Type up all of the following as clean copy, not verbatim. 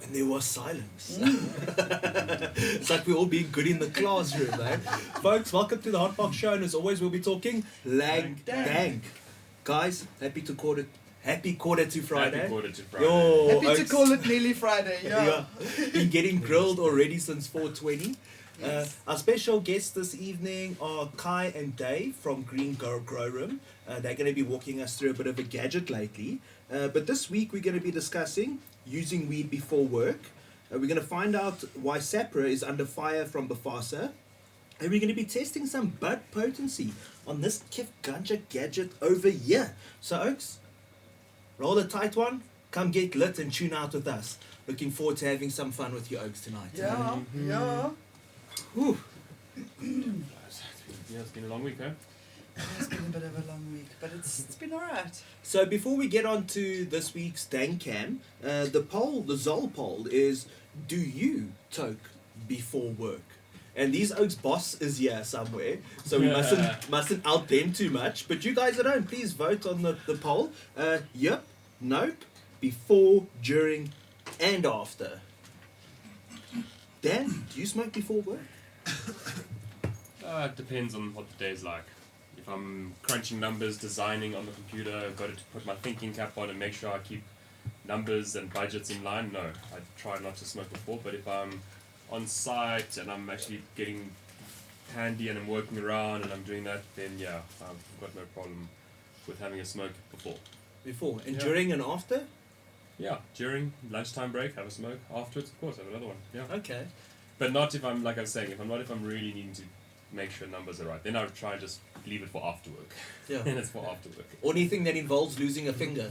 And there was silence. It's like we're all being good in the classroom, eh? Folks, welcome to the Hotbox show, and as always, we'll be talking Lang Dang. Guys, happy quarter to Friday. Happy quarter to Friday. Yo, happy to call it nearly Friday, yeah. Been getting grilled already since 4:20. Yes. Our special guests this evening are Kai and Dave from Green Grow Room. They're going to be walking us through a bit of a gadget lately. But this week we're going to be discussing using weed before work. We're going to find out why SAHPRA is under fire from BFASA. And we're going to be testing some bud potency on this kiff ganja gadget over here. So, Oaks, roll a tight one. Come get lit and tune out with us. Looking forward to having some fun with you, Oaks, tonight. Yeah, yeah. Whew. Yeah, it's been a long week, huh? It's been a bit of a long week, but it's been alright. So before we get on to this week's Dang Cam, the Zol poll is, do you toke before work? And these Oaks boss is here somewhere, so we mustn't out them too much. But you guys at home, please vote on the poll. Yep, nope, before, during, and after. Dan, do you smoke before work? It depends on what the day's like. If I'm crunching numbers, designing on the computer, I've got to put my thinking cap on and make sure I keep numbers and budgets in line. No, I try not to smoke before. But if I'm on site and I'm actually getting handy and I'm working around and I'm doing that, then yeah, I've got no problem with having a smoke before. Before. And Yeah. during and after? Yeah, during lunchtime break, have a smoke. Afterwards, of course, have another one. Yeah. Okay. But not if I'm, like I was saying, if I'm really needing to make sure numbers are right. Then I would try and just leave it for after work. Yeah. And it's for after work. Or anything that involves losing a finger.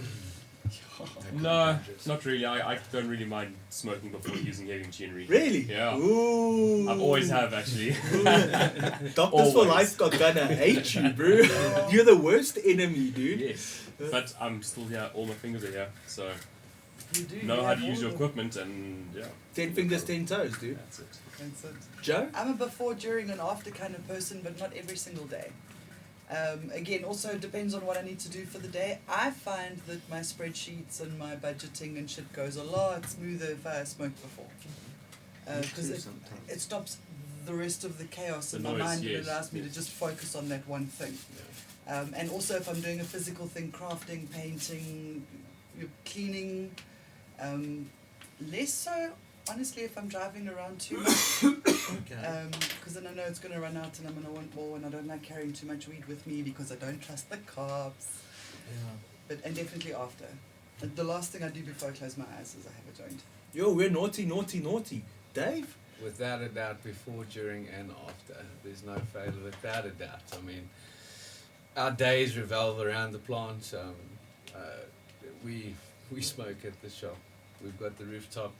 No, not really. I don't really mind smoking before using heavy machinery. Really? Yeah. Ooh. I've always have, actually. Doctors for Always. Life are gonna hate you, bro. You're the worst enemy, dude. Yes. But I'm still here. All my fingers are here. So You do. know you how have to use all your the- equipment and yeah. 10 fingers, 10 toes, dude. That's it. That's it. Joe? I'm a before, during, and after kind of person, but not every single day. Again, also it depends on what I need to do for the day. I find that my spreadsheets and my budgeting and shit goes a lot smoother if I smoke before. Because it stops the rest of the chaos in The my noise, mind and yes, it allows me to yes. just focus on that one thing. And also if I'm doing a physical thing, crafting, painting, cleaning, less so, honestly, if I'm driving around too much. Okay. Because then I know it's going to run out and I'm going to want more, and I don't like carrying too much weed with me because I don't trust the cops. Yeah. And definitely after. The last thing I do before I close my eyes is I have a joint. Yo, we're naughty, naughty, naughty. Dave? Without a doubt, before, during, and after. There's no failure, without a doubt. I mean, our days revolve around the plants. We smoke at the shop. We've got the rooftop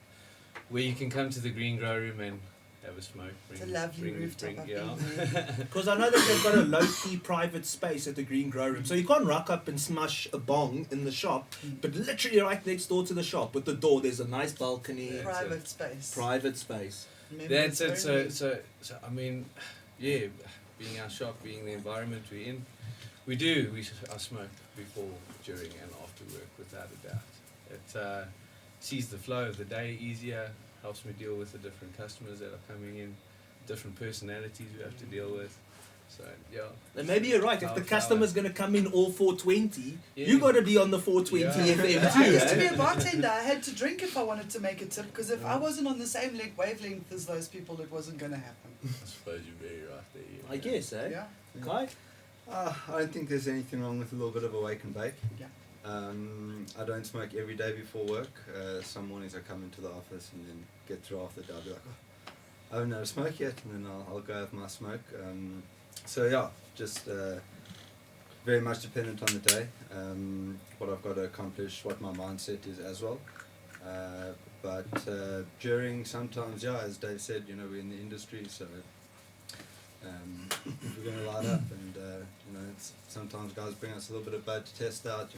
where you can come to the Green Grow Room and have a smoke. It's a lovely rooftop. I've yeah. been there. Because I know that they've got a low-key private space at the Green Grow Room. So you can't rock up and smash a bong in the shop, but literally right next door to the shop, with the door, there's a nice balcony. Yeah. Private space. Private space. That's it. Only. So I mean, yeah, being our shop, being the environment we're in, I smoke before, during, and after work, without a doubt. It sees the flow of the day easier, helps me deal with the different customers that are coming in, different personalities we have to deal with. So yeah. And maybe you're right. If the customer's going to come in all 420, Yeah. you got to be on the 420 Yeah. FM I too. used to be Eh? a bartender. I had to drink if I wanted to make a tip, because if I wasn't on the same wavelength as those people, it wasn't going to happen. I suppose you're very right there. Yeah. I guess, eh? Yeah. Kai? I don't think there's anything wrong with a little bit of a wake and bake. Yeah. I don't smoke every day before work. Some mornings I come into the office and then get through after the day. I'll be like, oh, I haven't had a smoke yet, and then I'll go have my smoke. So yeah, just very much dependent on the day, what I've got to accomplish, what my mindset is as well. But during sometimes, yeah, as Dave said, we're in the industry, so if we're going to light up, and sometimes guys bring us a little bit of bud to test out.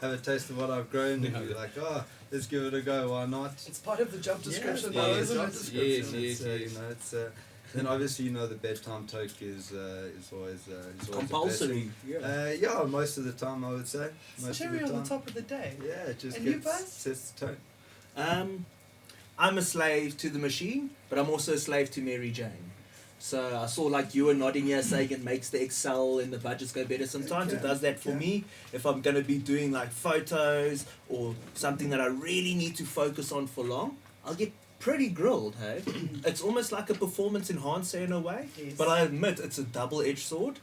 Have a taste of what I've grown, and you're like, oh, let's give it a go. Why not? It's part of the job description, Yeah, though, it's isn't job it? description. Yes, It's, then obviously the bedtime toke is always Compulsory. Yeah, most of the time I would say. It's cherry on the top of the day. Yeah, it just And you, Buzz? sets the tone. I'm a slave to the machine, but I'm also a slave to Mary Jane. So I saw like you were nodding here saying it makes the Excel and the budgets go better sometimes. It does that for me. If I'm going to be doing like photos or something that I really need to focus on for long, I'll get pretty grilled, hey? It's almost like a performance enhancer in a way. Yes. But I admit it's a double-edged sword.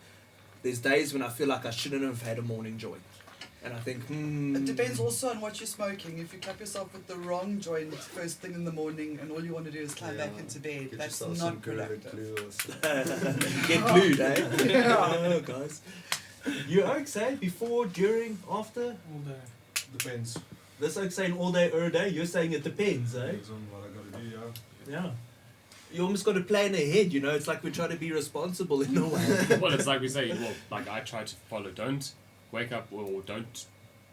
There's days when I feel like I shouldn't have had a morning joint. And I think, It depends also on what you're smoking. If you cap yourself with the wrong joint first thing in the morning and all you want to do is climb back into bed, Get that's yourself some not Gorilla productive. Glue or something. get glued, eh? Yeah. Oh, guys. You Oak say before, during, after? All day. Depends. This Oak saying all day, every day. You're saying it depends, eh? Depends on what I gotta do, yeah. Yeah. You almost got to plan ahead, It's like we're trying to be responsible in a way. Well, it's like we say, like I try to follow, don't wake up or don't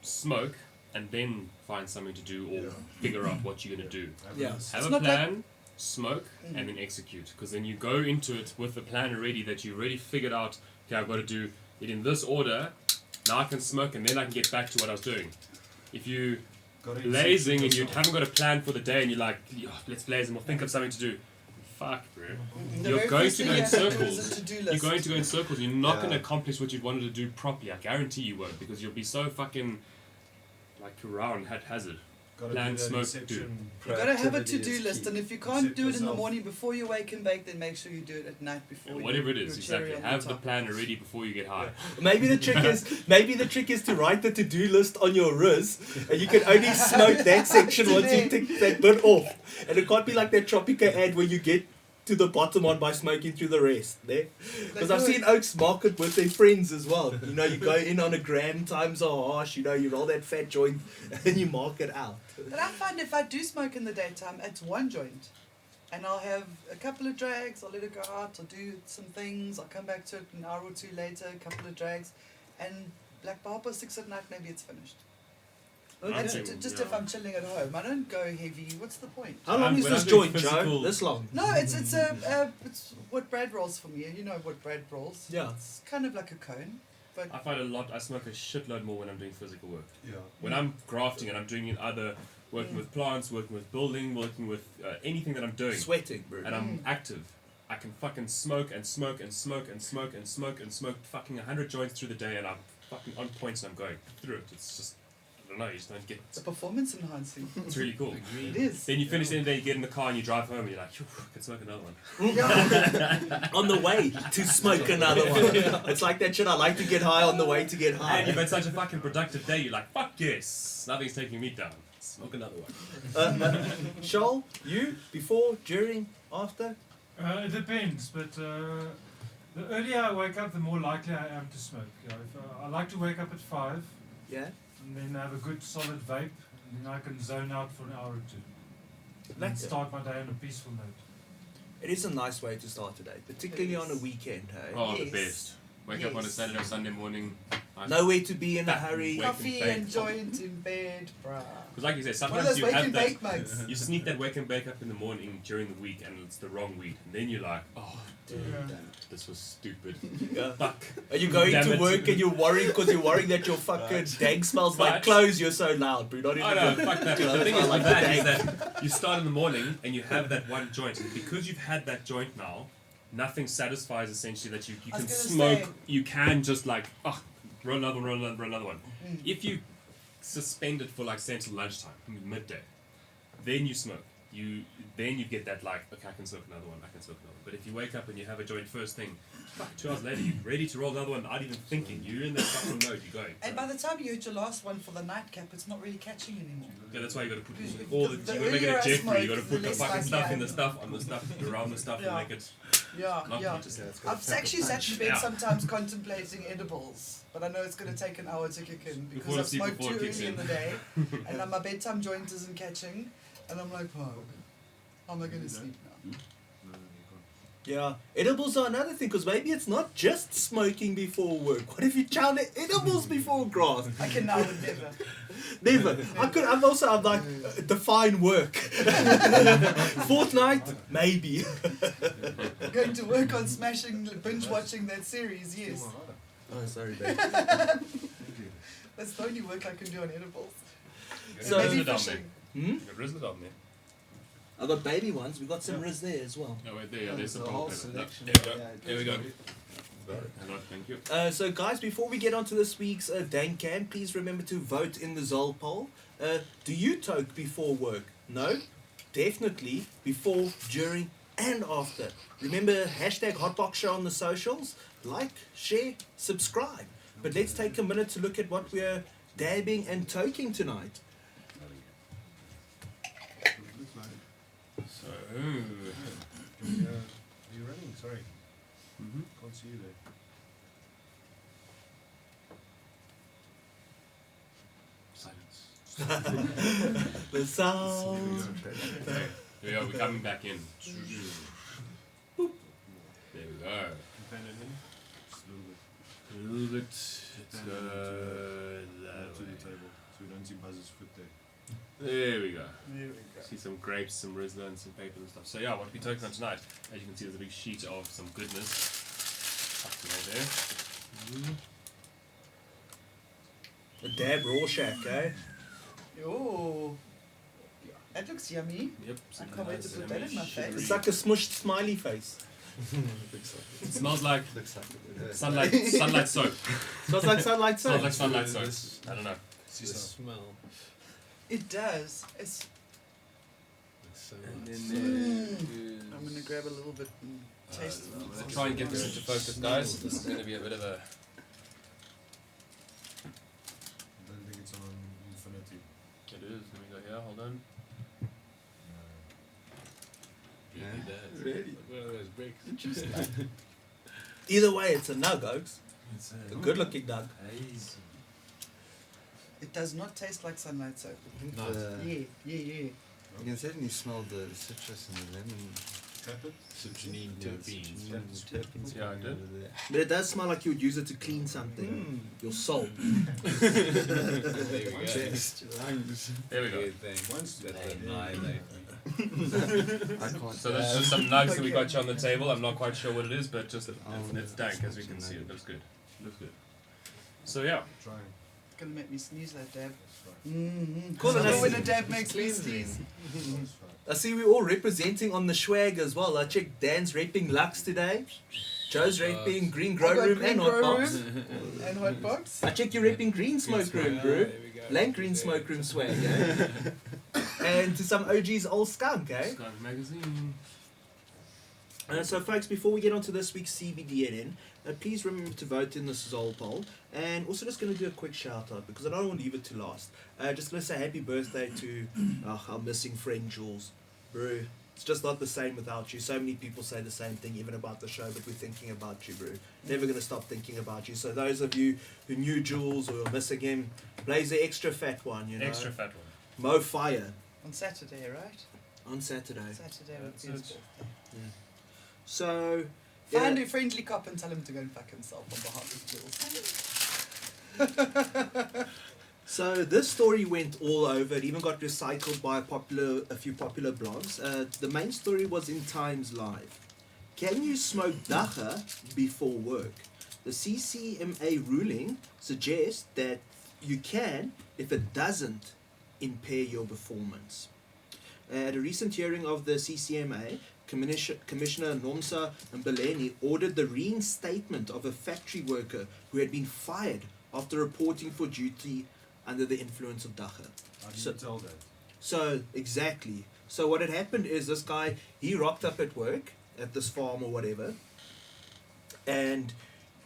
smoke and then find something to do or figure out what you're going to do. Yeah. Have It's a not plan, smoke, and then execute. Because then you go into it with the plan already that you already figured out, okay, I've got to do it in this order, now I can smoke and then I can get back to what I was doing. If you Gotta blazing and you yourself. haven't got a plan for the day and you're like, let's blaze and we'll think of something to do. Fuck, bro. The You're very going first to thing go in you have to do circles. is a to-do You're list. going to go in circles. You're not Yeah. going to accomplish what you wanted to do properly. I guarantee you won't, because you'll be so fucking like around haphazard. Gotta plan, do that smoke, inception. You've got to have a Proactivity to-do is list, key. and if you can't Set do it in the yourself. morning before you wake and bake, then make sure you do it at night before you Whatever it is, your cherry exactly. on Have the top. plan already before you get high. Maybe the trick is to write the to-do list on your Riz, and you can only smoke that section once you tick that bit off. And it can't be like that Tropica ad where you get to the bottom one by smoking through the rest. Because I've seen Oaks market with their friends as well. You go in on a gram, times are harsh, you roll that fat joint and you mark it out. But I find if I do smoke in the daytime, it's one joint. And I'll have a couple of drags, I'll let it go out, I'll do some things, I'll come back to it an hour or two later, a couple of drags, and like by 6 at night, maybe it's finished. Okay. And just if I'm chilling at home, I don't go heavy. What's the point? How long is When this I'm doing joint, Joe? physical- This long? No, it's what Brad rolls for me. You know what Brad rolls. Yeah. It's kind of like a cone, but I find I smoke a shitload more when I'm doing physical work. Yeah. When I'm grafting and I'm doing it either working with plants, working with building, working with anything that I'm doing, Sweating, bro. and I'm active, I can fucking smoke and smoke and smoke and smoke and smoke and smoke fucking 100 joints through the day, and I'm fucking on point and I'm going through it. It's just, I don't know, you just don't get it's a performance enhancing. it's really cool. It is. Then you finish the end of the day, you get in the car and you drive home and you're like, "Phew, I can smoke another one." On the way to smoke another one. It's like that shit. I like to get high on the way to get And you've high. had such a fucking productive day, you're like, fuck yes, nothing's taking me down. Smoke another one. Shoal, you before, during, after? It depends, but the earlier I wake up, the more likely I am to smoke. If, I like to wake up at 5 Yeah. and then have a good solid vape, and then I can zone out for an hour or two. And Lekker. start my day on a peaceful note. It is a nice way to start a day, particularly on a weekend. Hey. Oh, Yes. the best. Wake up on a Yes. Saturday or Sunday morning. Nowhere to be in a Back hurry. Wake Coffee and and bake. joint in bed, bruh. Because like you said, One of sometimes those you wake have and that, bake mugs. you sneak that wake and bake up in the morning during the week and it's the wrong weed. And then you're like, oh, Yeah. this was stupid. Yeah. Fuck. Are you going Damn to it. work and you're worried because you're worried that your fucking dank smells like But- clothes? You're so loud, bro. Not even Oh no, fuck that. Yeah, The thing I is like with the that is dank. that you start in the morning and you have that one joint. And because you've had that joint now, nothing satisfies essentially that you I was can gonna smoke. say- You can just like, oh, roll another one, roll another one. Mm. If you suspend it for like say until lunchtime, midday, then you smoke. Then you get that like, okay, I can smoke another one, I can smoke another one. But if you wake up and you have a joint first thing, fuck, 2 hours later you're ready to roll another one without even thinking. You're in that fucking mode, you're going. And by the time you hit your last one for the nightcap, it's not really catching anymore. Yeah, that's why you got to put The- all the, the you got to make it a earlier I Jeffrey. smoke, You got to the put the less fucking likely stuff I in the am. stuff on the stuff around the stuff Yeah. and make it Yeah, not yeah. just I've actually sat in bed Yeah. sometimes contemplating edibles, but I know it's going to take an hour to kick in because Before I've the sleep smoked before too it kicks early in in. the day, and then my bedtime joint isn't catching, and I'm like, oh, how am I going to sleep now? Yeah, edibles are another thing because maybe it's not just smoking before work. What if you chow edibles before graft? I can now would never. Never. I'm like, define work. Fortnight, maybe. Going to work on smashing, binge watching that series, yes. Oh, sorry, babe. That's the only work I can do on edibles. So- Maybe Rizzler fishing. You got Rizzler down there. I got baby ones. We got some Riz there as well. Oh, wait, there, yeah, there's the whole bulk. selection. There we go. There we go. Hello, thank you. So guys, before we get on to this week's Dane Can, please remember to vote in the Zol poll. Do you toke before work? No? Definitely before, during and after. Remember hashtag Hotbox Show on the socials? Like, share, subscribe. But let's take a minute to look at what we're dabbing and toking tonight. So, Are you running? Sorry. mhm. Can't see you there. Silence. The sound. Okay. Here we go, we're coming back in. There we go. Fan it in. Just a little bit. A little bit. Fan it to the table so we don't see Buzz's foot there. There we go. There we go. See some grapes, some Rizzler, and some paper and stuff. So yeah, what we're talking on tonight, as you can see, there's a big sheet of some goodness. Tucked away there. The dab Rorschach, eh? Oh, that looks yummy. Yep. I can't wait to put that in my face. It's like a smushed smiley face. It smells like Looks like it. sunlight soap. Smells like sunlight Smells soap. like sunlight soap. This- I don't know. The smell. It does. It's. It's so And nice. then I'm gonna grab a little bit and taste it. I'll try and get this into focus, guys. This is going to be a bit of a. I don't think it's on infinity. It is. Let me go here. Hold on. No. Really does. Really? One of those breaks. Either way, it's a nug, oaks. It's A good looking nug. hazy. It does not taste like sunlight soap. Nice. Yeah. You can certainly smell the citrus and the lemon. Tap it. Citrusine terpenes. Terpenes Yeah, I coming did. over there. But it does smell like you would use it to clean something. Your soul. There we go. Chest, lungs. There we go. Good thing. Once That today. annihilate me. I can't. So there's just some nugs that we got you on the table. I'm not quite sure what it is, but just it's dank as we can see. It looks good. Looks good. So yeah. Trying. Gonna make me sneeze that dab. That's Mm-hmm. Cool, and when that's- a dab makes me sneeze. fine. I see we're all representing on the Shwag as well. I checked Dan's repping Lux today. Joe's repping Green Grow I got Room Green and Grow Hotbox. Room and Hotbox. I checked you repping Green Smoke Room, bro. There we go. Blank Green Smoke Room swag, eh? And to some OG's old skunk, eh? Skunk magazine. So, folks, before we get on to this week's CBDNN, please remember to vote in the Zol poll. And also just going to do a quick shout out because I don't want to leave it to last. Just going to say happy birthday to our missing friend Jules. Bro, it's just not the same without you. So many people say the same thing even about the show, but we're thinking about you, bro. Never going to stop thinking about you. So those of you who knew Jules or are missing him, blaze the extra fat one, you know. Extra fat one. Mo fire On Saturday, right? on Saturday. Saturday would That's be his it. birthday. So... Find yeah. a friendly cop and tell him to go and fuck himself on behalf of Jules. So this story went all over. It even got recycled by a few popular blogs. The main story was in Times Live. Can you smoke dacha before work? The CCMA ruling suggests that you can if it doesn't impair your performance. At a recent hearing of the CCMA, Commissioner Nomsa Mbeleni ordered the reinstatement of a factory worker who had been fired after reporting for duty under the influence of dacha. How do So- you tell that? So, exactly. So what had happened is this guy, he rocked up at work, at this farm or whatever, and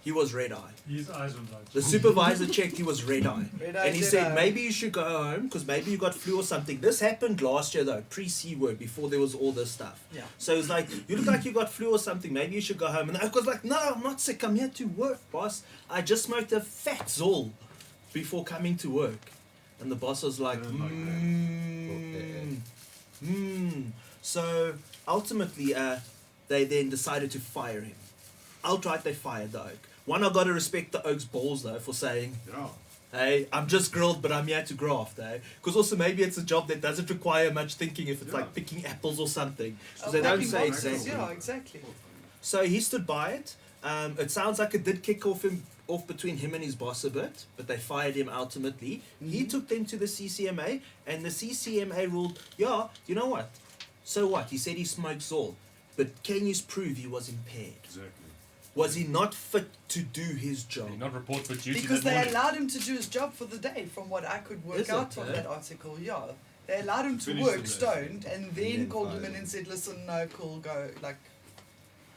he was red-eye. His eyes were blood. The supervisor checked, he was red-eye. Red-eye And he Jedi. said, maybe you should go home, because maybe you got flu or something. This happened last year, though, pre-C work, before there was all this stuff. Yeah. So it's like, you look like you got flu or something, maybe you should go home. And I was like, no, I'm not sick, I'm here to work, boss. I just smoked a fat Zol before coming to work. And the boss was like, So ultimately, they then decided to fire him. Outright, they fired the oak. One, I got to respect the oak's balls though for saying, Yeah. hey, I'm just grilled, but I'm here to graft, eh? Because also maybe it's a job that doesn't require much thinking if it's Yeah. like picking apples or something. Oh, they don't packing say boxes, exactly. Yeah, exactly. So he stood by it. It sounds like it did kick off between him and his boss a bit, but they fired him ultimately. He Mhm. took them to the CCMA, and the CCMA ruled, yeah, you know what? So what? He said he smokes all, but can you prove he was impaired? Exactly. Was he not fit to do his Did job? he not report for duty Because that they morning? allowed him to do his job for the day, from what I could work Is it, out of eh? that article, yeah. They allowed him to Finish work the day. stoned and then then called him fired in him. and said, listen, no, cool, go, like,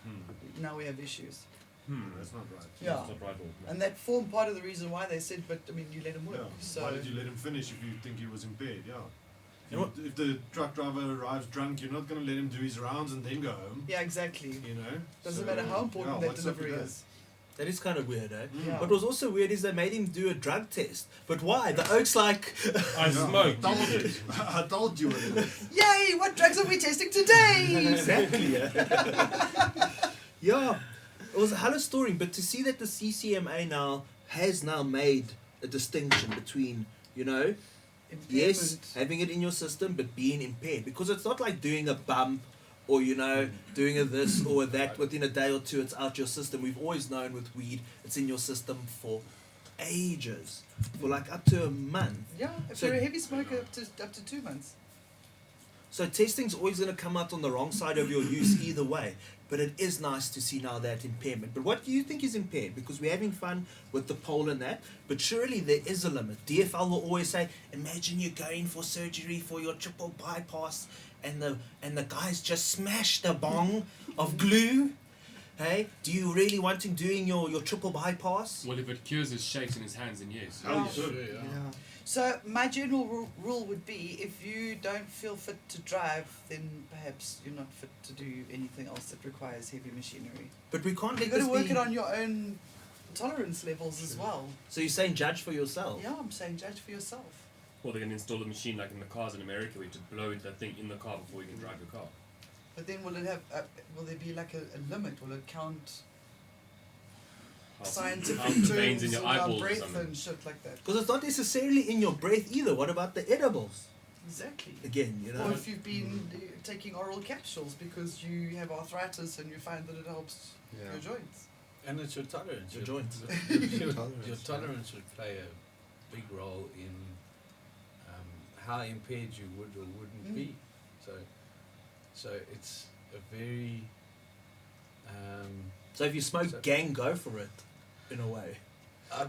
Hmm. now we have issues. That's not right. Yeah. That's not right at all. And that formed part of the reason why they said, but I mean, you let him work. Yeah. So Why did you let him finish if you think he was impaired? Yeah. You know what? If the truck driver arrives drunk, you're not going to let him do his rounds and then go home. yeah, exactly. You know. Doesn't So, matter how important yeah, that what's up with delivery that? is. That is kind of weird, eh? Mm. Yeah. What was also weird is they made him do a drug test. But why? The oak's like, I smoked. I told you. I told you what it is. Yay! What drugs are we testing today? exactly. Yeah, it was a hell of a story. But to see that the CCMA has now made a distinction between, you know, yes, Impairment. having it in your system, but being impaired, because it's not like doing a bump or, you know, doing a this or a that within a day or two. It's out your system. We've always known with weed, it's in your system for ages, for like up to a month. Yeah, if So- you're a heavy smoker, up to 2 months. So testing's always going to come out on the wrong side of your use either way. But it is nice to see now that impairment. But what do you think is impaired? Because we're having fun with the poll and that, but surely there is a limit. DFL will always say, imagine you're going for surgery for your triple bypass and the guys just smashed a bong of glue. Hey, do you really want him doing your triple bypass? Well, if it cures his shakes in his hands, then yes. Hell, you Sure, should. yeah. So my general rule would be, if you don't feel fit to drive, then perhaps you're not fit to do anything else that requires heavy machinery. But we can't You've let got to this work be. it on your own tolerance levels as well. So you're saying judge for yourself? Yeah, I'm saying judge for yourself. Or they're going to install a machine like in the cars in America where you just blow that thing in the car before you can drive your car. But then will it have? Will there be like a limit? Will it count How scientific the veins in terms your around eyeballs or breath something. and shit like that? Because it's not necessarily in your breath either. What about the edibles? Exactly. Again, you know. Or if you've been taking oral capsules because you have arthritis and you find that it helps Yeah. your joints. And it's your tolerance. Your joints. Your Tolerance, tolerance would play a big role in how impaired you would or wouldn't be. So it's a very So if you smoke So- gang, go for it, in a way.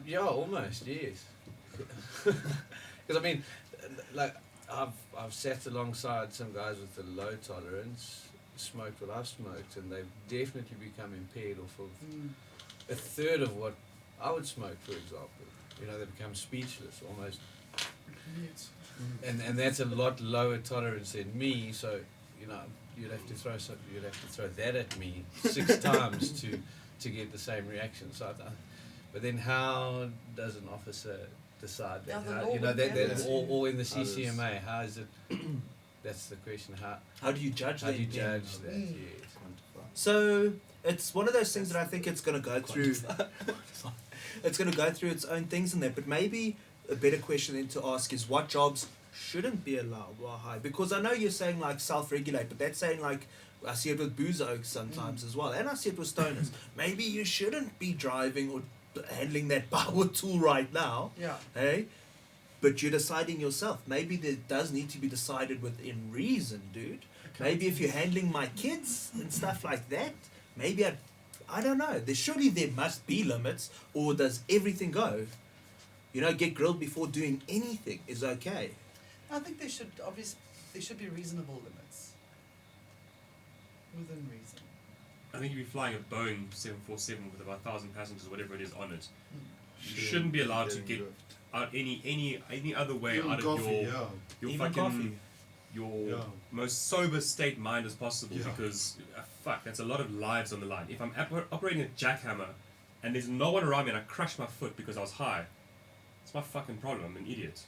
yeah, almost, yes. Because I mean, like I've sat alongside some guys with a low tolerance, smoked what I've smoked, and they've definitely become impaired off of a third of what I would smoke, for example. You know, they become speechless almost, and that's a lot lower tolerance than me. So you know, you'd have to throw that at me 6 times to get the same reaction. So, but then how does an officer decide that? Yeah, the How, law you know, would that, be that's able to. all in the How does- CCMA. How is it? That's the question. How do you judge How that? do you then? judge that? Mm. Yes. So it's one of those things that I think it's going to go through. It's going to go through its own things in there. But maybe a better question then to ask is, what jobs shouldn't be allowed while high? Because I know you're saying like self-regulate, but that's saying like, I see it with booze oaks sometimes as well, and I see it with stoners. Maybe you shouldn't be driving or handling that power tool right now, Yeah. hey? But you're deciding yourself. Maybe that does need to be decided within reason, dude. Maybe if you're handling my kids and stuff like that, maybe I don't know. Surely there must be limits, or does everything go? You know, get grilled before doing anything is okay. I think there should be reasonable limits. Within reason. I think if you're flying a Boeing 747 with about 1,000 passengers, whatever it is on it, you Shouldn't shouldn't be allowed to letting get drift. out any other way Even out of coffee, your Even fucking coffee. your Yeah. most sober state mind as possible, Yeah. because fuck, that's a lot of lives on the line. If I'm operating a jackhammer and there's no one around me and I crush my foot because I was high, it's my fucking problem. I'm an idiot.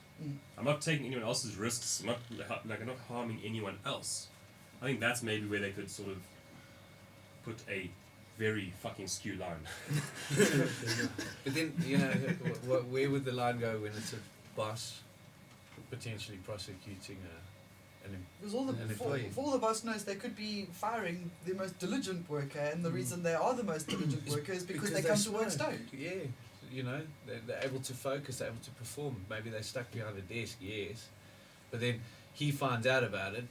I'm not taking anyone else's risks. I'm not harming anyone else. I think that's maybe where they could sort of put a very fucking skew line. But then, where would the line go when it's a boss potentially prosecuting Because all an employee? for all the boss knows, they could be firing the most diligent worker, and the reason they are the most diligent worker is because they come to work stoned. Yeah, they're able to focus, they're able to perform. Maybe they're stuck behind a desk, yes, but then he finds out about it.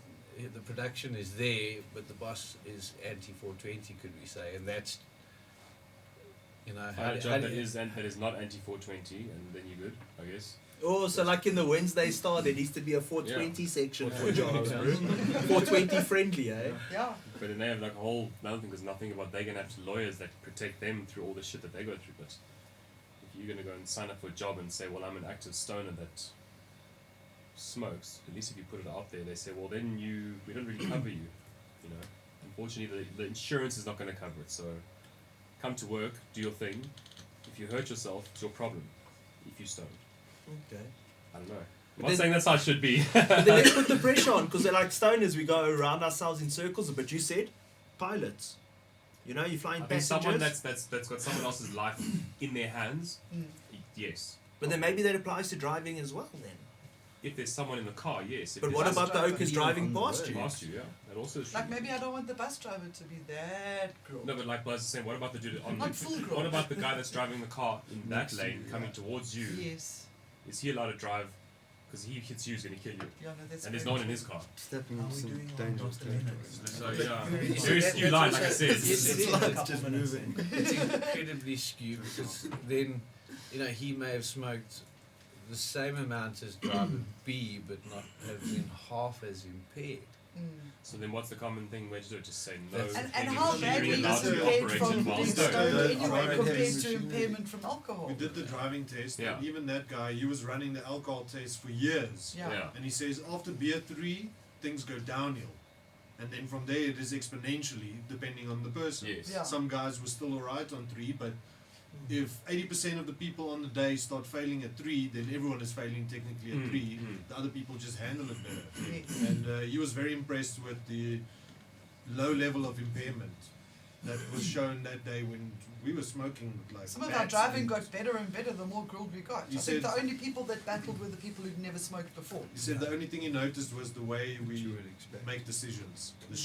The production is there, but the boss is anti-420, could we say, and that's Find a job that is not anti-420, and then you're good, I guess. Oh, so like in the Wednesday Star, there needs to be a 420 section for jobs, bro. 420 friendly, eh? Yeah. But then they have like a whole another thing, because nothing about they're gonna have lawyers that protect them through all the shit that they go through. But if you're gonna go and sign up for a job and say, well, I'm an active stoner that smokes, at least if you put it out there, they say, well, then we don't really cover you. Unfortunately, the insurance is not going to cover it. So come to work, do your thing. If you hurt yourself, it's your problem. If you stone, Okay. I don't know. I'm not saying that's how it should be. But then let's put the pressure on, because they're like stoners, we go around ourselves in circles. But you said pilots. You're flying I think passengers. someone that's got someone else's life in their hands. Yes. But then maybe that applies to driving as well. Then. If there's someone in the car, yes. If But there's what bus about the driver Oakers even driving on the past road. you? past you? Yeah, that also is true. Like maybe I don't want the bus driver to be that cruel. No, but like Buzz is saying, what about the dude on Not full What grown. about the guy that's driving the car in that Next to lane you, coming yeah. towards you? Yes. Is he allowed to drive? Because he hits you, he's going to kill you. Yeah, no, that's And there's very no one in true. his car. Stepping How into we some doing on dangerous last territory. minute? So But- yeah, So very that- skew that's line, like I also- said. It's like like just moving. It's incredibly skewed, because then he may have smoked the same amount as driver B, but not have been half as impaired. So then what's the common thing where to do it? Just say no. That's- And any how machinery badly allowed is to be impaired operated from while being stoned. stoned The anyway driving compared test to impairment from alcohol? We did the driving test, Yeah. and even that guy, he was running the alcohol test for years. Yeah. Yeah. And he says after beer 3, things go downhill. And then from there it is exponentially depending on the person. Yes. Yeah. Some guys were still alright on 3, but if 80% of the people on the day start failing at 3, then everyone is failing technically at 3. The other people just handle it better. Yes. And he was very impressed with the low level of impairment that was shown that day when we were smoking like Some of our bats driving and- got better and better the more grilled we got. You I think said- the only people that battled were the people who'd never smoked before. He said the only thing he noticed was the way Which you we would expect. make decisions. The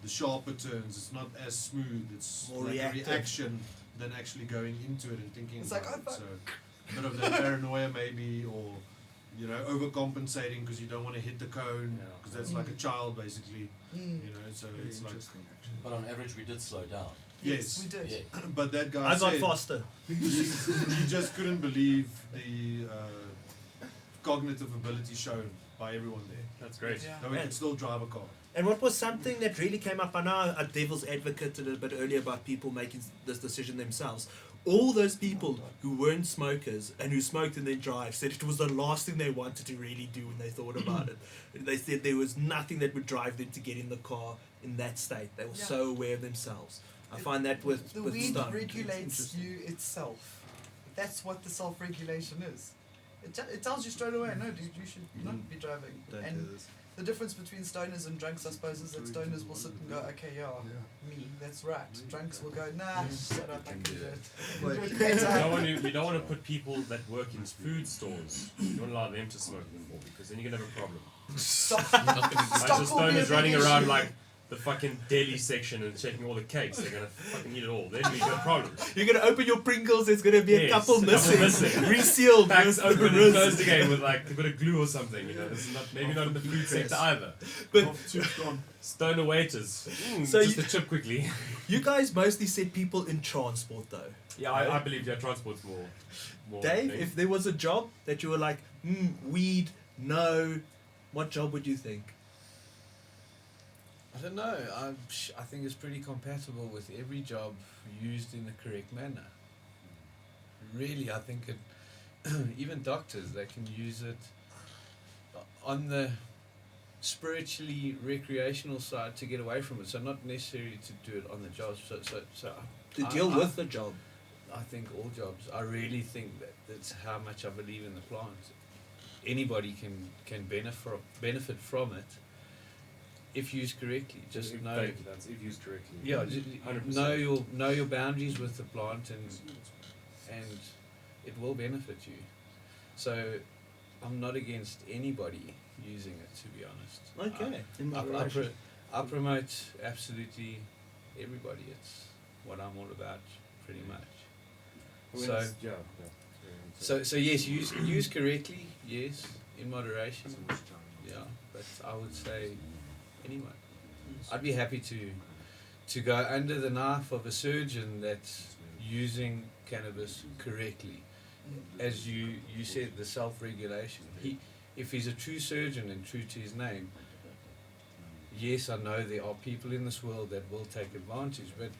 sharper turns. It's not as smooth. It's More like reactive. a reaction than actually going into it and thinking It's about like, it. oh, So a bit of that paranoia maybe, or overcompensating because you don't want to hit the cone Yeah. because that's like a child basically. So Very it's like interesting, actually. But on average, we did slow down. yes. we did. Yeah. But that guy I got said faster. he just couldn't believe the cognitive ability shown by everyone there. That's great. Yeah. That we could still drive a car. And what was something that really came up? I know a devil's advocate a little bit earlier about people making this decision themselves. All those people who weren't smokers and who smoked and then drive said it was the last thing they wanted to really do when they thought about it. They said there was nothing that would drive them to get in the car in that state. They were Yeah. so aware of themselves. I find that with The with weed stone. regulates you itself. That's what the self-regulation is. It tells you straight away, no, dude, you should not be driving. Don't And do this. the difference between stoners and drunks, I suppose, is that stoners will sit and go, okay, yeah, me, that's right. Drunks will go, nah, shut up, I can do it. Wait. Do it You better. don't want to put people that work in food stores. You don't allow them to smoke anymore because then you're gonna have a problem. Stop. Bunch of Stop all stoners the running issue. around like the fucking deli section and checking all the cakes. They're gonna fucking eat it all. Then we got problems. You're gonna open your Pringles. There's gonna be a Yes, couple a couple missing, missing. resealed. Packs with open and riz. closed again with like a bit of glue or something. This is not maybe not in the food sector either. But Stoner waiters. So Just you- a chip quickly. you guys mostly said people in transport, though. Yeah, I believe transport's more. Dave, thing. if there was a job that you were like, weed, no, what job would you think? I don't know. I think it's pretty compatible with every job used in the correct manner. Really, I think it. Even doctors, they can use it on the spiritually recreational side to get away from it. So not necessarily to do it on the job. So To I- deal I- with the job. I think all jobs. I really think that's how much I believe in the plant. Anybody can benefit from it. if used correctly. Just If- know. thank you, that's if used correctly. Yeah, 100%. know your boundaries with the plant, and it will benefit you. So I'm not against anybody using it, to be honest. Okay. In I moderation. I promote absolutely everybody. It's what I'm all about, pretty much. I mean, So- it's- yeah. So yes, use correctly. Yes, in moderation. Yeah, but I would say anyone. I'd be happy to go under the knife of a surgeon that's using cannabis correctly. As you said, the self-regulation. If he's a true surgeon and true to his name, yes, I know there are people in this world that will take advantage, but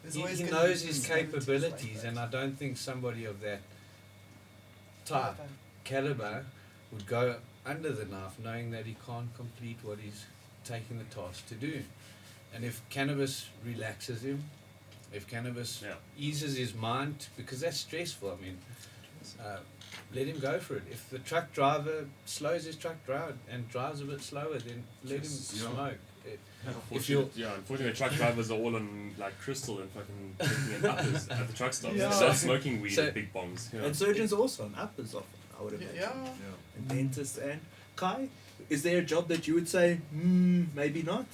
There's he always gonna knows be his disparities capabilities, like and that. I don't think somebody of that type, caliber, would go under the knife knowing that he can't complete what he's taking the task to do. And if cannabis relaxes him, if cannabis Yeah. eases his mind, because that's stressful, I mean, let him go for it. If the truck driver slows his truck down and drives a bit slower, then let him smoke. Unfortunately, truck drivers are all on like crystal and fucking drinking at uppers at the truck stops. Yeah. Start smoking weed So- at big bongs. Yeah. And surgeons are also on uppers often, I would imagine. Yeah. And dentists. And Kai, is there a job that you would say, maybe not?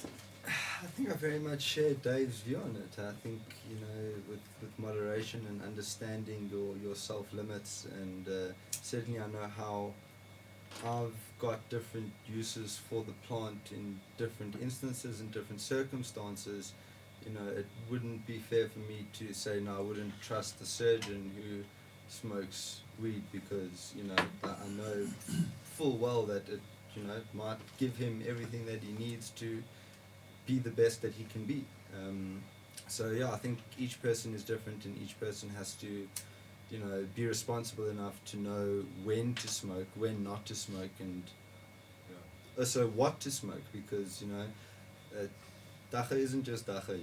I think I very much share Dave's view on it. I think, with moderation and understanding your self limits, and certainly I know how I've got different uses for the plant in different instances and different circumstances. It wouldn't be fair for me to say no, I wouldn't trust the surgeon who smokes weed, because I know full well that it might give him everything that he needs to be the best that he can be. So yeah, I think each person is different, and each person has to be responsible enough to know when to smoke, when not to smoke, and also what to smoke, because dacha isn't just dacha,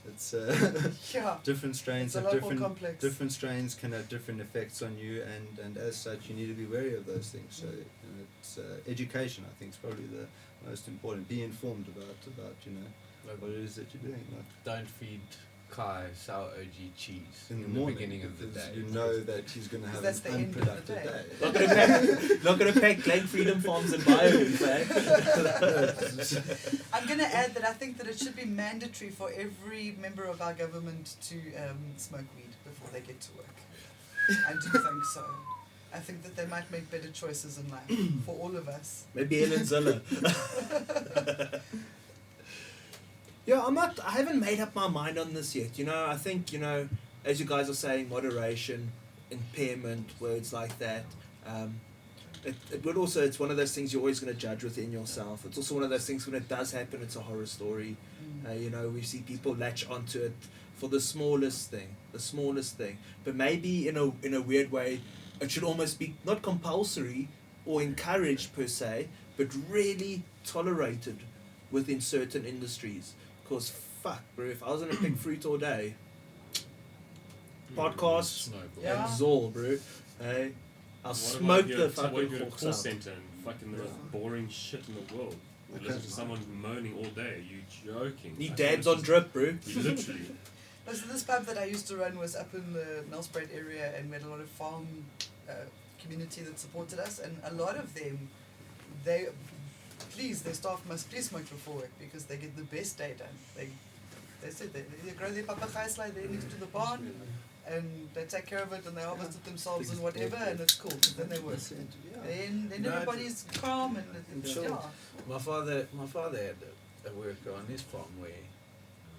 it's Yeah. different strains It's a have lot more different complex. different strains can have different effects on you, and as such you need to be wary of those things. So it's education, I think, is probably the most important. Be informed about what it is that you're doing. Like Don't feed Kai sour OG cheese in the the morning, beginning of the because day. you know that he's going to have That's the an end of the unproductive day. day. Not gonna pack Glen Freedom Farms and BioHoof, eh? I'm going to add that I think that it should be mandatory for every member of our government to smoke weed before they get to work. I do think so. I think that they might make better choices in life for all of us. Maybe Helen Ziller. Yeah, I haven't made up my mind on this yet. I think, as you guys are saying, moderation, impairment, words like that. It would also, it's one of those things you're always going to judge within yourself. It's also one of those things when it does happen, it's a horror story. We see people latch onto it for the smallest thing. But maybe in a weird way, it should almost be not compulsory or encouraged per se, but really tolerated within certain industries. Because fuck, bro, if I was gonna pick fruit all day, podcasts Smoke. Yeah. and Zol, bro, hey, I'll What smoke about the what fucking if you're at a hawks call out. center and fucking the most boring shit in the world? You Okay. listen to someone moaning all day. Are you joking? He Like, dabs it's on just- drip, bro. You literally. No, so this pub that I used to run was up in the Nelspruit area, and we had a lot of farm community that supported us, and a lot of them, their staff must please smoke before work because they get the best day done. They said they grow their papagai's like there next to the barn, and they take care of it, and they harvest it themselves and whatever, and it's cool. Then they work. Then No, everybody's calm and Sure. yeah. My father had a worker on his farm where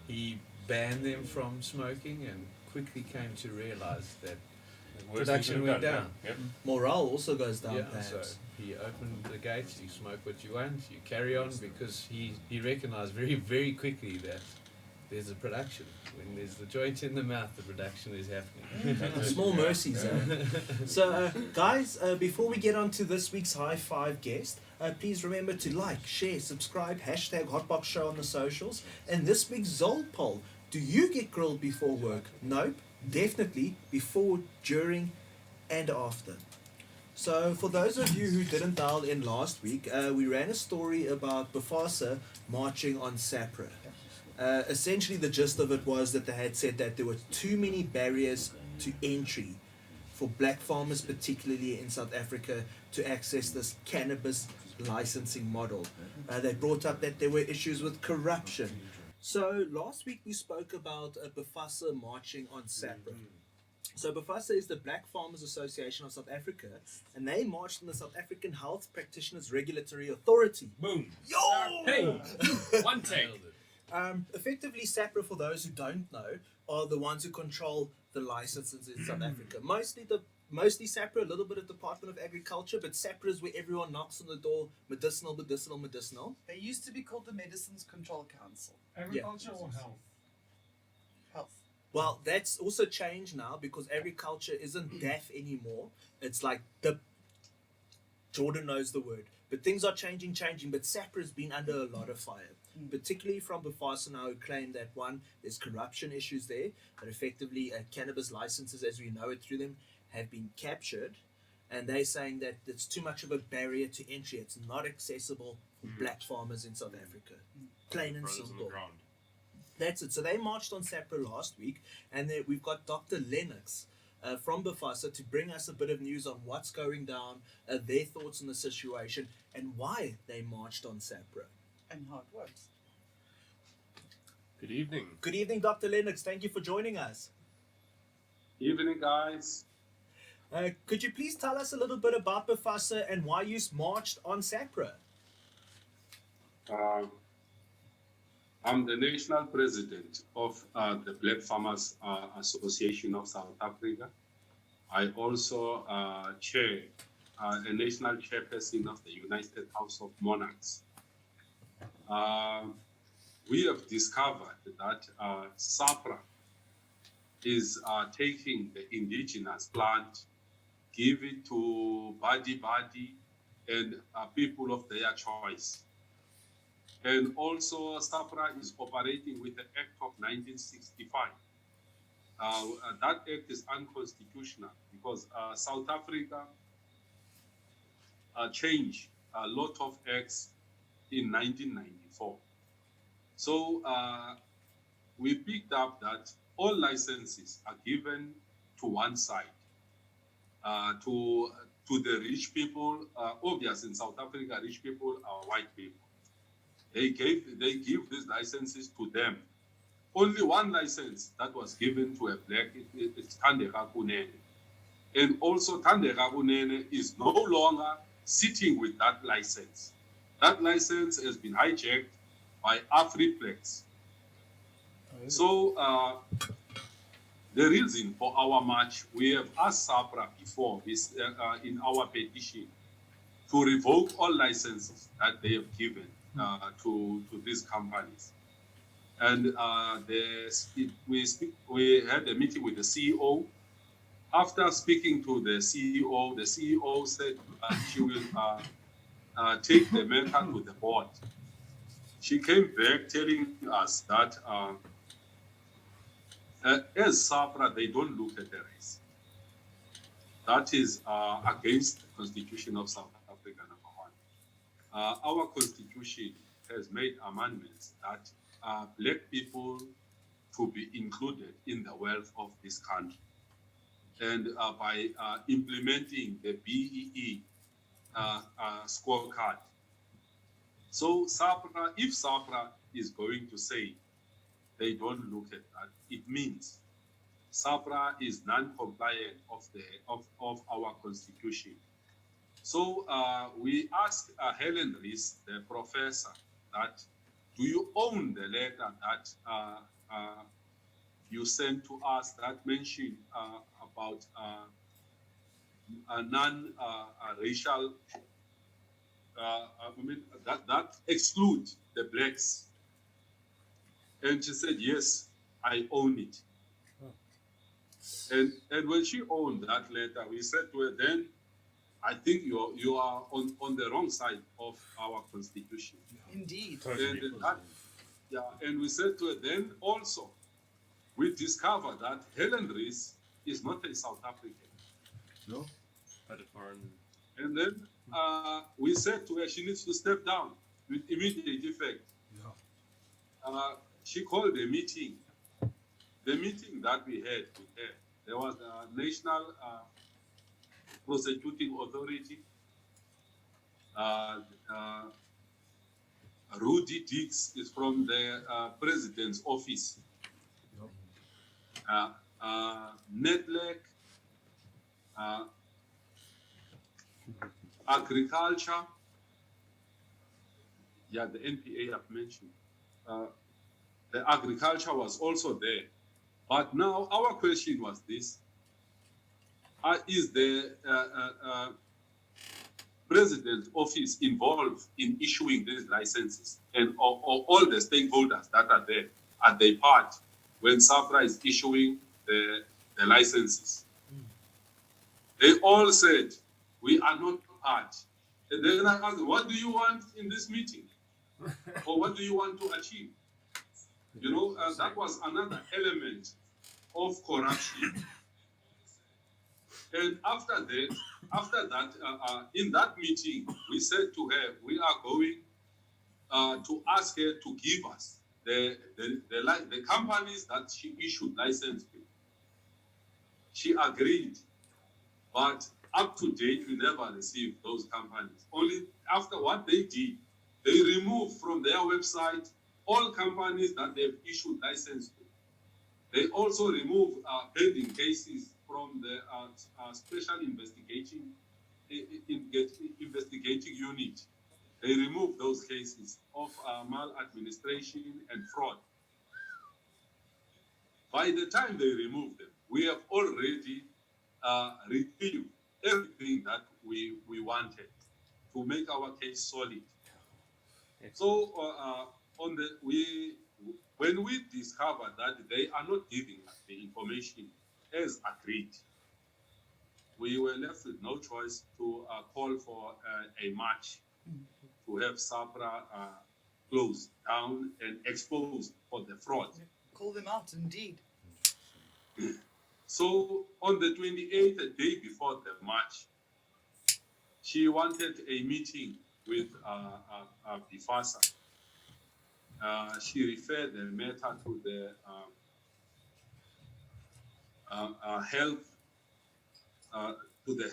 he banned them from smoking and quickly came to realize that Worst production thing went you've down. done, yeah. Yep. Morale also goes down, Yeah, perhaps. so he opened the gates, you smoke what you want, you carry on, because he recognized very, very quickly that there's a production. When there's the joint in the mouth, the production is happening. Small mercies, eh? So, guys, before we get on to this week's High Five guest, please remember to like, share, subscribe, hashtag Hotbox Show on the socials. And this week's Zol poll, do you get grilled before work? Nope. Definitely before, during, and after. So, for those of you who didn't dial in last week, we ran a story about BFASA marching on SAHPRA. Essentially, the gist of it was that they had said that there were too many barriers to entry for black farmers, particularly in South Africa, to access this cannabis licensing model. They brought up that there were issues with corruption. So, last week we spoke about BFASA marching on SAHPRA. So BFASA is the Black Farmers Association of South Africa, and they marched on the South African Health Practitioners Regulatory Authority. Boom. Yo! Hey! One take. Effectively, SAHPRA, for those who don't know, are the ones who control the licenses in South Africa. Mostly SAHPRA, a little bit of Department of Agriculture, but SAHPRA is where everyone knocks on the door, medicinal. They used to be called the Medicines Control Council. Agriculture or health? Health. Well, that's also changed now because agriculture isn't DAF anymore. It's like Jordan knows the word. But things are changing, but SAHPRA has been under a lot of fire, particularly from BFASA now, who claim that, one, there's corruption issues there, that effectively cannabis licenses, as we know it through them, have been captured, and they're saying that it's too much of a barrier to entry. It's not accessible for black farmers in South Africa. Plain and Brothers on the simple. ground. That's it. So they marched on SAHPRA last week, and we've got Dr. Lennox from BFASA to bring us a bit of news on what's going down, their thoughts on the situation, and why they marched on SAHPRA. And how it works. Good evening. Good evening, Dr. Lennox. Thank you for joining us. Evening, guys. Could you please tell us a little bit about BFASA and why you marched on SAHPRA? I'm the national president of the Black Farmers Association of South Africa. I also chair a national chairperson of the United House of Monarchs. We have discovered that SAHPRA is taking the indigenous plant, give it to body and people of their choice. And also, SAHPRA is operating with the Act of 1965. That act is unconstitutional because South Africa changed a lot of acts in 1994. So we picked up that all licenses are given to one side, to the rich people. Obviously, in South Africa, rich people are white people. They give these licenses to them. Only one license that was given to a black, it's Thandeka Kunene. And also Thandeka Kunene is no longer sitting with that license. That license has been hijacked by Afriplex. So the reason for our march, we have asked SAHPRA before is in our petition to revoke all licenses that they have given to these companies. And we had a meeting with the CEO. After speaking to the CEO said she will take the matter to the board. She came back telling us that as SAHPRA, they don't look at the race. That is against the Constitution of South Africa, number one. Our Constitution has made amendments that black people to be included in the wealth of this country. And by implementing the BEE scorecard. So SAHPRA, if SAHPRA is going to say they don't look at that, it means SAHPRA is non-compliant of our Constitution. So we asked Helen Rees, the professor, that do you own the letter that you sent to us that mentioned about a non-racial, that exclude the blacks? And she said, yes, I own it. And when she owned that letter, we said to her, then I think you are on the wrong side of our Constitution. Indeed. And we said to her, then also, we discovered that Helen Rees is not a South African. No? But a foreign And then we said to her she needs to step down with immediate effect. She called a meeting. The meeting that we had with her, there was a National Prosecuting Authority, Rudy Dix is from the President's office, Netlec, Agriculture, yeah, the NPA I've mentioned. The agriculture was also there. But now our question was this: is the President's office involved in issuing these licenses, and or all the stakeholders that are there, are they part when SAHPRA is issuing the licenses? They all said, we are not part. And then I asked, what do you want in this meeting? Or what do you want to achieve? You know, that was another element of corruption. And after that, in that meeting, we said to her, we are going to ask her to give us the companies that she issued license to. She agreed, but up to date, we never received those companies. Only after what they did, they removed from their website all companies that they've issued license to. They also removed pending cases from the special investigating unit. They removed those cases of maladministration and fraud. By the time they removed them, we have already retrieved everything that we wanted to make our case solid. So when we discovered that they are not giving us the information as agreed, we were left with no choice to call for a march to have SAHPRA closed down and exposed for the fraud. Call them out, indeed. So on the 28th, the day before the march, she wanted a meeting with BFASA. She referred the matter to the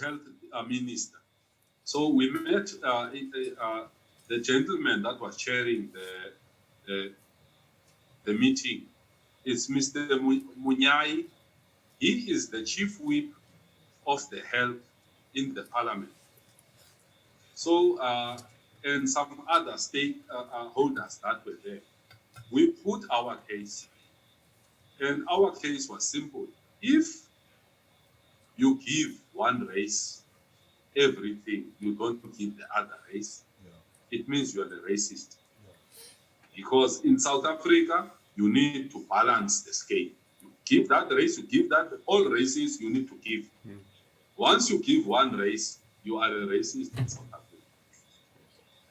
health minister. So we met the gentleman that was chairing the meeting. It's Mr. Munyai. He is the chief whip of the health in the parliament. So, and some other stakeholders that were there. We put our case, and our case was simple. If you give one race everything, you don't give the other race, it means you are the racist. Because in South Africa, you need to balance the scale. You give that race, you give that, all races you need to give. Once you give one race, you are a racist in South Africa.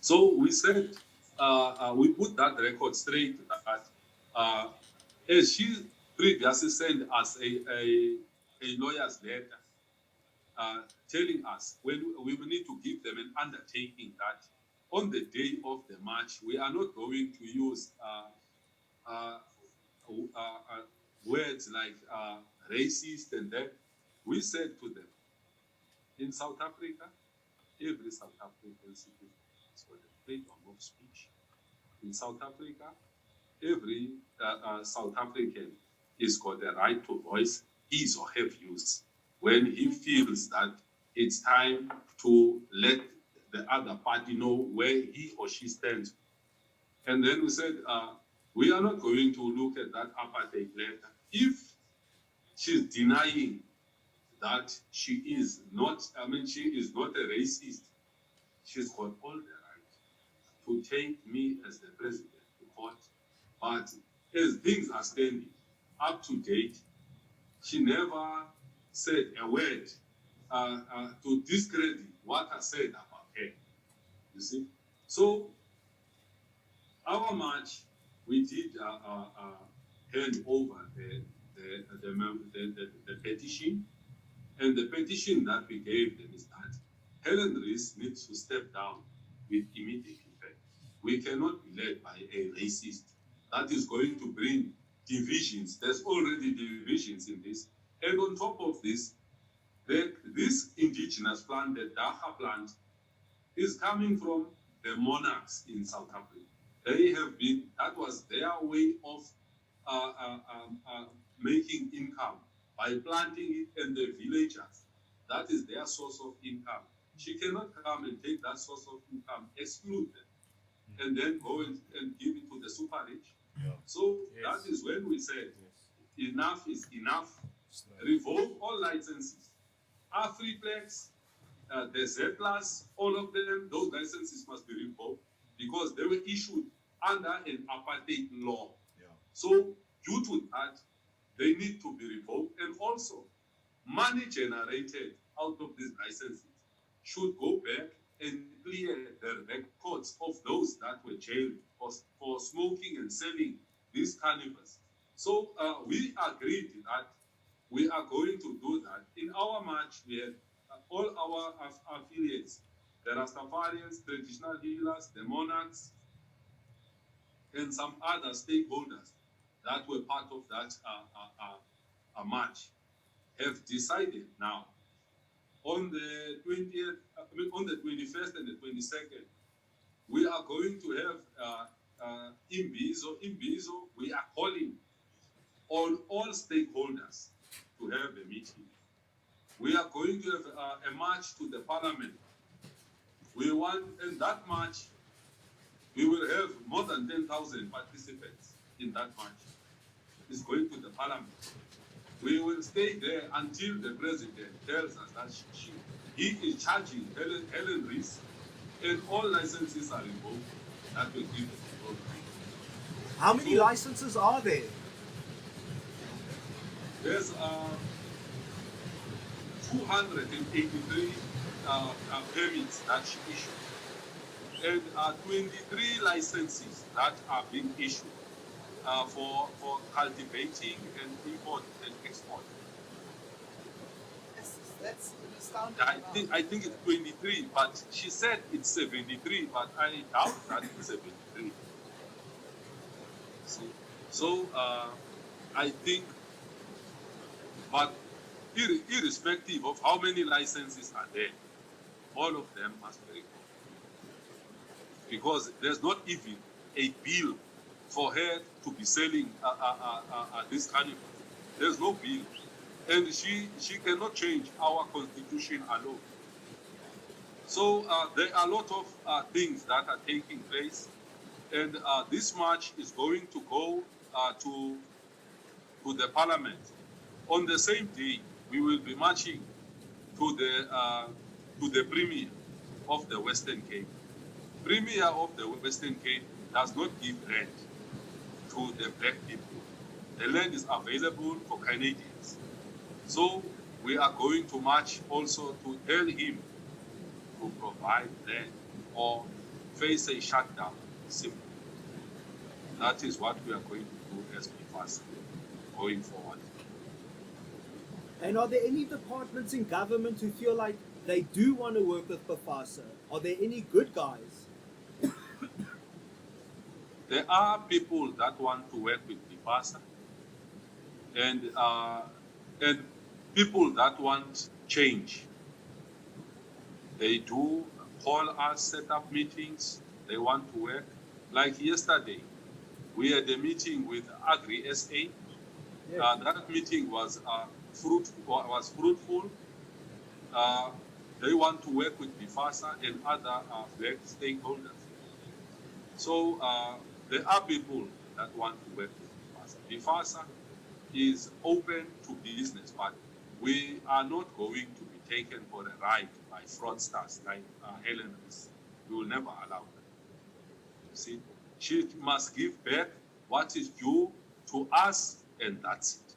So we said, we put that record straight that as she previously sent us a lawyer's letter telling us when we will need to give them an undertaking that on the day of the march, we are not going to use words like racist and that. We said to them, in South Africa, every South African citizen has got the freedom of speech. In South Africa, every South African has got the right to voice his or her views when he feels that it's time to let the other party know where he or she stands. And then we said, we are not going to look at that apartheid letter. If she's denying that she is not a racist, she's got all the right to take me as the president to court. But as things are standing, up to date, she never said a word to discredit what I said about her. You see? So, our march, we did hand over the petition. And the petition that we gave them is that Helen Rees needs to step down with immediate effect. We cannot be led by a racist that is going to bring divisions. There's already divisions in this. And on top of this, this indigenous plant, the Daha plant, is coming from the monarchs in South Africa. They have been, that was their way of making income by planting it in the villagers. That is their source of income. She cannot come and take that source of income, exclude them, and then go and give it to the super rich. Yeah. So Yes. that is when we said, Yes. enough is enough. Revoke all licenses. Afriplex, the Z Plus, all of them, those licenses must be revoked because they were issued under an apartheid law. Yeah. So due to that, they need to be revoked, and also money generated out of these licenses should go back and clear the records of those that were jailed for smoking and selling this cannabis. So we agreed that we are going to do that. In our march, we had all our affiliates, the Rastafarians, traditional healers, the monarchs, and some other stakeholders that were part of that march have decided now on the 20th, on the 21st and the 22nd, we are going to have Imbizo, we are calling on all stakeholders to have a meeting. We are going to have a march to the parliament. We want, in that march, we will have more than 10,000 participants in that march. It's going to the parliament. We will stay there until the president tells us that he is charging Helen Rees and all licenses are revoked. That will give the How many licenses are there? There's 283 permits that she issued, and 23 licenses that are being issued for cultivating and import and export. That's an astounding I think it's 23, but she said it's 73, but I doubt that it's 73. See? So I think, but irrespective of how many licenses are there, all of them must be recorded. Because there's not even a bill for her to be selling this cannabis. There's no bill. And she cannot change our constitution alone. So there are a lot of things that are taking place. And this march is going to go to the parliament. On the same day, we will be marching to the Premier of the Western Cape. Premier of the Western Cape does not give rent to the black people. The land is available for Canadians. So we are going to march also to tell him to provide land or face a shutdown simply. That is what we are going to do as BFASA going forward. And are there any departments in government who feel like they do want to work with BFASA? Are there any good guys? There are people that want to work with BFASA and people that want change. They do call us, set up meetings, they want to work. Like yesterday, we had a meeting with Agri SA. Yes. That meeting was fruitful. They want to work with BFASA and other black stakeholders. So there are people that want to work with BFASA. BFASA is open to business, but we are not going to be taken for a ride by fraudsters like Helen Rees. We will never allow that. You see, she must give back what is due to us, and that's it.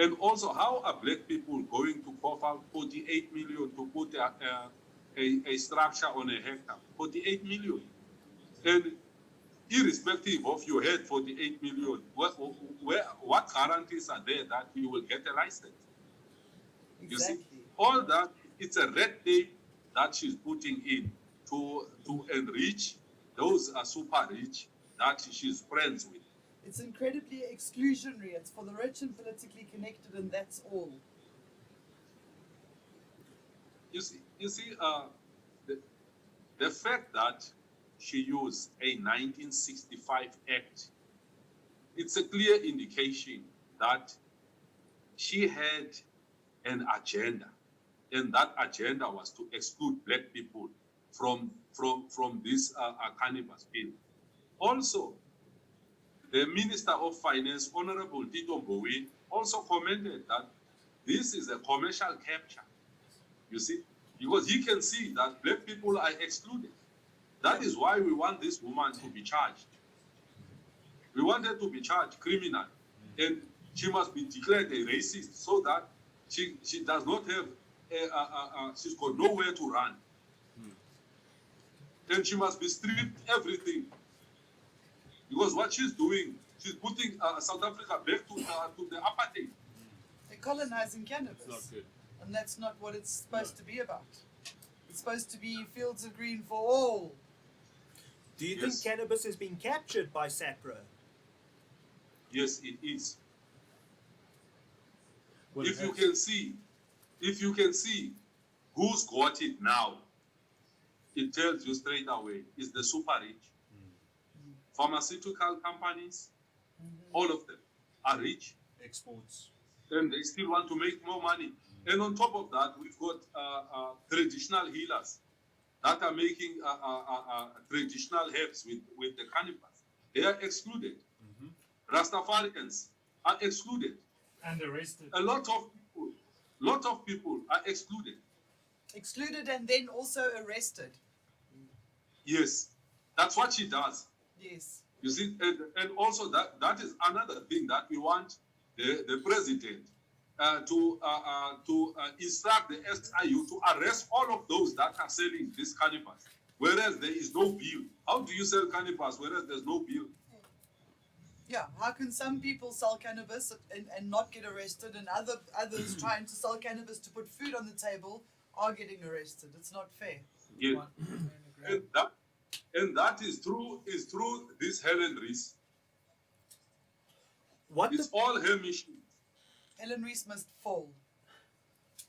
And also, how are black people going to cough out 48 million to put a structure on a hectare? 48 million. And irrespective of you had 48 million, what guarantees are there that you will get a license? You see, all that, it's a red tape that she's putting in to enrich those are super rich that she's friends with. It's incredibly exclusionary. It's for the rich and politically connected, and that's all. You see, the fact that she used a 1965 Act, it's a clear indication that she had an agenda, and that agenda was to exclude black people from this cannabis bill. Also, the Minister of Finance, Honorable Tito Mboweni, also commented that this is a commercial capture. You see, because he can see that black people are excluded. That is why we want this woman to be charged. We want her to be charged criminal, and she must be declared a racist so that she does not have, she's got nowhere to run. And she must be stripped everything. Because what she's doing, she's putting South Africa back to the apartheid. They're colonizing cannabis. It's not good. And that's not what it's supposed to be about. It's supposed to be fields of green for all. Do you Yes. think cannabis has been captured by SAHPRA? Yes, it is. Well, If you can see who's got it now, it tells you straight away, it's the super rich. Pharmaceutical companies, all of them are rich, Exports. and they still want to make more money. And on top of that, we've got traditional healers that are making traditional herbs with the cannabis. They are excluded. Rastafarians are excluded. And arrested. A lot of people are excluded. Excluded and then also arrested. Yes, that's what she does. Yes. You see, and also that is another thing that we want the president to instruct the SIU to arrest all of those that are selling this cannabis, whereas there is no bill. How do you sell cannabis whereas there's no bill? Yeah, how can some people sell cannabis and not get arrested, and others trying to sell cannabis to put food on the table are getting arrested? It's not fair. Yeah. And that is through this Helen Rees. What It's the, all her mission. Helen Rees must fall.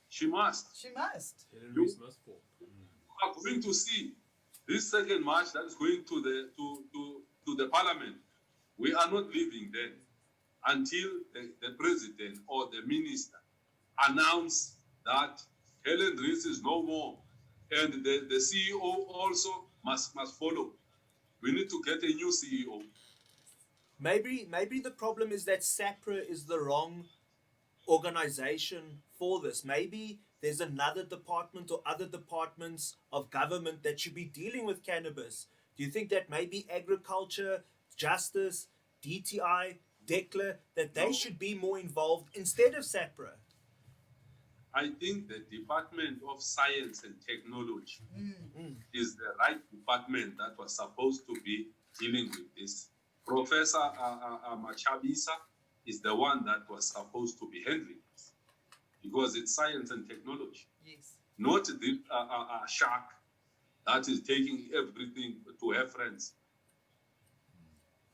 She must. She must. Helen Rees must fall. We are going to see this second march that is going to the parliament. We are not leaving then until the president or the minister announce that Helen Rees is no more, and the CEO also must follow. We need to get a new CEO. maybe the problem is that SAHPRA is the wrong organization for this. Maybe there's another department or other departments of government that should be dealing with cannabis. Do you think that maybe agriculture, justice, DTI, DECLA, that they should be more involved instead of SAHPRA? I think the Department of Science and Technology is the right department that was supposed to be dealing with this. Professor Machabisa is the one that was supposed to be handling this, because it's science and technology, Yes. not the shark that is taking everything to her friends.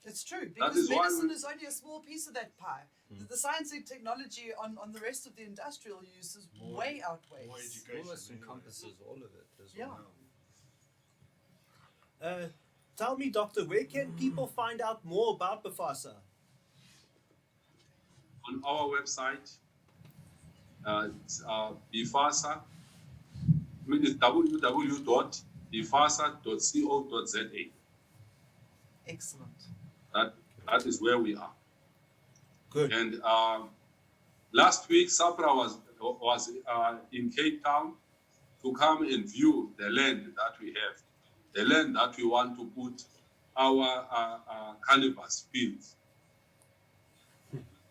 It's true, That because is why medicine we- is only a small piece of that pie. The science and technology on the rest of the industrial uses way outweighs. More education. Almost anyway. encompasses all of it as Yeah. well. Tell me, doctor, where can people find out more about BFASA? On our website, it's BFASA, it's www.bfasa.co.za. Excellent. That is where we are. Good. And last week, SAHPRA was in Cape Town to come and view the land that we have, the land that we want to put our cannabis fields.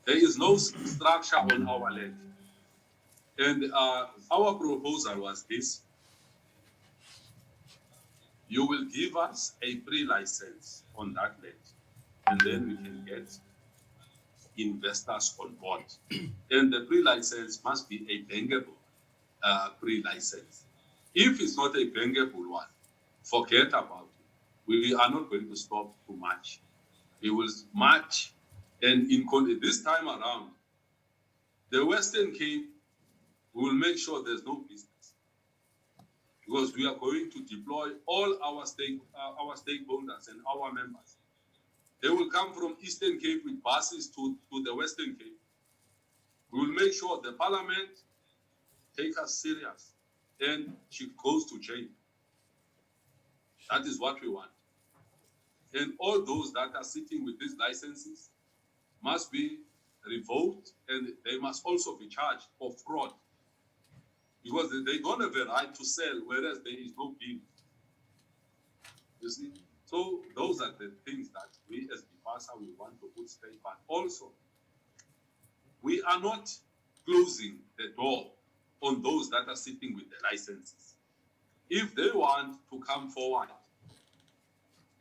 There is no structure on our land. And our proposal was this: you will give us a pre-license on that land, and then we can get investors on board. And the pre-license must be a bankable pre-license. If it's not a bankable one, forget about it. We are not going to stop too much. We will march, and this time around, the Western Cape will make sure there's no business, because we are going to deploy all our stakeholders and our members. They will come from Eastern Cape with buses to the Western Cape. We will make sure the Parliament take us serious, and she goes to jail. That is what we want. And all those that are sitting with these licenses must be revoked, and they must also be charged for fraud, because they don't have a right to sell whereas there is no bill. You see? So those are the things that we as BFASA we want to put straight, but also we are not closing the door on those that are sitting with the licenses. If they want to come forward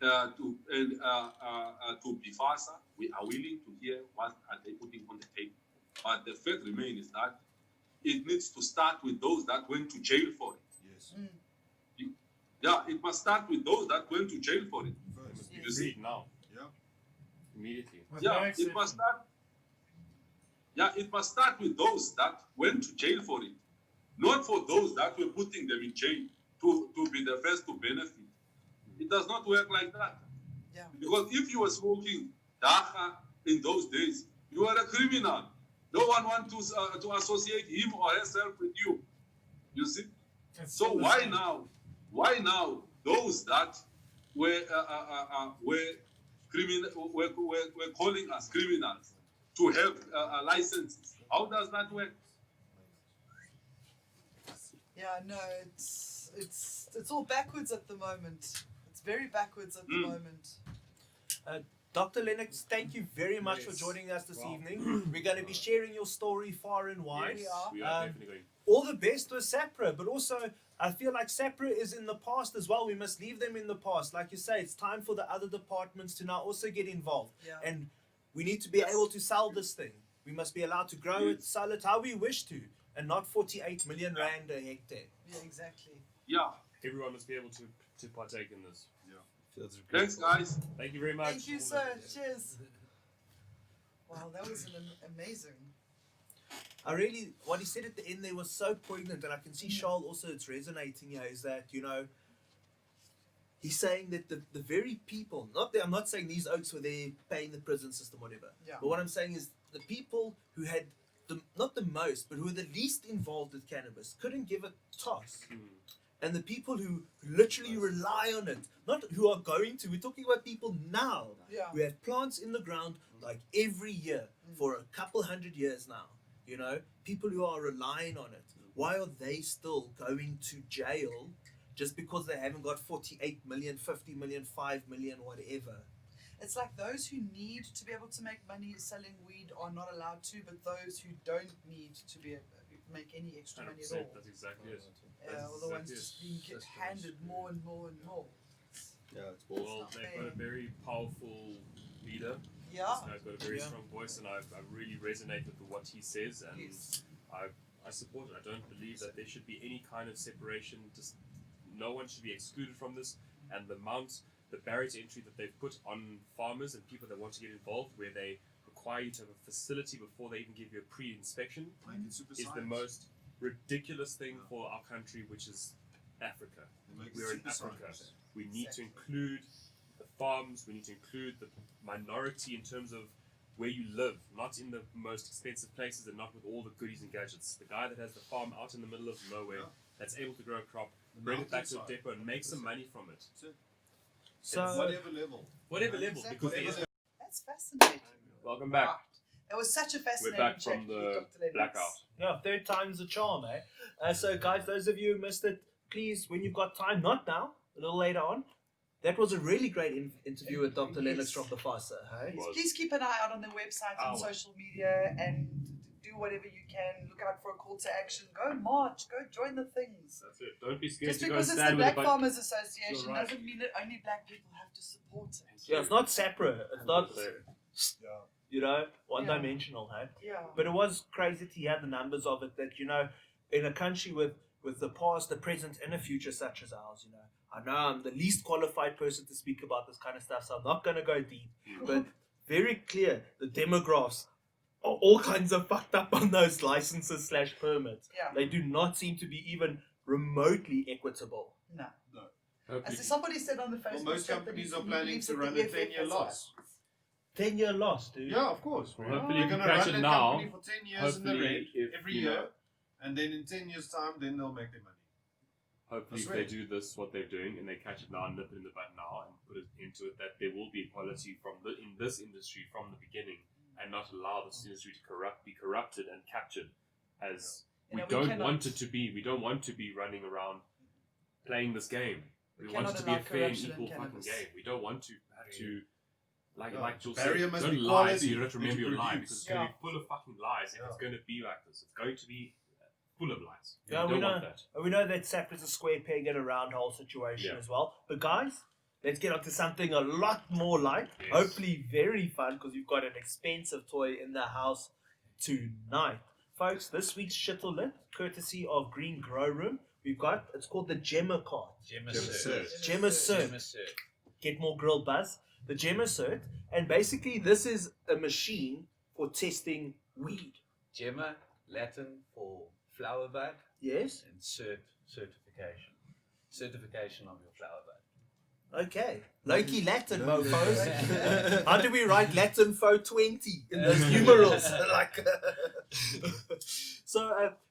to BFASA, we are willing to hear what are they putting on the table. But the fact remains is that it needs to start with those that went to jail for it. Yes. Yeah, it must start with those that went to jail for it. First. You see? now. Yeah. Immediately. With no Yeah, it exception. must start. Yeah, it must start with those that went to jail for it, not for those that were putting them in jail to be the first to benefit. It does not work like that. Yeah. Because if you were smoking dacha in those days, you are a criminal. No one wants to associate him or herself with you. You see? It's So still the why same. now? Why now those that were calling us criminals to have licenses? How does that work? Yeah, no, it's all backwards at the moment. It's very backwards at the moment. Dr. Lennox, thank you very much for Yes. joining us this Wow. evening. We're going to be sharing your story far and wide. Yes, are. we are Um, definitely going. All the best with SAHPRA, but also I feel like SAHPRA is in the past as well. We must leave them in the past. Like you say, it's time for the other departments to now also get involved. Yeah. And we need to be able to sell this thing. We must be allowed to grow it, sell it how we wish to, and not 48 million rand a hectare. Yeah, exactly. Yeah. Everyone must be able to partake in this. Fields are Thanks, beautiful. guys. Thank you very much. Thank you, sir. Cheers. Wow, that was amazing. What he said at the end there was so poignant, and I can see Charles also, it's resonating here, is that, he's saying that the very people, I'm not saying these oaks were there paying the prison system, whatever, Yeah. but what I'm saying is the people who had, not the most, but who were the least involved with cannabis, couldn't give a toss. And the people who literally rely on it, not who are going to, we're talking about people now Yeah. who have plants in the ground like every year for a couple hundred years now. People who are relying on it. Why are they still going to jail just because they haven't got 48 million, 50 million, 5 million, whatever? It's like those who need to be able to make money selling weed are not allowed to, but those who don't need to be make any extra money at 100%, all. that's exactly it. Or the ones exactly just being That's handed more and more and more. Yeah, it's Well, not they've fair. got a very powerful leader. Yeah. This guy's got a very Yeah. strong voice, and I really resonate with what he says, and Yes. I support it. I don't believe that there should be any kind of separation. Just no one should be excluded from this, and the barrier to entry that they've put on farmers and people that want to get involved, where they require you to have a facility before they even give you a pre-inspection, Make it super is the science. most ridiculous thing for our country, which is Africa. They make it We're in super Africa. science. We need Exactly. to include the farms, we need to include the minority in terms of where you live, not in the most expensive places and not with all the goodies and gadgets. The guy that has the farm out in the middle of nowhere, Yeah. that's able to grow a crop, The bring it back to a mountainside. depot and make some money from it. That's it. So, Whatever level. Whatever level, Exactly. because there is. That's fascinating. Welcome back. It was such a We're fascinating back chat from with the Dr. Lennox. blackout. yeah, third time's the charm, eh? So, guys, those of you who missed it, please, when you've got time, not now, a little later on, that was a really great interview with Dr. Lennox from the FASA, hey? Was. Please keep an eye out on their website and Our. social media and do whatever you can. Look out for a call to action. Go march. Go join the things. That's it. Don't be scared Just to go because it's the stand with a Black bunch. Farmers Association You're right. doesn't mean that only black people have to support it. Yeah, it's not SAHPRA, it's not, Yeah. one-dimensional, hey? Yeah. But it was crazy to hear the numbers of it, that, in a country with with the past, the present, and the future, such as ours. You know, I know I'm the least qualified person to speak about this kind of stuff, so I'm not going to go deep. But very clear, the demographs are all kinds of fucked up on those licenses / permits. Yeah. They do not seem to be even remotely equitable. No. Hopefully, As somebody said on the Facebook Well, most chat that companies he are planning believes to that run the a 10-year BFASA loss. 10-year loss, dude. Yeah, of course. Well, man. hopefully They're you going can to catch run it that now. company for 10 years in the Hopefully, red if, every you year, know, and then in 10 years' time, then they'll make their money. hopefully, I if swear. they do this, what they're doing, and they catch it now and nip it in the bud now and put it into it, that there will be equality in this industry from the beginning, and not allow this industry to be corrupted and captured as You we know, we don't cannot- want it to be. We don't want to be running around playing this game. We We want it cannot to be a allow fair and corruption in equal fucking cannabis. game. We don't want to have to like Jill barrier said, must don't be lie so quality you don't have to when you remember your lie produce. because it's going to Yeah. be full of fucking lies if it's going to be like this. It's going to be full of lies. Yeah, we we don't want know. that. And we know that SAHPRA is a square peg in a round hole situation Yeah. as well. But guys, let's get on to something a lot more light. Yes. Hopefully very fun because we've got an expensive toy in the house tonight. Folks, this week's shittle lit, courtesy of Green Grow Room, it's called the GemmaCert. GemmaCert. GemmaCert. Get more grill buzz. The GemmaCert. And basically this is a machine for testing weed. Gemma, Latin for flower bud, Yes? and certification. Certification of your flower bud. Okay. Loki Latin, mofos. How do we write Latin fo 20 in those numerals?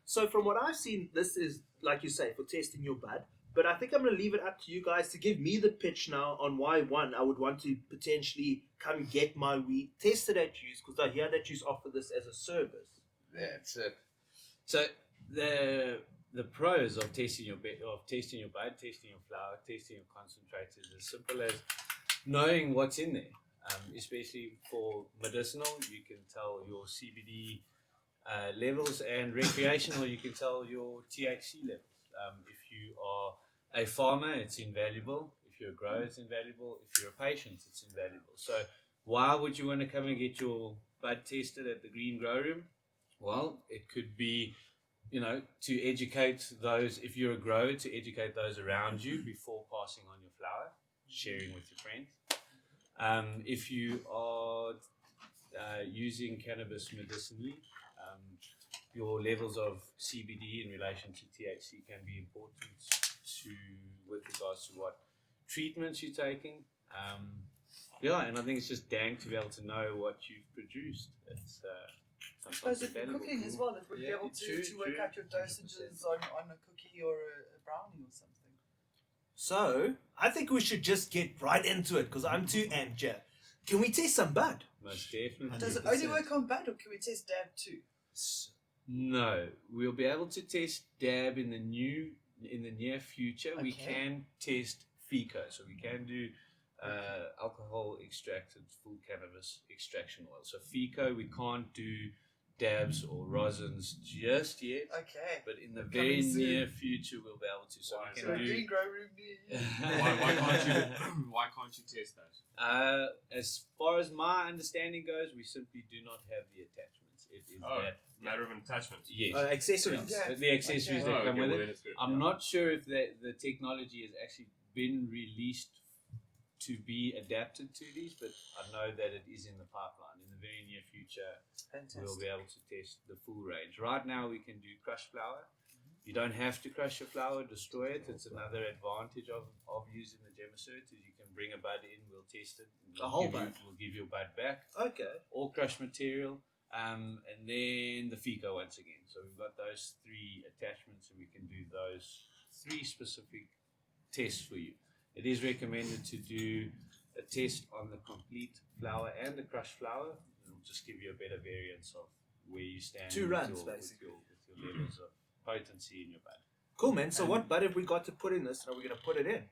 So from what I've seen, this is, like you say, for testing your bud. But I think I'm going to leave it up to you guys to give me the pitch now on why, one, I would want to potentially come get my weed tested at you, because I hear that you offer this as a service. That's it. So the pros of testing your bud, testing your flower, testing your concentrates is as simple as knowing what's in there. Especially for medicinal, you can tell your CBD levels, and recreational, you can tell your THC levels. If you are a farmer, it's invaluable. If you're a grower, it's invaluable. If you're a patient, it's invaluable. So why would you want to come and get your bud tested at the Green Grow Room? Well, it could be, to educate those, if you're a grower, to educate those around you before passing on your flower, sharing with your friends. If you are using cannabis medicinally, your levels of CBD in relation to THC can be important with regards to what treatments you're taking. And I think it's just dang to be able to know what you've produced. It's I suppose if you're cooking as well, it would be able to work out your 100%. dosages on a cookie or a brownie or something. So I think we should just get right into it because I'm too amped. Yeah. Can we test some bud? Most definitely. Does it only work on bud, or can we test dab too? No, we'll be able to test dab in the near future. We Okay. can test FECO, so we can do alcohol extracted full cannabis extraction oil. So FECO, we can't do dabs or rosins just yet, Okay. but in the very Coming soon. near future we'll be able to. So Why we is So can Green do. Grow Room near you. Why can't you test that? As far as my understanding goes, we simply do not have the attachments. It is that. Matter of attachment. Yes. Accessories. Yeah. The accessories Okay. that come with it. Then it's good. I'm not sure if the technology has actually been released to be adapted to these, but I know that it is in the pipeline. In the very near future, Fantastic. we'll be able to test the full range. Right now, we can do crushed flour. You don't have to crush your flour, destroy it. It's another advantage of using the GemmaCert is you can bring a bud in, we'll test it. And A whole give you- bud? We'll give you a bud back. Okay. All crushed material. And then the FECO once again. So we've got those three attachments and we can do those three specific tests for you. It is recommended to do a test on the complete flour and the crushed flour. It'll just give you a better variance of where you stand. Two with runs, your, basically. With your levels of potency in your bud. Cool, man. So what bud have we got to put in this? And are we going to put it in?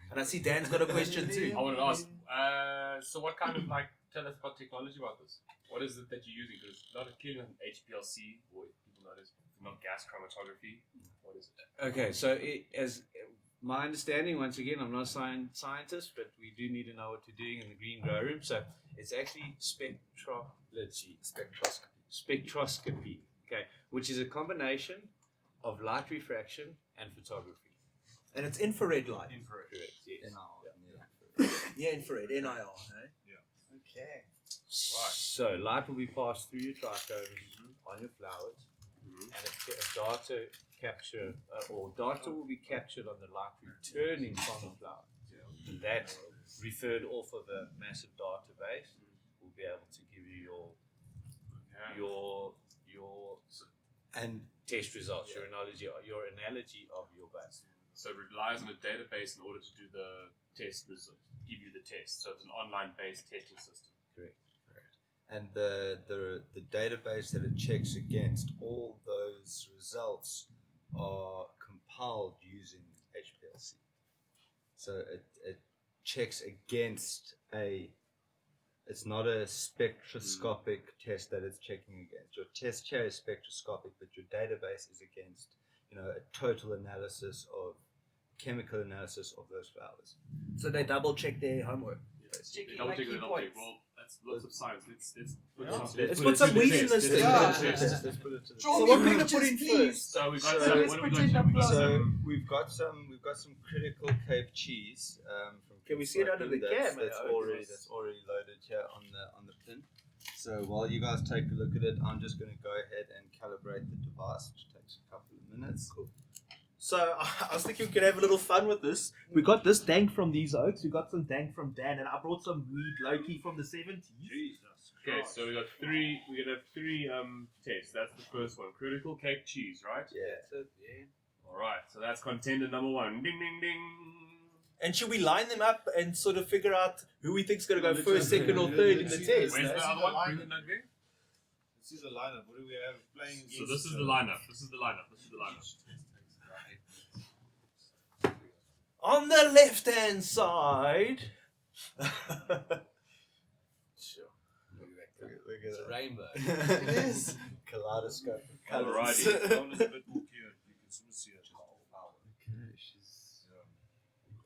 And I see Dan's got a question too. I wanted to ask, so what kind of, tell us about technology about this. What is it that you're using? Because it's not clearly an HPLC, or people notice, not gas chromatography. What is it? Okay, so as my understanding, once again, I'm not a scientist, but we do need to know what we're doing in the Green Grow Room. So it's actually spectroscopy, okay, which is a combination of light refraction and photography. And it's infrared light. Infrared. Correct, yes. Yeah, infrared, NIR. Eh? Okay. So light will be passed through your trichomes on your flowers, and a data capture or data will be captured on the light returning from the flower. And that, referred off of a massive database, will be able to give you your And test results, your analogy of your base. So it relies on a database in order to do the test result, give you the test. So it's an online-based testing system. Correct. and the database that it checks against, all those results are compiled using HPLC. So it checks against it's not a spectroscopic test that it's checking against. Your test chair is spectroscopic, but your database is against, a total analysis of chemical analysis of those flowers. So they double check their homework. Checking Double my check key it, double check. points. Well, that's lots of science. Let's Let's put some weed in this thing. Let's put it to the Draw So me what we're gonna pictures, put in please. first? So we've got So some. let's What have we pretend got? I'm We've got blind. some. So we've got some critical Cape cheese from Can we see it under the that's, camera? that's already loaded here on the pin. So while you guys take a look at it, I'm just going to go ahead and calibrate the device, which takes a couple of minutes. Cool. So I was thinking we could have a little fun with this. We got this dank from these oaks. We got some dank from Dan, and I brought some weed low-key from the 70s. Okay, so we got three. We're gonna have three tests. That's the first one. Critical Cape cheese, right? Yeah. All right. So that's contender number one. Ding ding ding. And should we line them up and sort of figure out who we think's going to go first, second, or third in the test? Where's the other one? Bring it back there. This is a lineup. What do we have playing against? So this is the lineup. This is the lineup. This is the lineup. On the left-hand side. Sure. Look It's a at rainbow. that. It is. Kaleidoscope. Alrighty. That one is a bit more clear. You can sort of see it. Okay, she's...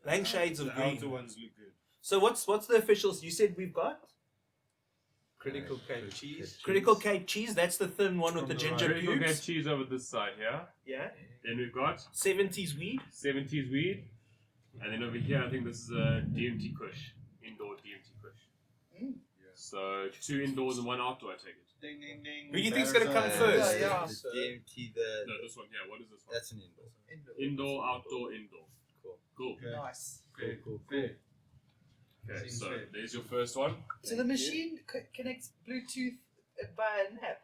Blank shades of The outer green. ones look good. So what's the officials? You said we've got Critical Cape cheese. Critical Cape cheese. That's the thin one with the ginger Critical Cape pubes. cheese over this side here. Yeah. Then we've got 70s weed. 70s weed. And then over here, I think this is a DMT Kush. Indoor DMT Kush. Mm. So 2 indoors and 1 outdoor, I take it. Ding ding ding. Who do you think's gonna come Baritone. first? Yeah. The DMT, No, this one here. What is this one? that's an indoor. Indoor, outdoor, indoor. Cool. Cool. Okay. Nice. Cool. Okay, Seems so fair. there's your first one. So the machine connects Bluetooth via an app.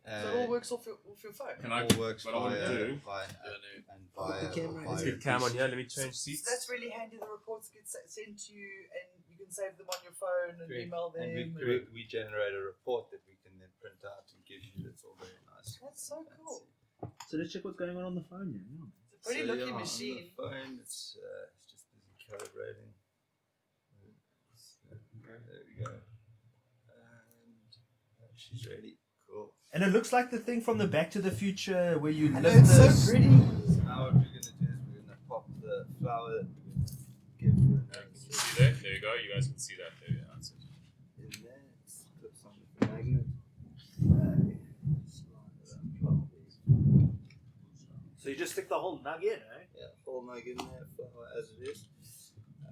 So it all works off your phone. Can I? all works what I want to via, do? via and via, the camera. via Let's get Cam on here. Let me change So seats. that's really handy. The reports get sent to you, and you can save them on your phone and Great. email them. And and- we generate a report that we can then print out and give you. That's all very nice. That's so cool. So let's check what's going on the phone here. It's a pretty So, looking yeah, machine. On the phone, it's just busy calibrating. There we go. And she's ready. Cool. And it looks like the thing from the Back to the Future where you I know, lift it's this. so pretty. So now what we're going to do is we're going to pop the flower that we're going to give her Can an you see that? There you go. You guys can see that. There we are. That's it. in there. It's clips on the magnet. Slide it up properly. So you just stick the whole nug in, eh? Yeah, whole nug in there, flower as it is.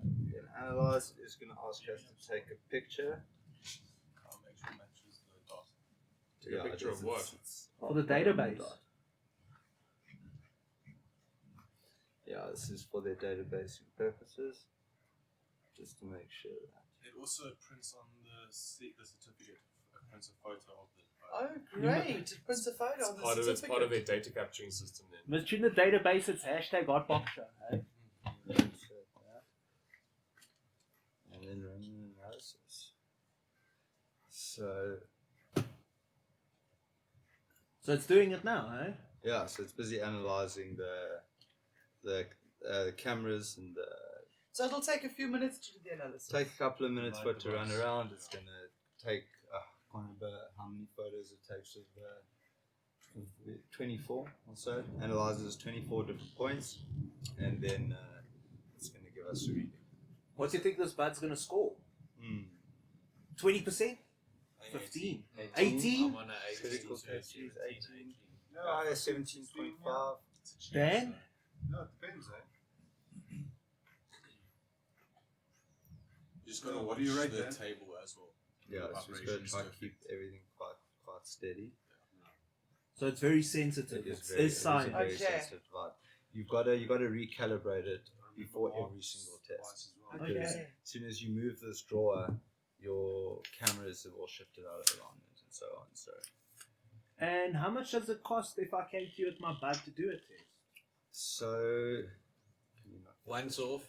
We're going to analyze. It's going to ask us to take a picture. I'll make sure it matches the dot. Take a picture of what? For the database. Yeah, this is for their database purposes. Just to make sure that. It also prints on the certificate. It prints a photo of the. Oh, great. It prints a photo It's of the part of it's part of certificate. their data capturing system. Then. But in the database, it's hashtag Hotbox show, eh? And then run an analysis. So it's doing it now, eh? yeah, so it's busy analyzing the cameras and So it'll take a few minutes to do the analysis. take a couple of minutes for it to run around. It's gonna take can't remember how many photos it takes of 24 or so. Analyzes 24 different points, and then it's gonna give us a reading. What do you think this bud's going to score? 20%? 15? 18? I'm on a 18, Critical so it's Cape cheese, 18. Yeah, 17.5. Dan? No, it depends, eh? You just gotta What watch do you rate the that? table as well. Yeah, it's just got to Vibrations try to to keep everything quite steady. So it's very sensitive. It is It's very, science. very Okay. sensitive. But you've got to recalibrate it before every single test. Okay. Because as soon as you move this drawer, your cameras have all shifted out of alignment and so on. So And how much does it cost if I came to you with my bud to do a test? so can you not Once off.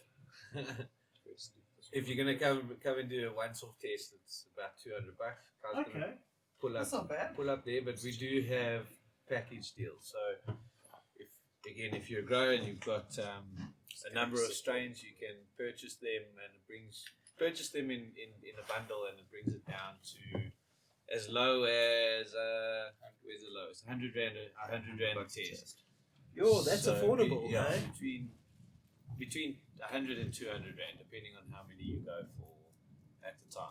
first do this If you're gonna come and do a once-off test, it's about $200. Guys gonna Okay. That's not bad. pull up there, but we do have package deals. So if you're a grower and you've got a number of strains, you can purchase them, and purchase them in a bundle, and it brings it down to as low as where's the lowest? 100 rand a test. Yo, that's So, affordable, yeah, eh? between 100 and 200 rand, depending on how many you go for at the time.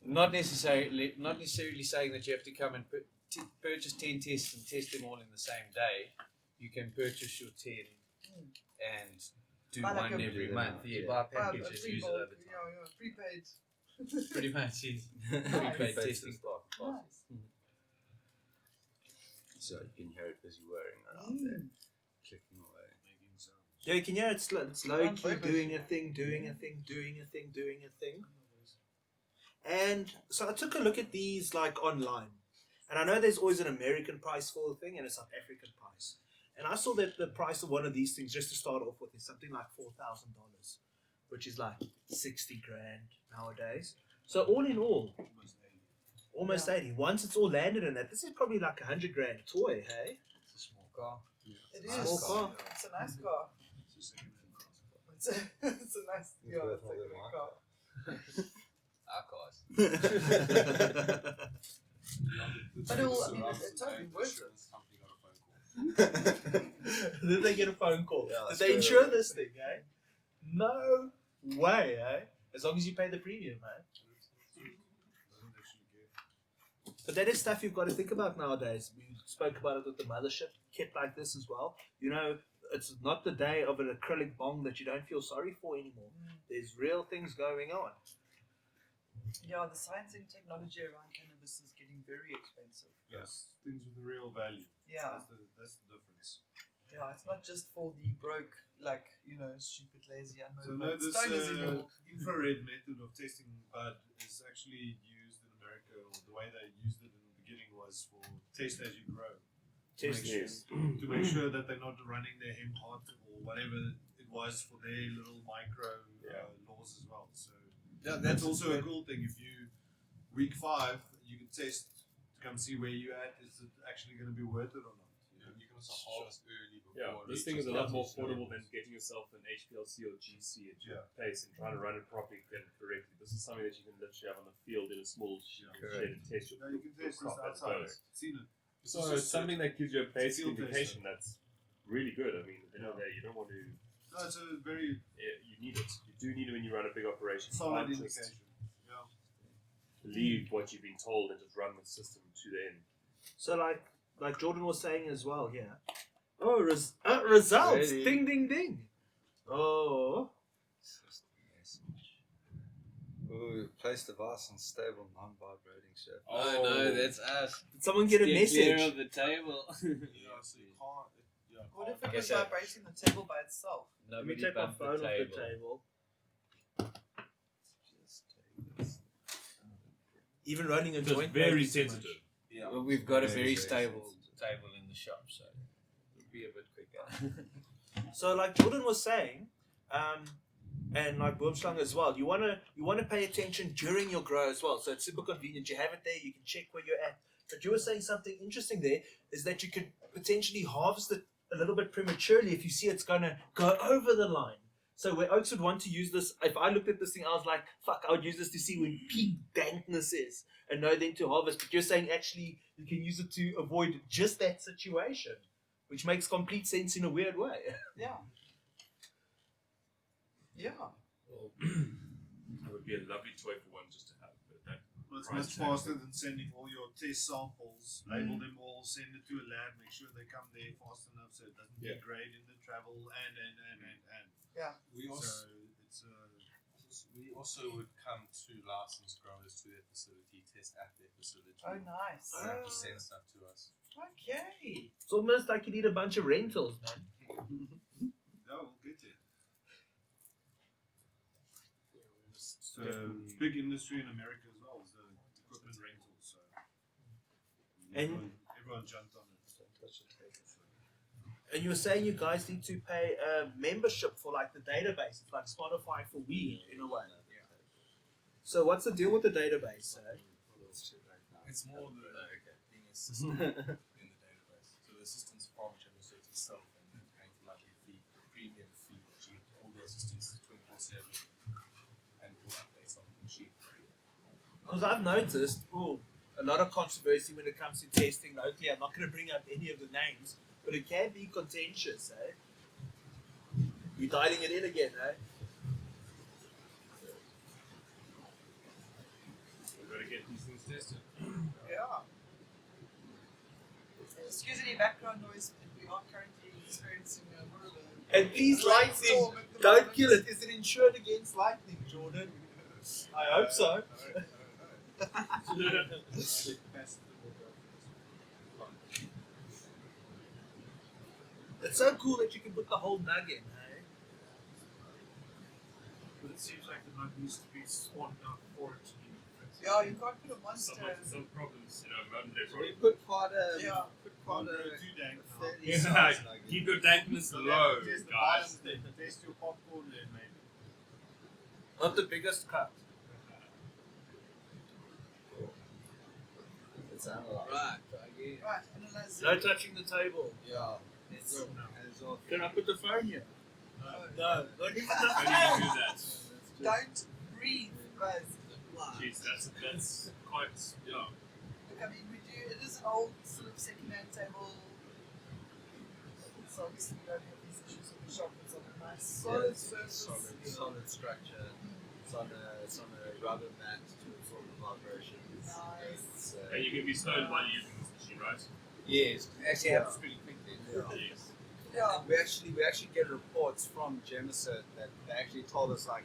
Not necessarily saying that you have to come and purchase 10 tests and test them all in the same day. You can purchase your 10 and do Buy like one a- every month. Yeah, Yeah. buy A packages, free use it bulk, over time. prepaid. Pretty much, yes. Nice. Prepaid testing. Nice. So you can hear it as you're whirring around there, clicking away. Yeah, you can hear it's low On key purpose. doing a thing, doing a thing, doing a thing, doing a thing. And so I took a look at these like online. And I know there's always an American price for the thing and a South African price. And I saw that the price of one of these things, just to start off with, is something like $4,000, which is like 60 grand nowadays. So all in all, almost 80. Once it's all landed in that, this is probably like 100 grand toy, hey? It's a small car. It Small is. car. It's a nice car. It's a nice. It's Yeah, worth it's more a than good my car. Our cars. But it's totally worth it. Did they get a phone call? Yeah, Did straight they insure away. this thing, eh? No way, eh? As long as you pay the premium, eh? But that is stuff you've got to think about nowadays. We spoke about it with the mothership kit like this as well. You know, it's not the day of an acrylic bong that you don't feel sorry for anymore. There's real things going on. Yeah, the science and technology around cannabis is getting very expensive. Yes, things with real value. Yeah, That's the difference. yeah, it's not just for the broke, like, stupid, lazy, So no, unmotivated this stoners anymore. infrared method of testing bud is actually used in America, or the way they used it in the beginning was for test as you grow. Test To make sure that they're not running their hemp hot or whatever it was for their little micro laws as well. So that's also a cool thing. If you week 5, you can test to come see where you're at. Is it actually going to be worth it or not? You can also harvest early before Yeah, it this thing reaches is a lot more levels. affordable than getting yourself an HPLC or GC at your Yeah. place and trying to run it properly and correctly. This is something that you can literally have on the field in a small shed and test your, No, you can your test this crop as it outside. goes. Seen it. So it's something that gives you a basic field indication that's really good. I mean, at the end of the day, you don't want to. No, it's a very You need it. You do need it when you run a big operation. You solid can't just indication. Yeah. believe what you've been told and just run the system to the end. So like Jordan was saying as well, yeah. Oh, results! Ready. Ding, ding, ding! Oh. Ooh, place device on stable, non-vibrating surface. Oh no, that's us. Did someone get a Steer message? clear of the table. Yeah, so you can't. Yeah, What if it Yes, was sir. vibrating the table by itself? Let me Nobody take my bumped phone the off table. the table. Even running a It's joint very may be too much. sensitive. Yeah. Well, we've got a Very, very very stable sensitive. table in the shop, so it'll be a bit quicker. So like Jordan was saying, and like Boomslang as well, you wanna pay attention during your grow as well. So it's super convenient. You have it there, you can check where you're at. But you were saying something interesting there, is that you could potentially harvest it a little bit prematurely if you see it's gonna go over the line. So where Oaks would want to use this, if I looked at this thing, I was like, fuck, I would use this to see when peak dankness is and know then to harvest. But you're saying actually you can use it to avoid just that situation, which makes complete sense in a weird way. Yeah. Yeah. Well, it would be a lovely toy for one just to have, but that Well, it's much faster than sending all your test samples, label them all, send it to a lab, make sure they come there fast enough so it doesn't degrade in the travel and. Yeah. We also, So it's we also would come to licensed growers to their facility, test at their facility. Oh, nice. They have to send stuff to us. Okay. It's almost like you need a bunch of rentals, man. yeah, we'll get there. So big industry in America as well is the equipment rental. So everyone jumped on it. And you were saying you guys need to pay a membership for like the database. It's like Spotify for weed in a way. So what's the deal with the database? It's more being a system in the database. So the system's from GemmaCert itself and paying for monthly fee, premium fee, which all the assistants 24/7 and all updates on the machine. Because I've noticed a lot of controversy when it comes to testing locally. I'm not going to bring up any of the names, but it can be contentious, eh? You're dialing it in again, eh? We've got to get these things tested. Yeah. Excuse any background noise, but we are currently experiencing a whirlwind. And please lightning, don't kill it. Is it insured against lightning, Jordan? I hope so. It's so cool that you can put the whole nug in, hey? But it seems like the nug needs to be spawned out for it to be. Yeah, you can't put a monster. Some problems, modern day So we problems. put quite a Yeah. Too dank now. fairly Yeah, sized nugget. keep your dankness So low, test the guys. bottom, then test your popcorn then maybe. Not the biggest cut. It's analyzed. Right. Right, analyze No touching the table. Yeah. It's hands off. Can I put the phone here? No. No, not even How do you do that? Don't breathe, guys. Jeez, that's quite, yeah. Look, I mean, we do, it is an old sort of second-hand table. So obviously we don't have these issues in the shop. It's on a nice solid surface. Solid structure. It's on a rubber mat to absorb the vibrations. Nice. And you can be stoned while you're using this machine, right? Yes, actually happens pretty quickly. Yes. Yeah. We actually get reports from GemmaCert that they actually told us like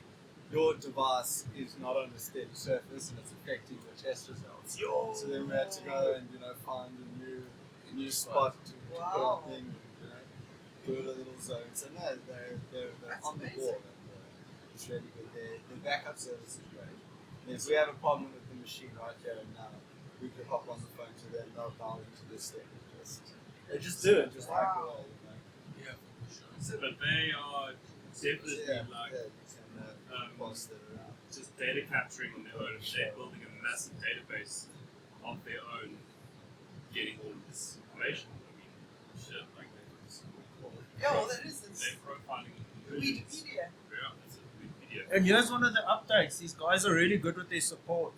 your device is not on a steady surface and it's affecting the test results. So then we had to go and find a new spot to put our thing, do a little zone. So no, they're on the ball. And, it's really good. Their backup service is great. And if we have a problem with the machine right here and now, we could hop on the phone to them. They'll dial into this thing and just do it. just hack away. Yeah, for sure. But they are definitely Boss that around. just data capturing on their own. They're building a massive database of their own, getting all this information. I mean, shit, like Yeah, well, that is. It's they're profiling Wikipedia. Yeah, that's a Wikipedia. And here's one of the updates. These guys are really good with their support.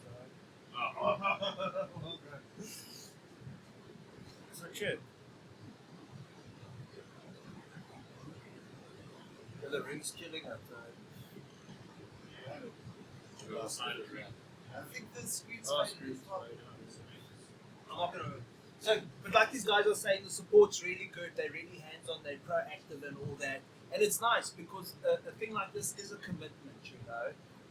So shit. Yeah, the ring's killing it. I think the screen Oh, screen is not. I'm not gonna. So, but like these guys are saying, the support's really good. They're really hands-on. They're proactive and all that. And it's nice because a thing like this is a commitment,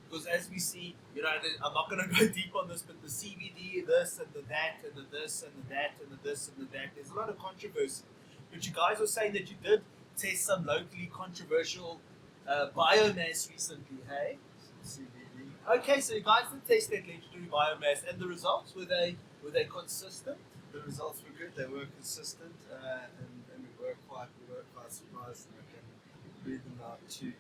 Because as we see, I'm not going to go deep on this, but the CBD, this and the that, and the this and the that, and the this and the that. There's a lot of controversy. But you guys were saying that you did test some locally controversial biomass recently, hey? CBD. Okay, so you guys did test that legendary biomass, and the results were they consistent? The results were good. They were consistent, and we were quite surprised, and I can read them out to you.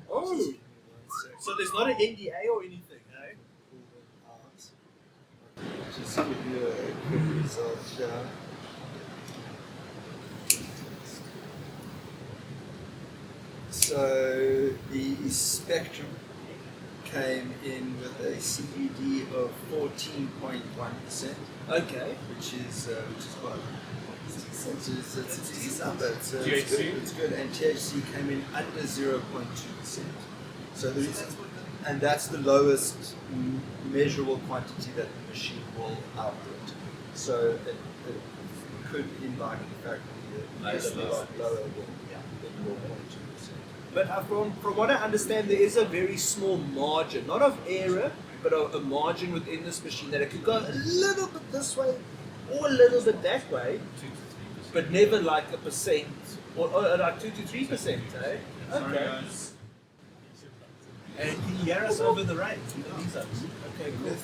Oh, Just give me 1 second. so there's not an NDA or anything, eh? Pull them out. Just give you a quick result here. So the spectrum came in with a CBD of 14.1%, Okay. which is quite. It's a decent number. It's THC? good. It's good. And THC came in under 0.2%. So the reason. and that's the lowest measurable quantity that the machine will output. So it could, in fact, be a lot lower than your 0.2%. But from what I understand, there is a very small margin, not of error, but a margin within this machine that it could go a little bit this way or a little bit that way, but never like a percent or like 2 to 3%. Eh? Okay. And can you hear us over the rain? Okay, cool.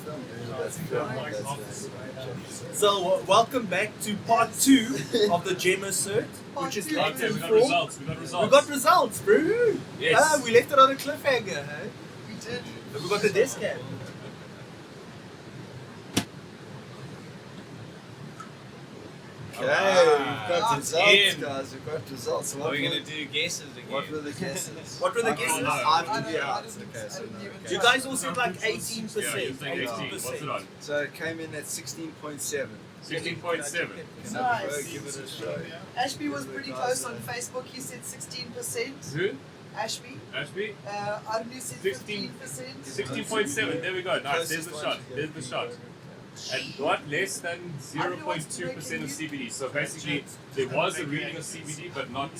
So welcome back to part 2 of the GemmaCert, which is later we got for. results. We got results, bro. Yes. We left it on a cliffhanger, hey? We did. And we got the desk cam. Okay, we've got It's results, in. guys. We've got results. Are we going to do guesses again? What were the guesses? What were the I guesses? have to be out. Okay, so no. even- You guys all said like 18%. Yeah, you think 18. What's it on? So it came in at 16.7. 16.7. Nice. Give it a shot. Ashby was pretty close on Facebook. He said 16%. Who? Ashby. Ashby? Arnu said 16. 15%. 16.7. There we go. Nice. There's the shot. There's the shot. And what? Less than 0.2% of CBD. So basically, there was a reading of CBD, but not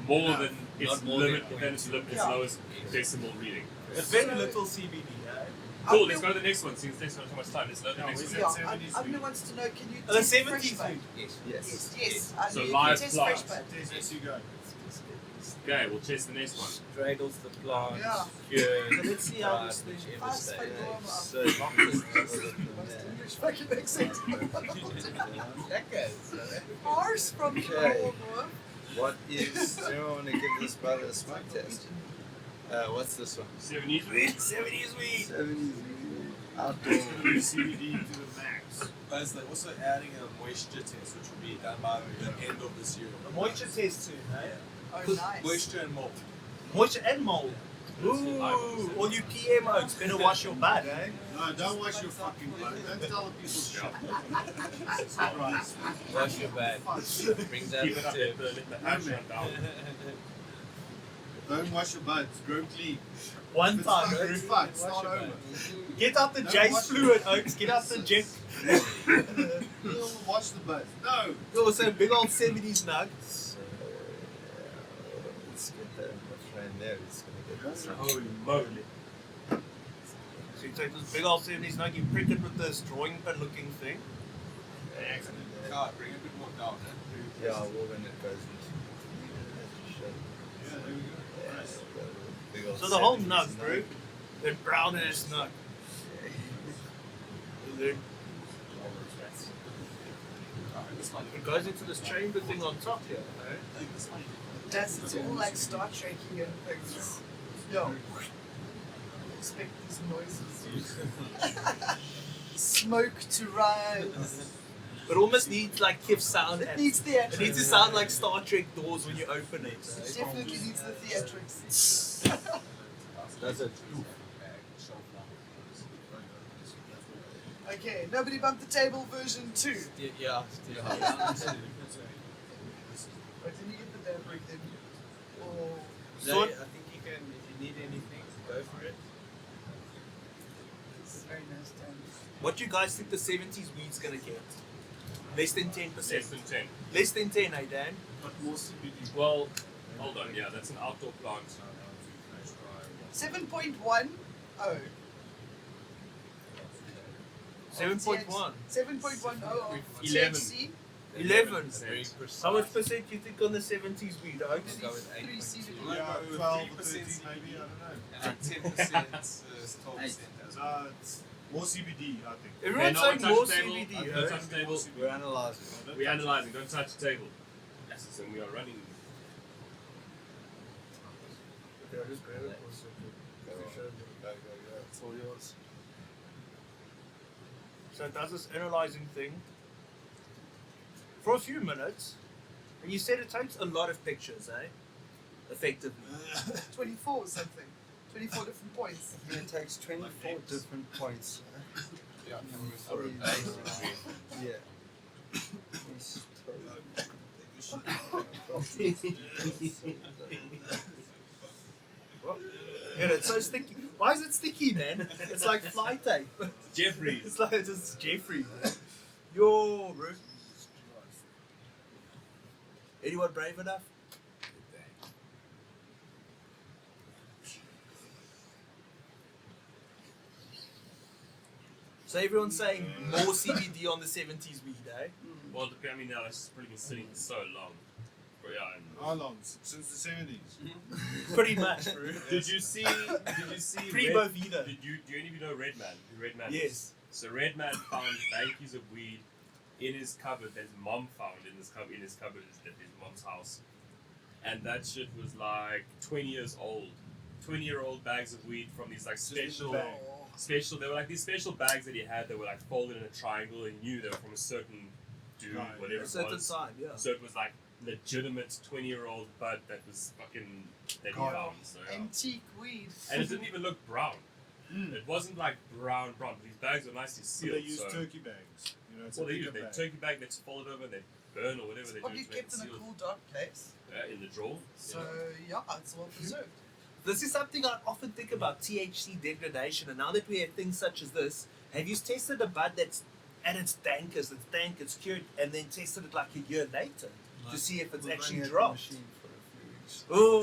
more than its limit, than its lowest decimal reading. It's very little CBD, eh? Cool. Let's go to the next one. Since there's not too much time, let's load the next one. Yeah, Arnu wants to know, can you The test 70s fresh bud? Yes. Yes. So Arnu, you live can test plant. fresh bud. Yes, you go. Okay, we'll test the next one. Cradles the plant, Yeah. cured, So let's see how this thing. whichever Fast stage. food warm up. So English fucking accent. Horse from Okay. Norway. what is? Does anyone want to give this brother a smoke test? What's this one? 70s weed. 70s weed. 70s outdoor. CBD to the max. Guys, they're also adding a moisture test, which will be done by the end of this year. A moisture test too, eh? Oh, nice. Moisture and mold. Moisture and mold. Ooh, all you PM oaks, better wash your butt, eh? No, don't wash your fucking butt. Don't tell the people shit. It's not right. Wash your bag. Bring that Keep it up tip. there, let the hash run down. Don't wash your butt. Grow clean. One It's time, fucked. It's bro. fucked. Start over. Get out the Don't Jace wash fluid, oaks. Get out the jet. You'll wash the butt. No. Also, big old 70s nug. Let's get that friend there. It's gonna get this. Holy moly. So you take this big old 70s nug, you prick it with this drawing pin looking thing. God, bring it a bit more down, eh? Yeah, well when it goes into. Yeah, there we go. Nice. Big old So the whole 70s nug, bro. That brown ass nug. Then it goes into this chamber thing on top here, eh? It's all like Star Trekking and things. Yo. Expect these noises. Smoke to rise. It almost needs like kiff sound. It needs theatrics. It needs to sound like Star Trek doors when you open it. It definitely needs the theatrics. Does it? Okay, nobody bumped the table version 2. Yeah. Wait, did you get the damn break then? Or So I think you can, if you need anything, go for it. it's very nice time. What do you guys think the 70s weed's gonna get? Less than 10%. Less than 10. Less than 10, eh, Dan? But more CBD. Well, hold on. Yeah, that's an outdoor plant. 7.1. Oh. 7.1. 7.10 of 11. THC. 11. Very precise. How much percent do you think on the 70s weed, Oaks? Go with 3 CBD. Yeah, 12 or 13 maybe, I don't know. And 10% is 12% as well. It's more CBD, I think. Everyone's no one saying touch more the table. CBD, Don't eh? touch the table. We're analysing. We're analysing. Don't touch the table. Yes, and we are running. It's all yours. So it does this analyzing thing for a few minutes, and you said it takes a lot of pictures, eh? Effectively. 24 or something. 24 different points. It takes 24 different points. Yeah, For from yeah. Yeah, it's so sticky. Why is it sticky, man? It's like fly tape. Jeffrey. It's like it's Jeffrey. Yo, bro. Anyone brave enough? So everyone's saying more CBD on the 70s weed, eh? Well, I mean, now it's probably been sitting for so long. But yeah, How long? Since the 70s. Pretty much, bro. Did you see? Primo Vida. Do any of you know Redman? Who Redman Yes. is? So Redman found baggies of weed in his cupboard that his mom found in his cupboard at his mom's house, and that shit was like 20 years old. 20-year-old bags of weed from these like special. They were like these special bags that he had that were like folded in a triangle, and you knew they were from a certain dude, Right, whatever A it certain was. time, yeah. So it was like legitimate 20-year-old bud that was fucking that he God. found. So, yeah. Antique weed. And it didn't even look brown. It wasn't like brown. These bags were nicely But sealed. they use so turkey bags. You know, it's well, a they bigger use their bag. turkey bag that's folded over and they burn or whatever they do. Probably to make it kept in a sealed. cool, dark place. In the drawer. So, yeah, it's well preserved. This is something I often think about, THC degradation, and now that we have things such as this, have you tested a bud that's at its dankest, it's cured, and then tested it like a year later to see if it's actually dropped? Oh,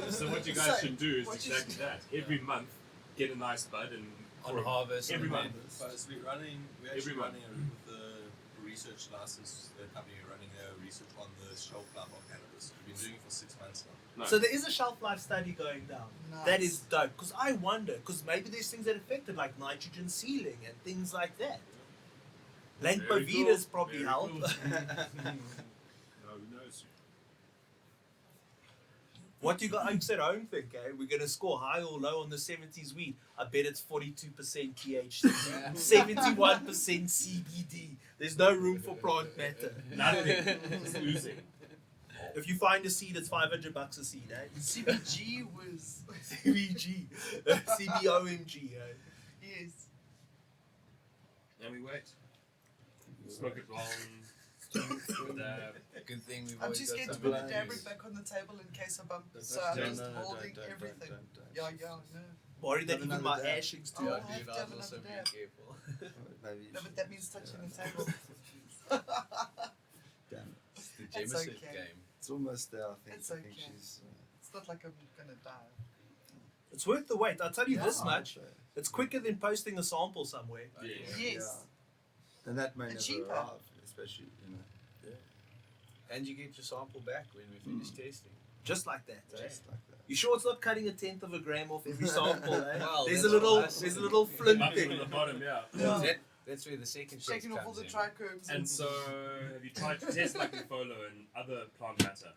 So what you guys So, should do is what you exactly that. Every month, get a nice bud and On harvest. every and month. then- But we're running, we're Every actually month. running with the research license, the company running a research on the shelf life of cannabis. We've been doing it for 6 months now. No. So there is a shelf life study going down. Nice. That is dope, because I wonder, because maybe there's things that affect it, like nitrogen sealing and things like that. Very Lenpovitas cool. probably Very help. cool. No, who knows? What you guys at home think, eh? We're going to score high or low on the 70s weed. I bet it's 42% THC, 71% CBD. There's no room for plant matter. Nothing. Just oozing. If you find a seed, it's $500 a seed, eh? CBG was. CBG, CBOMG, eh? Yes. And we wait. Smoke it long. Dab. Good thing we've I'm always too got scared to some put the values. dab back on the table in case I bump it. So No, I'm no, just no, holding don't, everything. don't. Yeah, no. Worried that Have even another my dab. ashings Oh, too. I'll Yeah, have dude, to I'd have also another be dab. careful. Maybe No, but that means touching the table. damn. It's the That's GemmaCert okay. game. It's almost there, I think. It's I think okay. she's. It's not like I'm gonna die. It's worth the wait. I'll tell you this Yeah. much. It's quicker than posting a sample somewhere. Yeah. Yes. And that may And never cheaper. arrive, especially, And you get your sample back when we finish testing. Just like that. Eh? just like that. You sure it's not cutting 1/10 of a gram off every sample? Eh? Well, there's a that's little, us. there's a little flint Nothing thing. on the bottom, yeah. Yeah. That's where the second check Shaking off all comes the in. trichomes. And so, have you tried to test like Lufolo and other plant matter?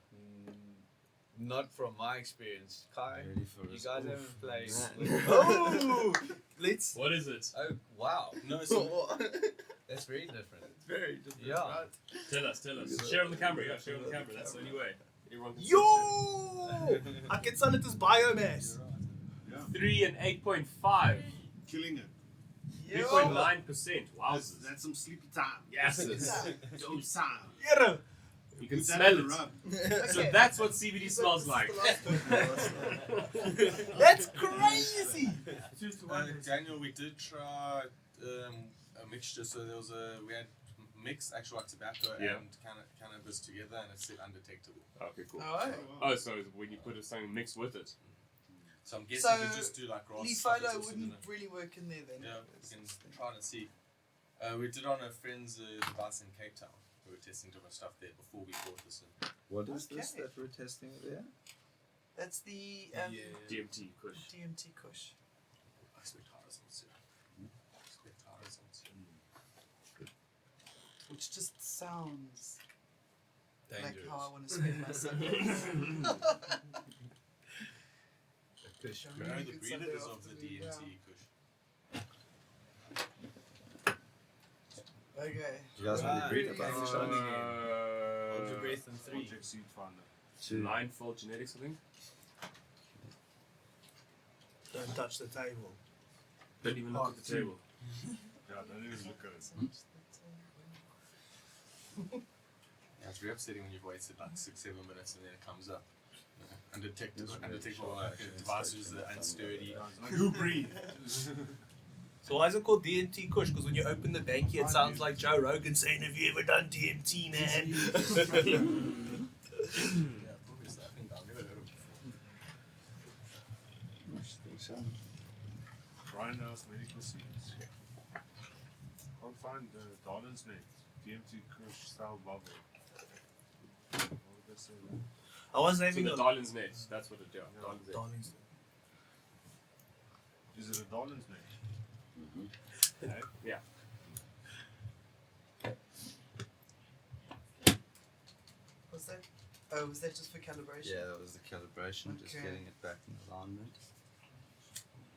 Not from my experience. Kai, Ready for you us? guys Oof. haven't played. Man. Oh, let's. What is it? Oh, wow. No, so That's very different. Very different. Yeah. Right? Tell us. Share on the camera, yeah, share on the camera. That's the only way. Everyone can see Yo, I can sell it as biomass. Yeah. it. 3 and 8.5. Killing it. 3.9%. That's, Wowzers. that's some sleepy time. Yes, it is. Dope sound. Yeah. You can Put that smell in the it. rub. So that's what CBD smells like. That's crazy. Daniel, we did try a mixture. So there was we had mixed actual tobacco Yeah. and cannabis together, and it's still undetectable. Okay, cool. Alright. Oh, so when you put something mixed with it. So I'm guessing So, we just do like grass. Leaf stuff photo that's also wouldn't in it. really work in there then. Yeah, we can try and see. We did on a friend's device in Cape Town. We were testing different stuff there before we brought this in. What is this Okay. that we're testing there? That's the DMT, Kush. DMT Kush. I expect high results, yeah. Expect high results, yeah. Which just sounds like Dangerous. how I want to spend my Sundays. Kush. Yeah, You know really the good breeder Sunday is of the afternoon, DMT yeah. Kush. Okay. You guys want to Right. read about Uh, the Hold your Uh, breath in 3. Project Seed Finder. Two. Ninefold genetics, I think. Don't touch the table. Don't even look at the table. Yeah, don't even look at it. Yeah, it's very upsetting when you've waited like 6-7 minutes and then it comes up. undetectable devices that aren't sturdy. Who breathed? So why is it called DMT Kush? Because when you open the banky, it sounds like Joe Rogan saying, "Have you ever done DMT, man?" Yeah, obviously, I think I've never heard of it before. Grindhouse medical scenes. Can't find the Darlin's net. DMT Kush style bubble. What would they say there? I was So having the a Darlin's net, that's what it is. Darlin's net. Darlings. Is it a Darlin's net? Yeah. Was that? Oh, was that just for calibration? Yeah, that was the calibration, just Okay. getting it back in alignment.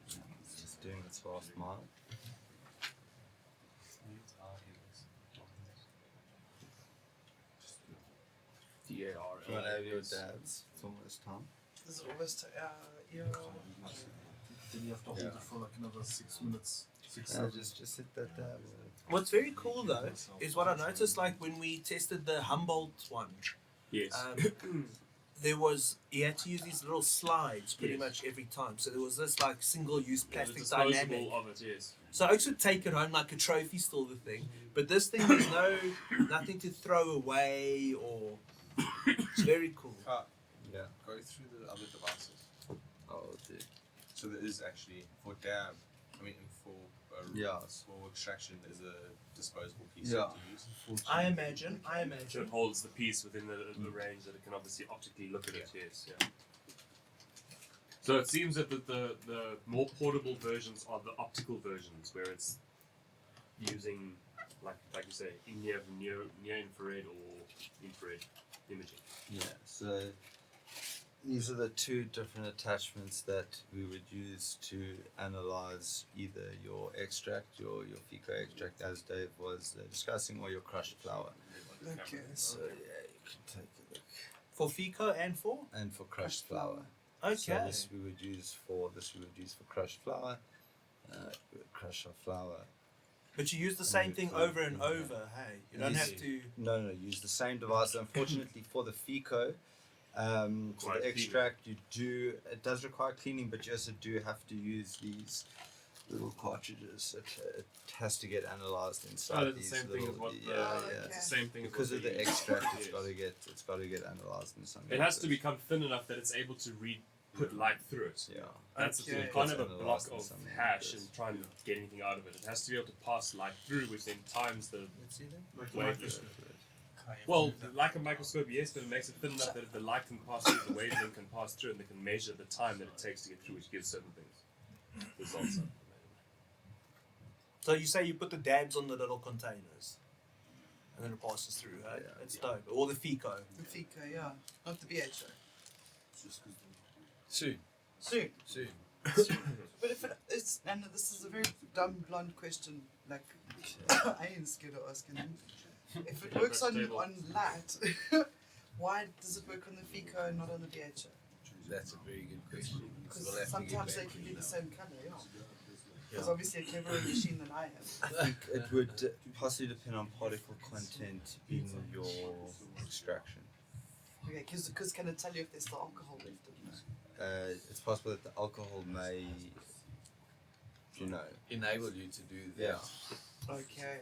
It's just doing its fast mile. If you want to have your dabs, it's almost time. This is almost yeah. Then you have to hold it for like another 6 minutes. Just hit that dab. What's very cool though is what I noticed, like when we tested the Humboldt one. Yes. There was, you had to use these little slides pretty Yes. much every time. So there was this like single-use Yeah, the plastic disposable dynamic. of it, yes. So I could take it home like a trophy, still the thing. But this thing, there's nothing to throw away or. It's very cool. Yeah. Go through the other devices. Oh, dude. So there is actually for dab, for for extraction, there's a disposable piece Yeah. to use. I imagine. So it holds the piece within the range that it can obviously optically look at it, yes. Yeah. So it seems that the more portable versions are the optical versions, where it's using, like you say, near infrared or infrared imaging. Yeah, so these are the two different attachments that we would use to analyze either your extract, your FICO extract, as Dave was discussing, or your crushed flour. Okay. So yeah, you can take a look. For FICO and for? And for crushed flour. Okay. So this we would use for crushed flour. We would crush our flour. But you use the same thing over and over, hey? You don't have to. No, use the same device. Unfortunately, for the FICO, for Requires the extract, it does require cleaning, but you also do have to use these little cartridges. It has to get analyzed inside. Oh, it's the these same thing little, as what okay. it's the same thing because as of what the they use. extract, it's Yes. got to get analyzed in some. It has to become thin enough that it's able to put light through it. Yeah. That's the thing. Okay. You can't have a It's block analysed in of something hash like and try and get anything out of it. It has to be able to pass light through, which then times the wavelength. Well, like a microscope, yes, but it makes it thin enough that the light can pass through, the wavelength can pass through, and they can measure the time that it takes to get through, which gives certain things. Results. So you say you put the dabs on the little containers, and then it passes through. Hey? Yeah. It's dope. Or the FICO. The FICO, yeah. Not the BHO. Soon. Soon. But if it's, and this is a very dumb, blunt question, like, I ain't scared of asking him. If it works on light, why does it work on the FICO and not on the BHO? That's a very good question. Because We'll have to sometimes get they back can to be you the now. same colour, yeah. It's obviously a cleverer machine than I have. I think it would possibly depend on particle content in your extraction. Okay, because can it tell you if there's still alcohol left in it? It's possible that the alcohol may, Enable you to do that. Yeah. Okay.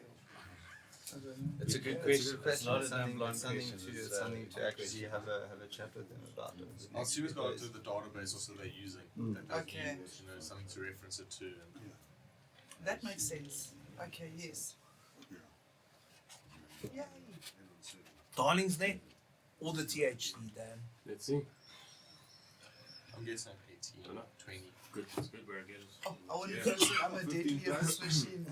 I don't know. It's a good It's question. a good question. It's not a It's damn something, blunt it's something question. to, it's something to actually have a chat with them about. Over the I'll next see what's few got days. into the database also they're using. Mm. That they Okay. use, something to reference it to. And That makes sense. Okay, yes. Yay. Darling's Net or the THC, Dan? Let's see. I'm guessing 18, 20. Good, it's good where I get it. Oh, I want to say I'm a deadly on this machine.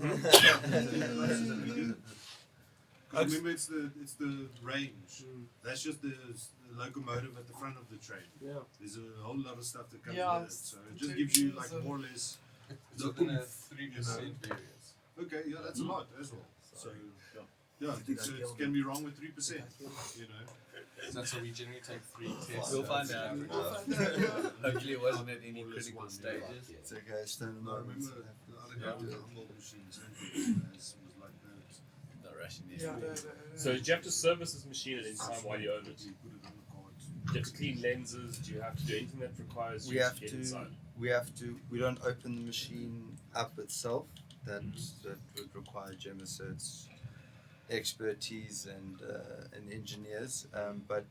Remember, it's the range. That's just the locomotive at the front of the train. Yeah. There's a whole lot of stuff that comes Yeah, with it, so it just gives you like more or less. It's within a 3% variance. Okay, yeah, that's a lot as well. So yeah, it can be wrong with 3%. That's how we generally take 3 tests. We'll find out. Hopefully it wasn't at any critical stages. It's okay, stand I remember the other guy with the humble machines was like that. Not rushing Yeah, this. So do you have to service this machine at any time while you own it? He put it on the card. Do you have to clean lenses? Do you have to do anything that requires We you have to get to. inside? We don't open the machine up itself. That would require GemmaCert's expertise and engineers. But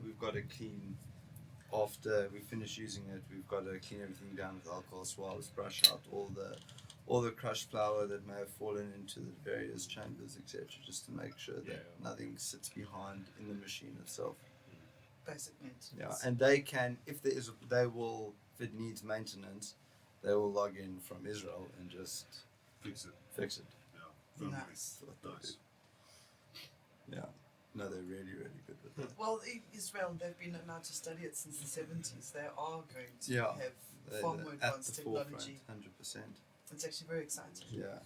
we've got to clean after we finish using it. We've got to clean everything down with alcohol swabs, brush out all the crushed flour that may have fallen into the various chambers, etc., just to make sure that nothing sits behind in the machine itself. Basic maintenance. Yeah, and they can, if it needs maintenance, they will log in from Israel and just Fix it. fix it. Yeah. Nice. Nice. Yeah, no, they're really, really good with that. Well, Israel, they've been allowed to study it since the 70s. They are going to Yeah, have far more at advanced the technology. forefront, 100%. It's actually very exciting. Yeah.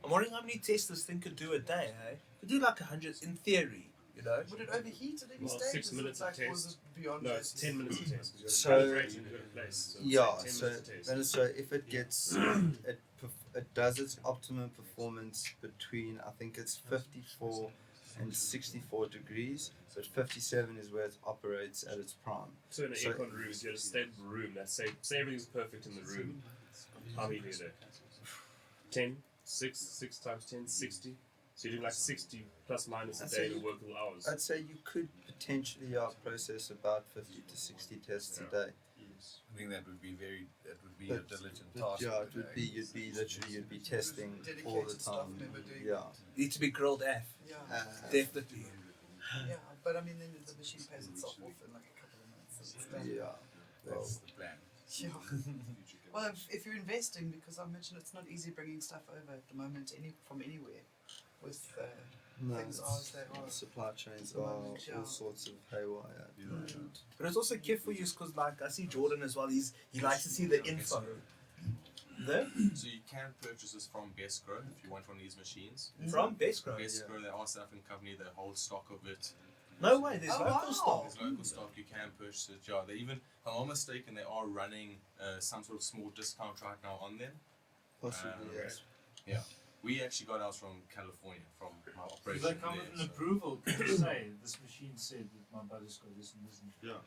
I'm wondering how many tests this thing could do a day, hey? Could do like 100 in theory, you know? Would it overheat at any Well, stage? 6 Is it minutes of like, or is test. it beyond No, that? it's 10 minutes of test. You've got to So- calibrate and go to place. So it's Yeah, like 10 so minutes of test. and so if it gets it does its optimum performance between, I think it's 54 and 64 degrees, but 57 is where it operates at its prime. So in an So- aircon room, you have a stable room. That's say everything's perfect in the room. How many do you do? 10, 6 times 10, 60. So you're doing like 60 plus minus a I'd day say in you- workable hours. I'd say you could potentially process about 50 to 60 tests a day. I think that would be a But- diligent But task. yeah, you'd be testing all the Dedicated staff time. member doing Yeah. Need to be grilled F. Yeah. Definitely. Yeah, but I mean, then the machine pays itself off in like a couple of minutes. So it's done. Yeah. Well, That's the plan. Yeah. Well, if you're investing, because I mentioned it's not easy bringing stuff over at the moment, from anywhere, with no, things are as they are. supply chains the are moment, yeah. all sorts of haywire at the moment. But it's also kiff for you because, like, I see Jordan as well. He likes to see the info. No? So you can purchase this from Best Grow if you want one of these machines. From Best Grow. Best Grow, they are a South African company. They hold stock of it. No way. There's Oh, local wow. stock. There's local stock. You can purchase it. Yeah, they even, if I'm not mistaken, they are running some sort of small discount right now on them. Possibly, yes. Yeah, we actually got ours from California, from our If operation they come with there. an so- approval, can you say this machine said that my butter's got this and this and Yeah.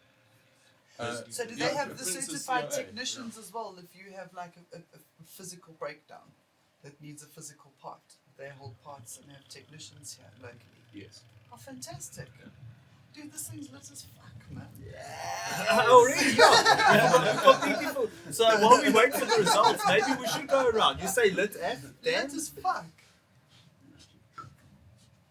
So do yeah, they have the for instance, certified CIA, technicians as well? If you have like a physical breakdown that needs a physical part, they hold parts and have technicians here locally. Yes. Oh, fantastic! Dude, this thing's lit as fuck, man. Already, yeah. For people. So while we wait for the results, maybe we should go around. You say lit F, Dan? Lit as fuck.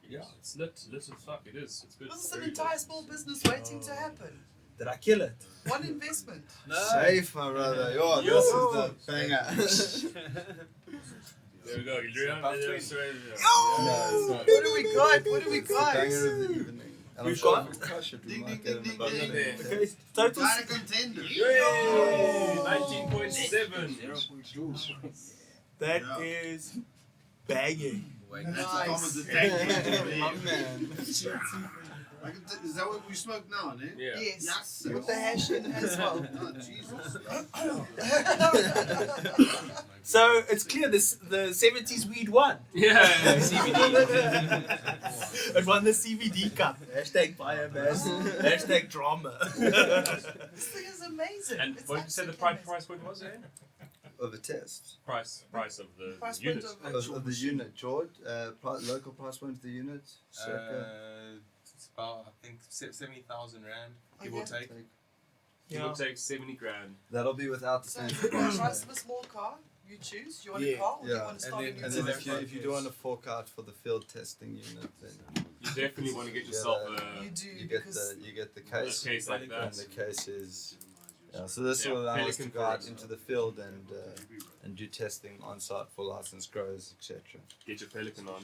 Yeah, it's lit as fuck. It is. It's good. This is an Very entire lit. small business waiting to happen. Did I kill it? One investment. Safe, my brother. Yo, this is the banger. There we go. You're doing No, it's not. What do we got? What do we It's the got? banger of the evening. And I'm We've sure got- if we crush it, we Ding, might ding, get ding, an above ding, it. ding. Okay, total. Title contender. Yay! 19.7. That Yeah. is banging. Nice. My man. Is that what we smoke now, eh? Yeah. Yes. Yes. With the hash in as well. Oh, Jesus. So it's clear this the 70s weed won. Yeah. CBD. It won the CBD cup. Hashtag biomass. Hashtag drama. This thing is amazing. And It's what did you say the absolutely price point was? Eh? Of a test. Price of the Price unit. point Of the unit, George. Local price point of the unit. Circa. It's about, I think, 70,000 rand, give or Okay. take. Give or take 70 grand. That'll be without the So, standard price price. of a small car, you choose. Do you want Yeah. a car or do you Yeah. want to start then- a new And So then business? if you do want to fork out for the field testing unit, then You definitely want to get Yeah, yourself You a do you get because the a case. case like And that. the case is, so this Yeah, will allow us to Pelican go out for into the field and do testing on site for licensed growers, etc. Get your Pelican on.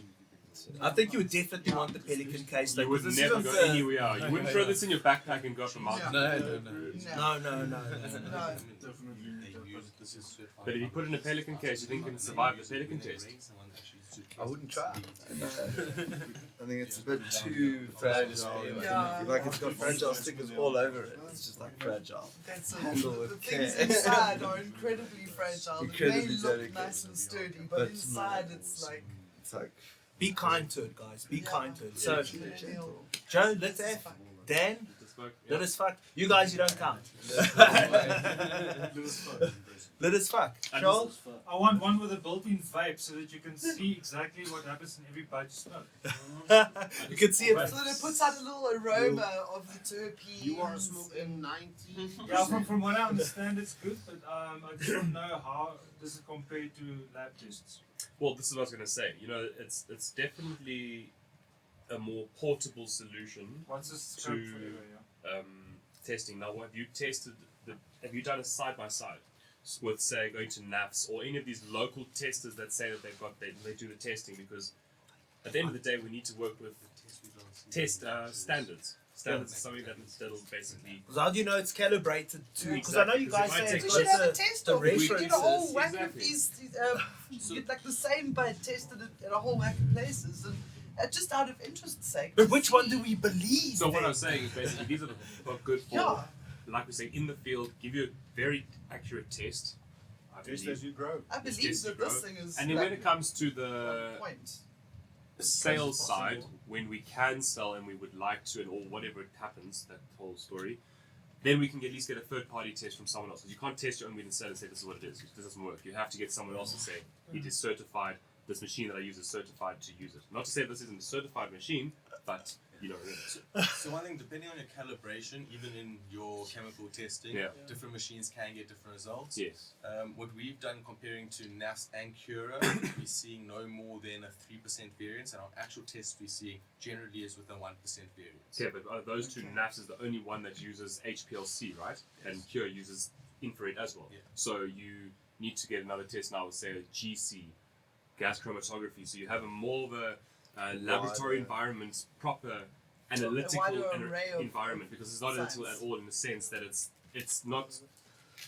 I think you would definitely want the Pelican case. You would this never isn't go the- anywhere. You wouldn't throw this in your backpack and go up a mountain. No. No. No. But if you put it in a Pelican case, you think you can survive the Pelican test? I wouldn't try. I think it's a bit too fragile. Yeah. Like it's got fragile stickers all over it. It's just like fragile. That's Handle the with things care. inside are incredibly fragile. Incredibly They may look delicate. nice and sturdy, but But inside it's like It's like Be kind to it, guys. Be kind to it. So, gentle. Joe, let's F. Dan, fuck. Lit as fuck. You guys, you don't count. Lit as fuck. Charles? I want one with a built-in vape so that you can see exactly what happens in every bite you smoke. You can see it. So that it puts out a little aroma of the terpenes. You are smoking 90. Yeah, from what I understand, it's good, but I just don't know how does it compare to lab tests. Well, this is what I was going to say. You know, it's definitely a more portable solution What's the scope to for you? Yeah? testing. Now, have you tested? Have you done a side by side with, say, going to NAFs or any of these local testers that say that they do the testing? Because at the end of the day, we need to work with test standards. Standards is something that'll basically. Because how do you know it's calibrated to? Because I know you guys say We it's should got have a the test the of it. We references. get a whole whack of Exactly. these, get like the same but tested at a whole whack of places, and just out of interest's sake. But to which one see- do we believe? So what then? I'm saying is basically these are good for, Yeah. like we say, in the field, give you a very accurate test. I Just believe. as you grow. I It's believe just that to this grow. thing is. And then like, when it comes to on the point. sales As side, possible. when we can sell and we would like to, and or whatever it happens, that whole story, then we can at least get a third-party test from someone else. 'Cause you can't test your own weed and sell and say this is what it is. This doesn't work. You have to get someone else to say it is certified. This machine that I use is certified to use it. Not to say this isn't a certified machine, but you know. So one thing, depending on your calibration, even in your chemical testing, Yeah. different machines can get different results. Yes. What we've done comparing to NAS and Cura, we're seeing no more than a 3% variance, and our actual test we're seeing generally is within 1% variance. Yeah, but those two NAFs is the only one that uses HPLC, right? And Cure uses infrared as well. Yeah. So you need to get another test now with, say, a GC, gas chromatography. So you have a more of a laboratory environment, proper analytical wider array of environment, because it's not analytical science. at all in the sense that it's not,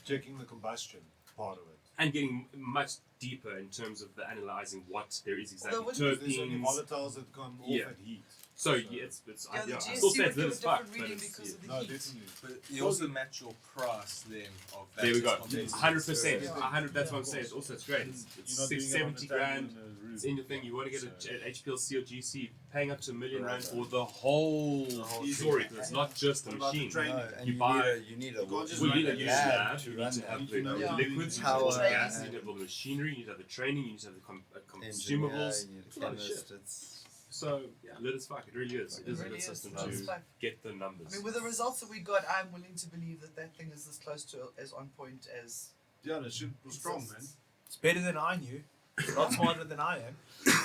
Checking the combustion part of it. and getting much deeper in terms of the analyzing what there is exactly. Although Because there's only Terpenes. volatiles that come off Yeah. at heat. So yeah, it's Yeah, the I GSC still say would it's lit give a as fuck, different but reading it's, because of the No, heat. definitely. But you also match your price then of that there we test go. compared to 100%. the- 100. That's what I'm of saying. course. Also, it's great. It's You're not doing it on 670 a table grand. in a room. It's in your thing. You want to get So- an HPLC or GC, paying up to $1 million Right. rand for the whole story. It's not just the What about the machine. training? No, and You you buy- need a You can't just Well, run you need that to use lab lab. to You run need to that. have You the know, yeah. liquids. You need to Power have the gas. You and- need to have all the machinery. You need to have the training. You need to have the engineer, consumables. you need It's a lot of chemist, shit. it's So lit as fuck. It really is. It is a really good is. system It's to fun. get the numbers. I mean, with the results that we got, I'm willing to believe that that thing is as close to as on point as. Yeah, that shit was strong, man. It's better than I knew. It's a lot smarter than I am.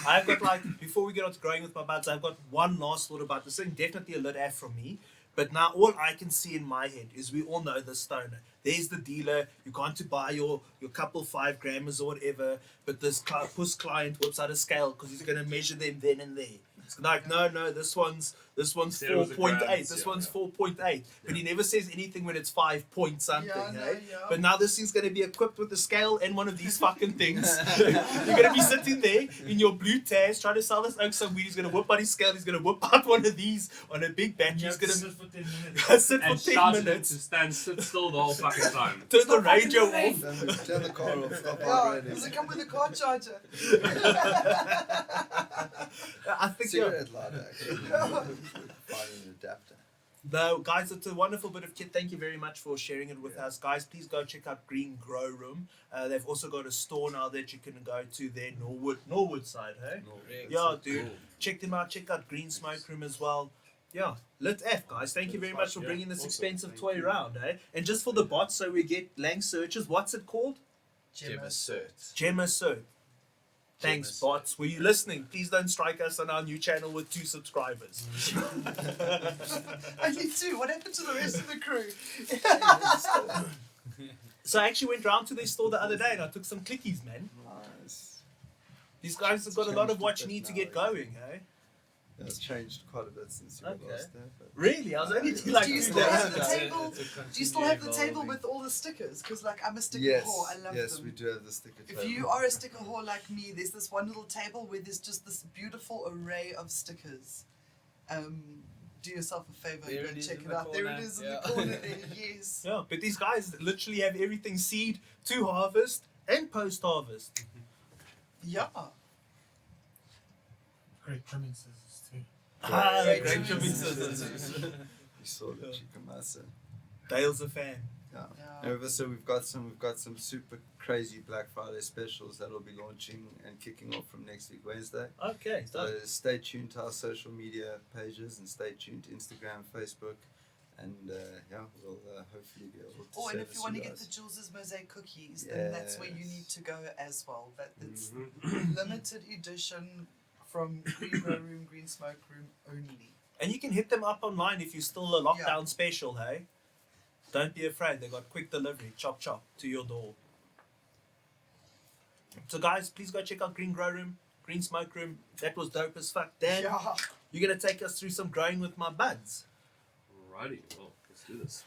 I've got like, before we get on to growing with my buds, I've got one last thought about this thing. Definitely a lit F from me. But now all I can see in my head is we all know the stoner. There's the dealer. You're going to buy your couple 5 grammers or whatever. But this puss client whips out a scale because he's going to measure them then and there. It's like, no, this one's Said it was a 4.8. grams, This yeah, one's yeah. 4.8. But he never says anything when it's 5 point something. Yeah, no, eh? yeah. But now this thing's going to be equipped with a scale and one of these fucking things. You're going to be sitting there in your blue Taz trying to sell this oak some weed. He's going to whip out his scale. He's going to whip out one of these on a big battery. You He's have to going sit for 10 minutes. sit for and 10 shout at him to minutes. sit still the whole fucking time. Turn the radio fucking off. turn the car off, stop Yeah, operating. does it come with a car charger? I think yeah. Cigarette lighter, actually. Find an adapter. No, guys, it's a wonderful bit of kit. Thank you very much for sharing it with us. Guys, please go check out Green Grow Room. They've also got a store now that you can go to their Norwood side, hey? Yeah, dude. Check them out. Check out Green Smoke Room as well. Yeah, lit F, guys. Thank you very much for Yeah, bringing this awesome. expensive Thank toy you. around, eh? And just for the bots, so we get lang searches. What's it called? GemmaCert. GemmaCert. Thanks, GemmaCert. bots. Were you listening? Please don't strike us on our new channel with 2 subscribers. Only 2. What happened to the rest of the crew? So I actually went round to their store the other day and I took some clickies, man. Nice. These guys have got a lot of what you Changed need to a get bit now, going, eh? Yeah, it's changed quite a bit since you were Okay. last there. But Really? I was only like Do you 2 still days have ago. the table? Do you still have the table with all the stickers? Because like I'm a sticker yes, whore. I love yes, them. we do have the sticker If table. you are a sticker whore like me, there's this one little table where there's just this beautiful array of stickers. Do yourself a favor There and it go is check in it the out. There it corner, is in yeah. the corner there, yes. Yeah, but these guys literally have everything seed to harvest and post-harvest. Yeah. Great trimming scissors too. Ah, Great great trimming trimming scissors. You saw the Yeah. chicken masa. Dale's a fan. Yeah. Yeah. And so we've got some super crazy Black Friday specials that'll be launching and kicking off from next week Wednesday. Okay, So stay tuned to our social media pages and stay tuned to Instagram, Facebook, and we'll hopefully be able to. Oh, and if service you want to get guys. the Jules's mosaic cookies, then that's where you need Yes. to go as well. It's Mm-hmm. limited edition from Green Grow Room, Green Smoke Room only. and you can hit them up online if you're still a lockdown special, hey? Don't be afraid, they got quick delivery, chop chop, to your door. So guys, please go check out Green Grow Room, Green Smoke Room. That was dope as fuck. Dan, Yeah. you're gonna take us through some growing with my buds. Alrighty, well, let's do this.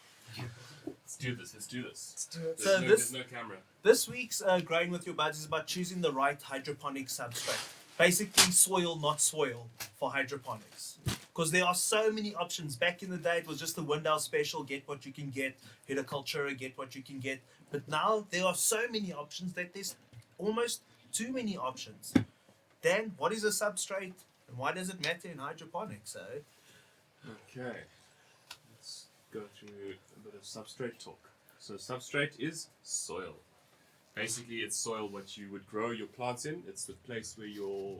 Let's do this. Let's do it. There's, So no, this- there's no camera. This week's growing with your buds is about choosing the right hydroponic substrate. Basically, soil, not soil, for hydroponics. Because there are so many options. Back in the day, it was just the Windhow special, get what you can get, Hydrocultura, get what you can get. But now there are so many options that there's almost too many options. Dan, what is a substrate and why does it matter in hydroponics? Okay, let's go through a bit of substrate talk. So substrate is soil. Basically, it's soil what you would grow your plants in. It's the place where your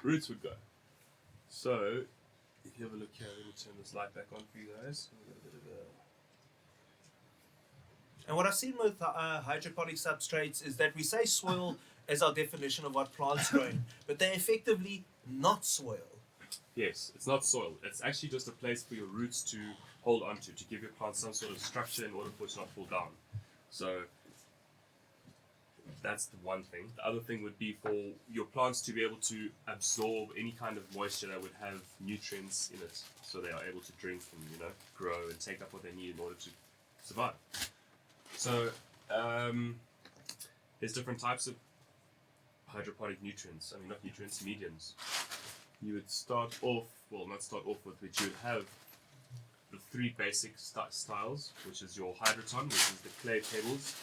roots would go. So, if you have a look here, let me turn this light back on for you guys. And what I've seen with hydroponic substrates is that we say soil as our definition of what plants grow in, but they're effectively not soil. Yes, it's not soil. It's actually just a place for your roots to hold onto, to give your plants some sort of structure in order for it to not fall down. So, that's the one thing. The other thing would be for your plants to be able to absorb any kind of moisture that would have nutrients in it, so they are able to drink and grow and take up what they need in order to survive. So there's different types of hydroponic nutrients. I mean, not nutrients, mediums. You would start off, well, not start off with, but you would have the three basic styles, which is your Hydroton, which is the clay pebbles.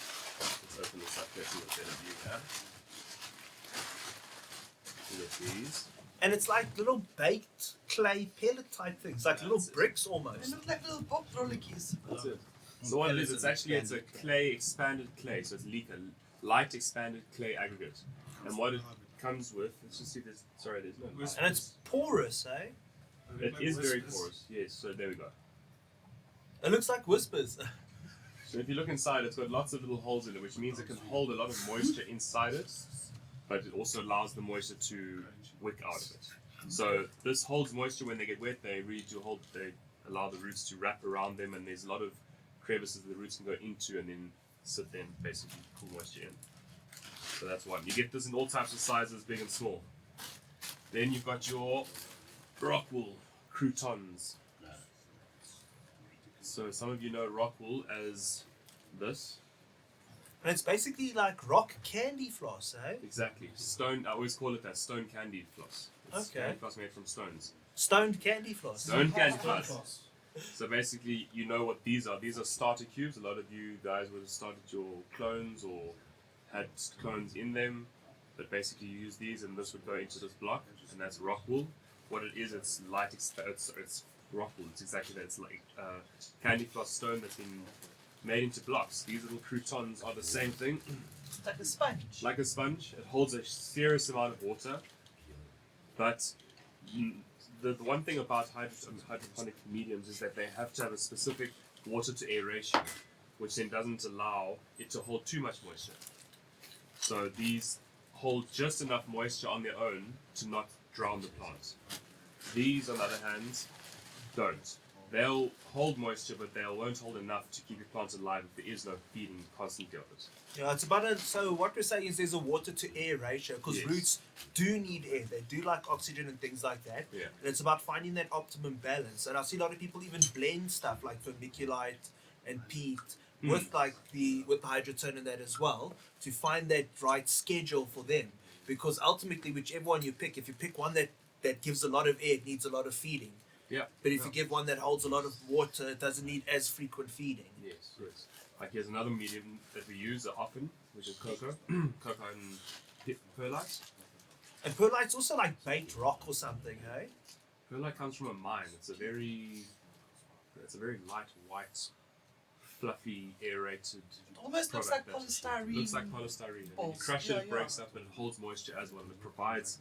Let's open this up here so you get a better view here. You get these. And it's like little baked clay pellet type things, like little bricks They almost. look like little pop rollickies. That's it. So what it is, it's a clay expanded clay. So it's light expanded clay aggregate. And what it comes with, let's just see if there's, sorry, there's no light. And it's porous, eh? It is very porous, yes. So there we go. It looks like whispers. So if you look inside, it's got lots of little holes in it, which means it can hold a lot of moisture inside it, but it also allows the moisture to wick out of it. So this holds moisture when they get wet. They allow the roots to wrap around them, and there's a lot of crevices the roots can go into and then sit there and basically pull moisture in. So that's one. You get this in all types of sizes, big and small. Then you've got your rock wool croutons. So some of you know rock wool as this. And it's basically like rock candy floss, eh? Exactly. Stone, I always call it that, stone candy floss. It's Okay. candy floss made from stones. Stoned candy floss. Stone candy floss. So basically, you know what these are. These are starter cubes. A lot of you guys would have started your clones or had clones in them. But basically, you use these, and this would go into this block, and that's rock wool. What it is, it's light. It's rock wool. It's exactly that. It's like candy floss stone that's been made into blocks. These little croutons are the same thing. Like a sponge. Like a sponge. It holds a serious amount of water. But the one thing about hydroponic mediums is that they have to have a specific water to air ratio, which then doesn't allow it to hold too much moisture. So these hold just enough moisture on their own to not drown the plant. These, on the other hand, don't. They'll hold moisture, but they won't hold enough to keep your plants alive if there is no feeding constantly of it. Yeah, it's about so what we're saying is there's a water to air ratio because Yes. roots do need air. They do like oxygen and things like that. Yeah. And it's about finding that optimum balance. And I see a lot of people even blend stuff like vermiculite and peat with the hydroton and that as well to find that right schedule for them. Because ultimately, whichever one you pick, if you pick one that gives a lot of air, it needs a lot of feeding. Yeah. But if you give one that holds a lot of water, it doesn't need as frequent feeding. Yes, yes. Like here's another medium that we use often, which is coco. Coco and perlite. And perlite's also like baked rock or something, hey? Perlite comes from a mine. It's a very It's a very light white, fluffy, aerated. It almost looks like product that polystyrene. It looks like polystyrene. And when you balls. crush Yeah, it, it breaks up and it holds moisture as well. And it provides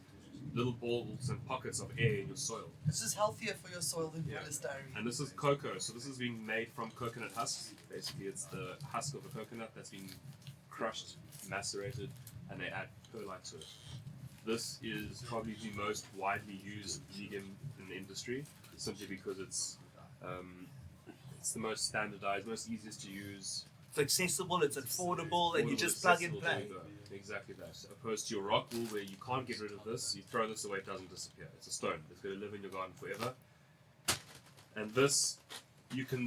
little balls and pockets of air in your soil. This is healthier for your soil than Yeah. polystyrene. And this is cocoa. So this is being made from coconut husks. Basically, it's the husk of a coconut that's been crushed, macerated, and they add perlite to it. This is probably the most widely used medium in the industry, simply because it's the most standardized, most easiest to use. It's accessible, it's affordable, and you just plug and play. Exactly that. Opposed to your rock wool, where you can't get rid of this, you throw this away, it doesn't disappear. It's a stone. It's going to live in your garden forever. And this,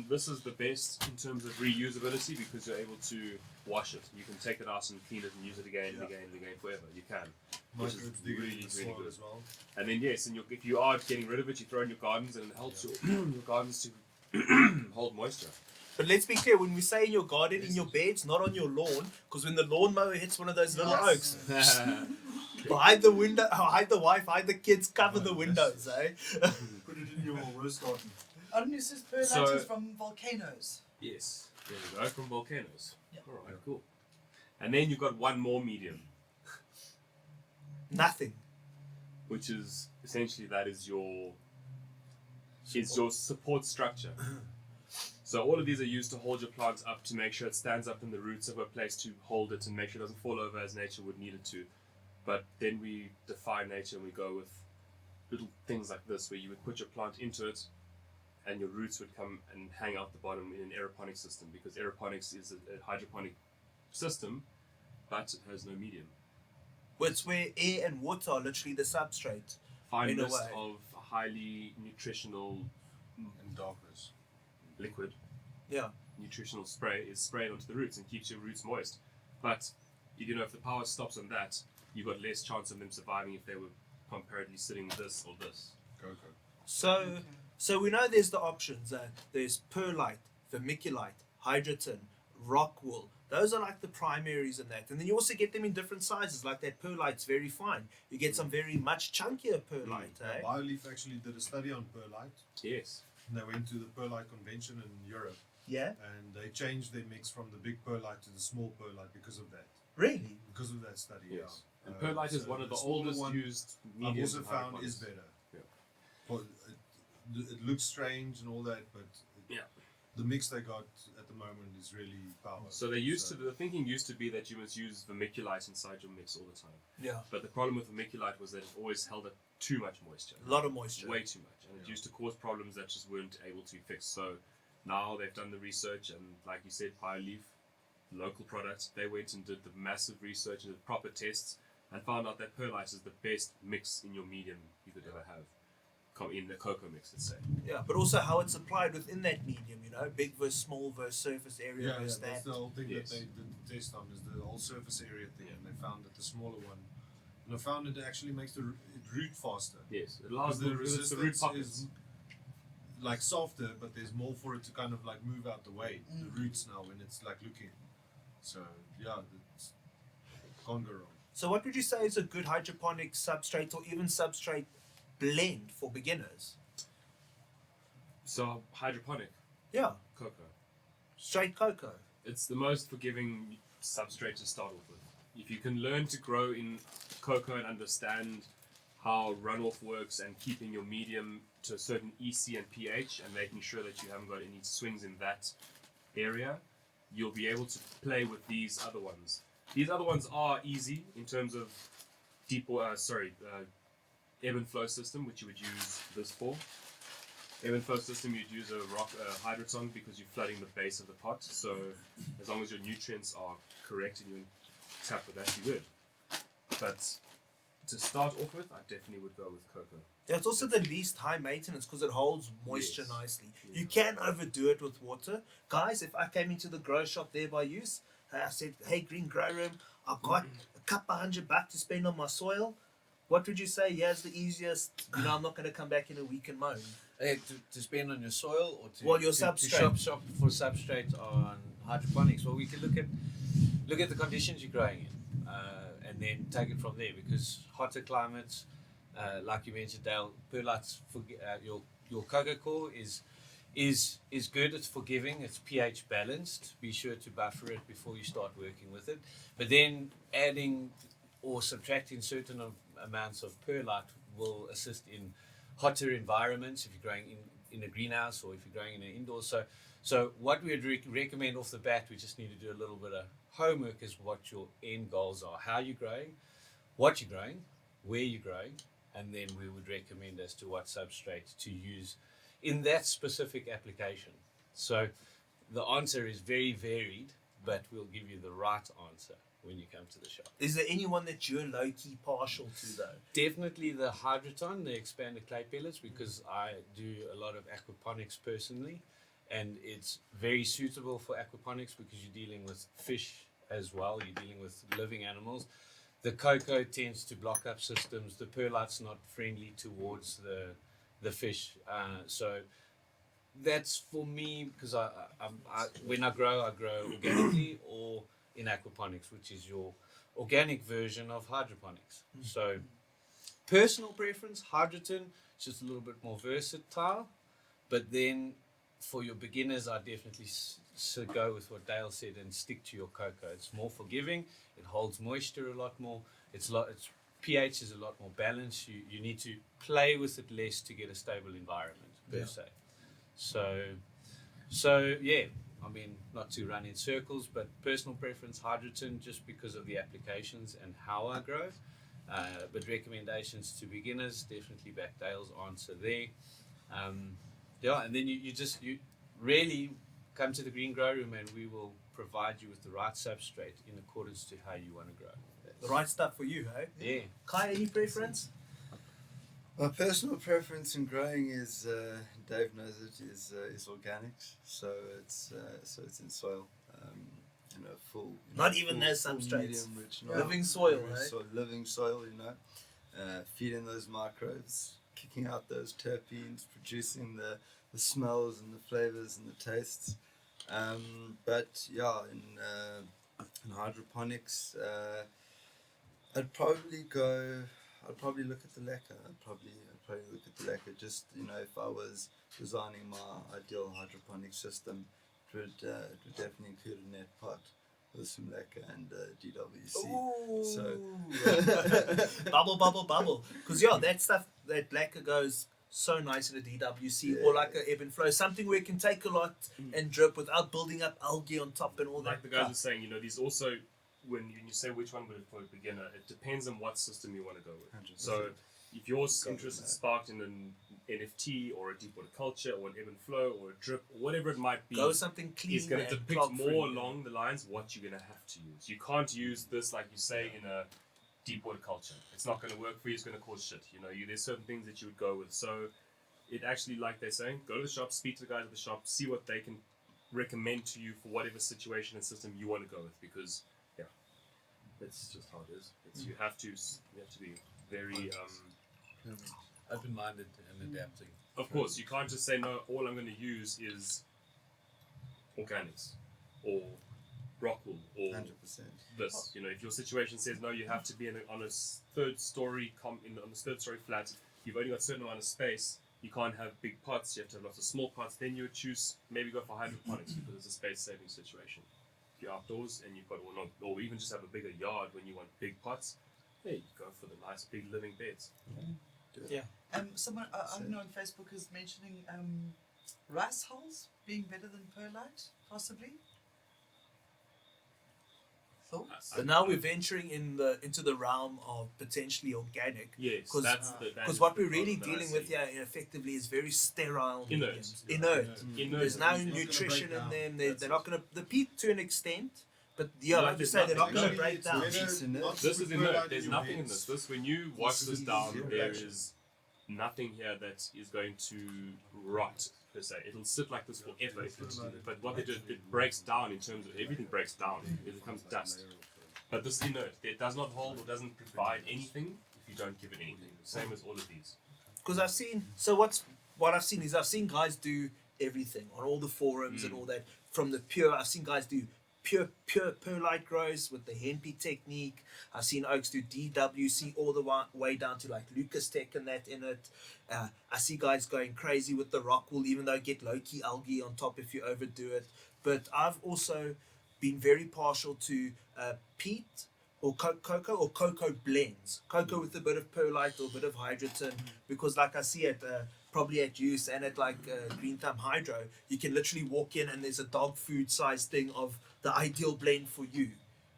this is the best in terms of reusability because you're able to wash it. You can take it out and clean it and use it again and again and again forever. You can. Which is really, really good. As well. And then yes, and if you are getting rid of it, you throw it in your gardens and it helps your gardens to hold moisture. But let's be clear, when we say in your garden, in your beds, not on your lawn, because when the lawnmower hits one of those little oaks, hide the window, hide the wife, hide the kids, cover the windows, eh? Put it in your rose garden. I don't know, it says perlite So- is from volcanoes. Yes, there you go, from volcanoes. Yeah. Alright, cool. And then you've got one more medium, Nothing. which is essentially that is your support structure. So all of these are used to hold your plants up to make sure it stands up in the roots, have a place to hold it and make sure it doesn't fall over as nature would need it to. But then we defy nature and we go with little things like this where you would put your plant into it and your roots would come and hang out the bottom in an aeroponic system, because aeroponics is a hydroponic system, but it has no medium. It's where air and water are literally the substrate. Fine In a list way. of highly nutritional And darkness. liquid Yeah. nutritional spray is sprayed onto the roots and keeps your roots moist. But you know, if the power stops on that, you've got less chance of them surviving if they were comparatively sitting this or this. Coco. So we know there's the options. There's perlite, vermiculite, hydroton, rock wool. Those are like the primaries in that. And then you also get them in different sizes. Like that perlite's very fine. You get some very much chunkier perlite. Eh? BioLeaf actually did a study on perlite. Yes. And they went to the perlite convention in Europe, Yeah. and they changed their mix from the big perlite to the small perlite because of that. Really? Because of that study. Yes. Yeah. And perlite is So one of the smaller oldest one used I've mediums also in found hydroponics. is better. Yeah. For it looks strange and all that, but Yeah. the mix they got at the moment is really powerful. So the thinking used to be that you must use vermiculite inside your mix all the time. Yeah. But the problem with vermiculite was that it always held up too much moisture. A lot of moisture. Way too much. And it used to cause problems that just weren't able to be fixed. So now they've done the research, and like you said, BioLeaf, local products, they went and did the massive research and did proper tests and found out that perlite is the best mix in your medium you could ever have. In the cocoa mix, let's say. Yeah, but also how it's applied within that medium, you know, big versus small versus surface area Yeah, versus that's that. the whole thing Yes. that they did the test on, is the whole surface area thing, and they found that the smaller one, and I found it actually makes it root faster. Yes, it allows Because the root pockets. is like softer, but there's more for it to kind of like move out the way, the roots now when it's like looking. So yeah, it's can't go wrong. So what would you say is a good hydroponic substrate or even substrate blend for beginners? So hydroponic Yeah, cocoa. straight cocoa. It's the most forgiving substrate to start off with. If you can learn to grow in cocoa and understand how runoff works and keeping your medium to a certain EC and pH and making sure that you haven't got any swings in that area, you'll be able to play with these other ones. These other ones are easy in terms of ebb and flow system, which you would use this for. Ebb and flow system, you'd use a Hydroton because you're flooding the base of the pot. So as long as your nutrients are correct and you tap with that, you're good. But to start off with, I definitely would go with cocoa. Yeah, it's also the least high maintenance because it holds moisture Yes. nicely. Yeah. You can overdo it with water. Guys, if I came into the grow shop there by use, I said, hey, Green Grow Room, I've got a couple $100 to spend on my soil. What would you say? Here's the easiest, you know, I'm not going to come back in a week and moan. To spend on your soil or to, Well, your to substrate. shop for substrate on hydroponics. Well, we can look at the conditions you're growing in, and then take it from there. Because hotter climates, like you mentioned, Dale, perlites for your cocoa core is is good. It's forgiving. It's pH balanced. Be sure to buffer it before you start working with it. But then adding or subtracting certain amounts of perlite will assist in hotter environments if you're growing in a greenhouse or if you're growing in an indoor. So what we would recommend off the bat, we just need to do a little bit of homework, is what your end goals are, how you're growing, what you're growing, where you're growing, and then we would recommend as to what substrate to use in that specific application. So the answer is very varied, but we'll give you the right answer when you come to the shop. Is there anyone that you're low-key partial to, though? Definitely the Hydroton, the expanded clay pellets, because I do a lot of aquaponics personally, and it's very suitable for aquaponics because you're dealing with fish as well, you're dealing with living animals. The coco tends to block up systems. The perlite's not friendly towards the fish. So that's for me, because when I grow organically or in aquaponics, which is your organic version of hydroponics. So personal preference, Hydroton, just a little bit more versatile. But then for your beginners, I definitely go with what Dale said and stick to your coco. It's more forgiving. It holds moisture a lot more. Its pH is a lot more balanced. You need to play with it less to get a stable environment per se. So yeah, I mean, not to run in circles, but personal preference, Hydroton, just because of the applications and how I grow. But recommendations to beginners, definitely back Dale's answer there. And then you really come to the Green Grow Room and we will provide you with the right substrate in accordance to how you want to grow. The right stuff for you, hey? Yeah. Kai, any preference? My personal preference in growing is, Dave knows it, is organics. So it's in soil, full. Not even those substrates. Medium rich, Living soil, living soil, feeding those microbes, kicking out those terpenes, producing the smells and the flavors and the tastes. But yeah, in hydroponics, I'd probably look at the lacquer. I'd probably look at the lacquer. Just if I was designing my ideal hydroponic system, it would definitely include a net pot with some lacquer and DWC. Ooh. So bubble. Because that lacquer goes so nice in a DWC or like a ebb and flow, something where it can take a lot and drip without building up algae on top and all like that. the guys are saying, these also, when you say which one would it for a beginner, it depends on what system you want to go with. 100%. So if your interest is sparked in an NFT or a deep water culture or an ebb and flow or a drip or whatever it might be, Go something clean. it's going to and depict more clog-free. along the lines what you're going to have to use. You can't use this, like you say, in a deep water culture. It's not going to work for you. It's going to cause shit. There's certain things that you would go with. So it actually, like they're saying, go to the shop, speak to the guys at the shop, see what they can recommend to you for whatever situation and system you want to go with. Because that's just how it is. You have to be very Open-minded and adapting. Of course, you can't just say no. All I'm going to use is organics or rock wool or 100%. this. If your situation says no, you have to be on a third story on the third story flat. You've only got a certain amount of space. You can't have big pots. You have to have lots of small pots. Then you would choose maybe go for hydroponics because it's a space-saving situation. If you're outdoors and you've got or even just have a bigger yard when you want big pots, you go for the nice big living beds. Yeah. Someone I know on Facebook is mentioning rice hulls being better than perlite, possibly. Thoughts? But now we're venturing into the realm of potentially organic. Yes, because what we're really dealing with here effectively is very sterile. Inert. There's no nutrition in them. They're not going to repeat to an extent. But like you say, they're not going to break down. This is inert. There's nothing in this. When you wash this down, there is nothing here that is going to rot per se. It'll sit like this forever. But what they do, it breaks down in terms of everything breaks down. It becomes dust. But this is inert. It does not hold or doesn't provide anything if you don't give it anything. Same as all of these. Because I've seen I've seen guys do everything on all the forums and all that. From the pure, I've seen guys do pure perlite grows with the hempy technique. I've seen oaks do DWC all the way down to like Lucas Tech and that in it. I see guys going crazy with the rock wool, even though get low-key algae on top if you overdo it. But I've also been very partial to peat or coco or cocoa blends. Cocoa with a bit of perlite or a bit of hydroton, because like I see it probably at use and at like Green Thumb Hydro, you can literally walk in and there's a dog food size thing of the ideal blend for you,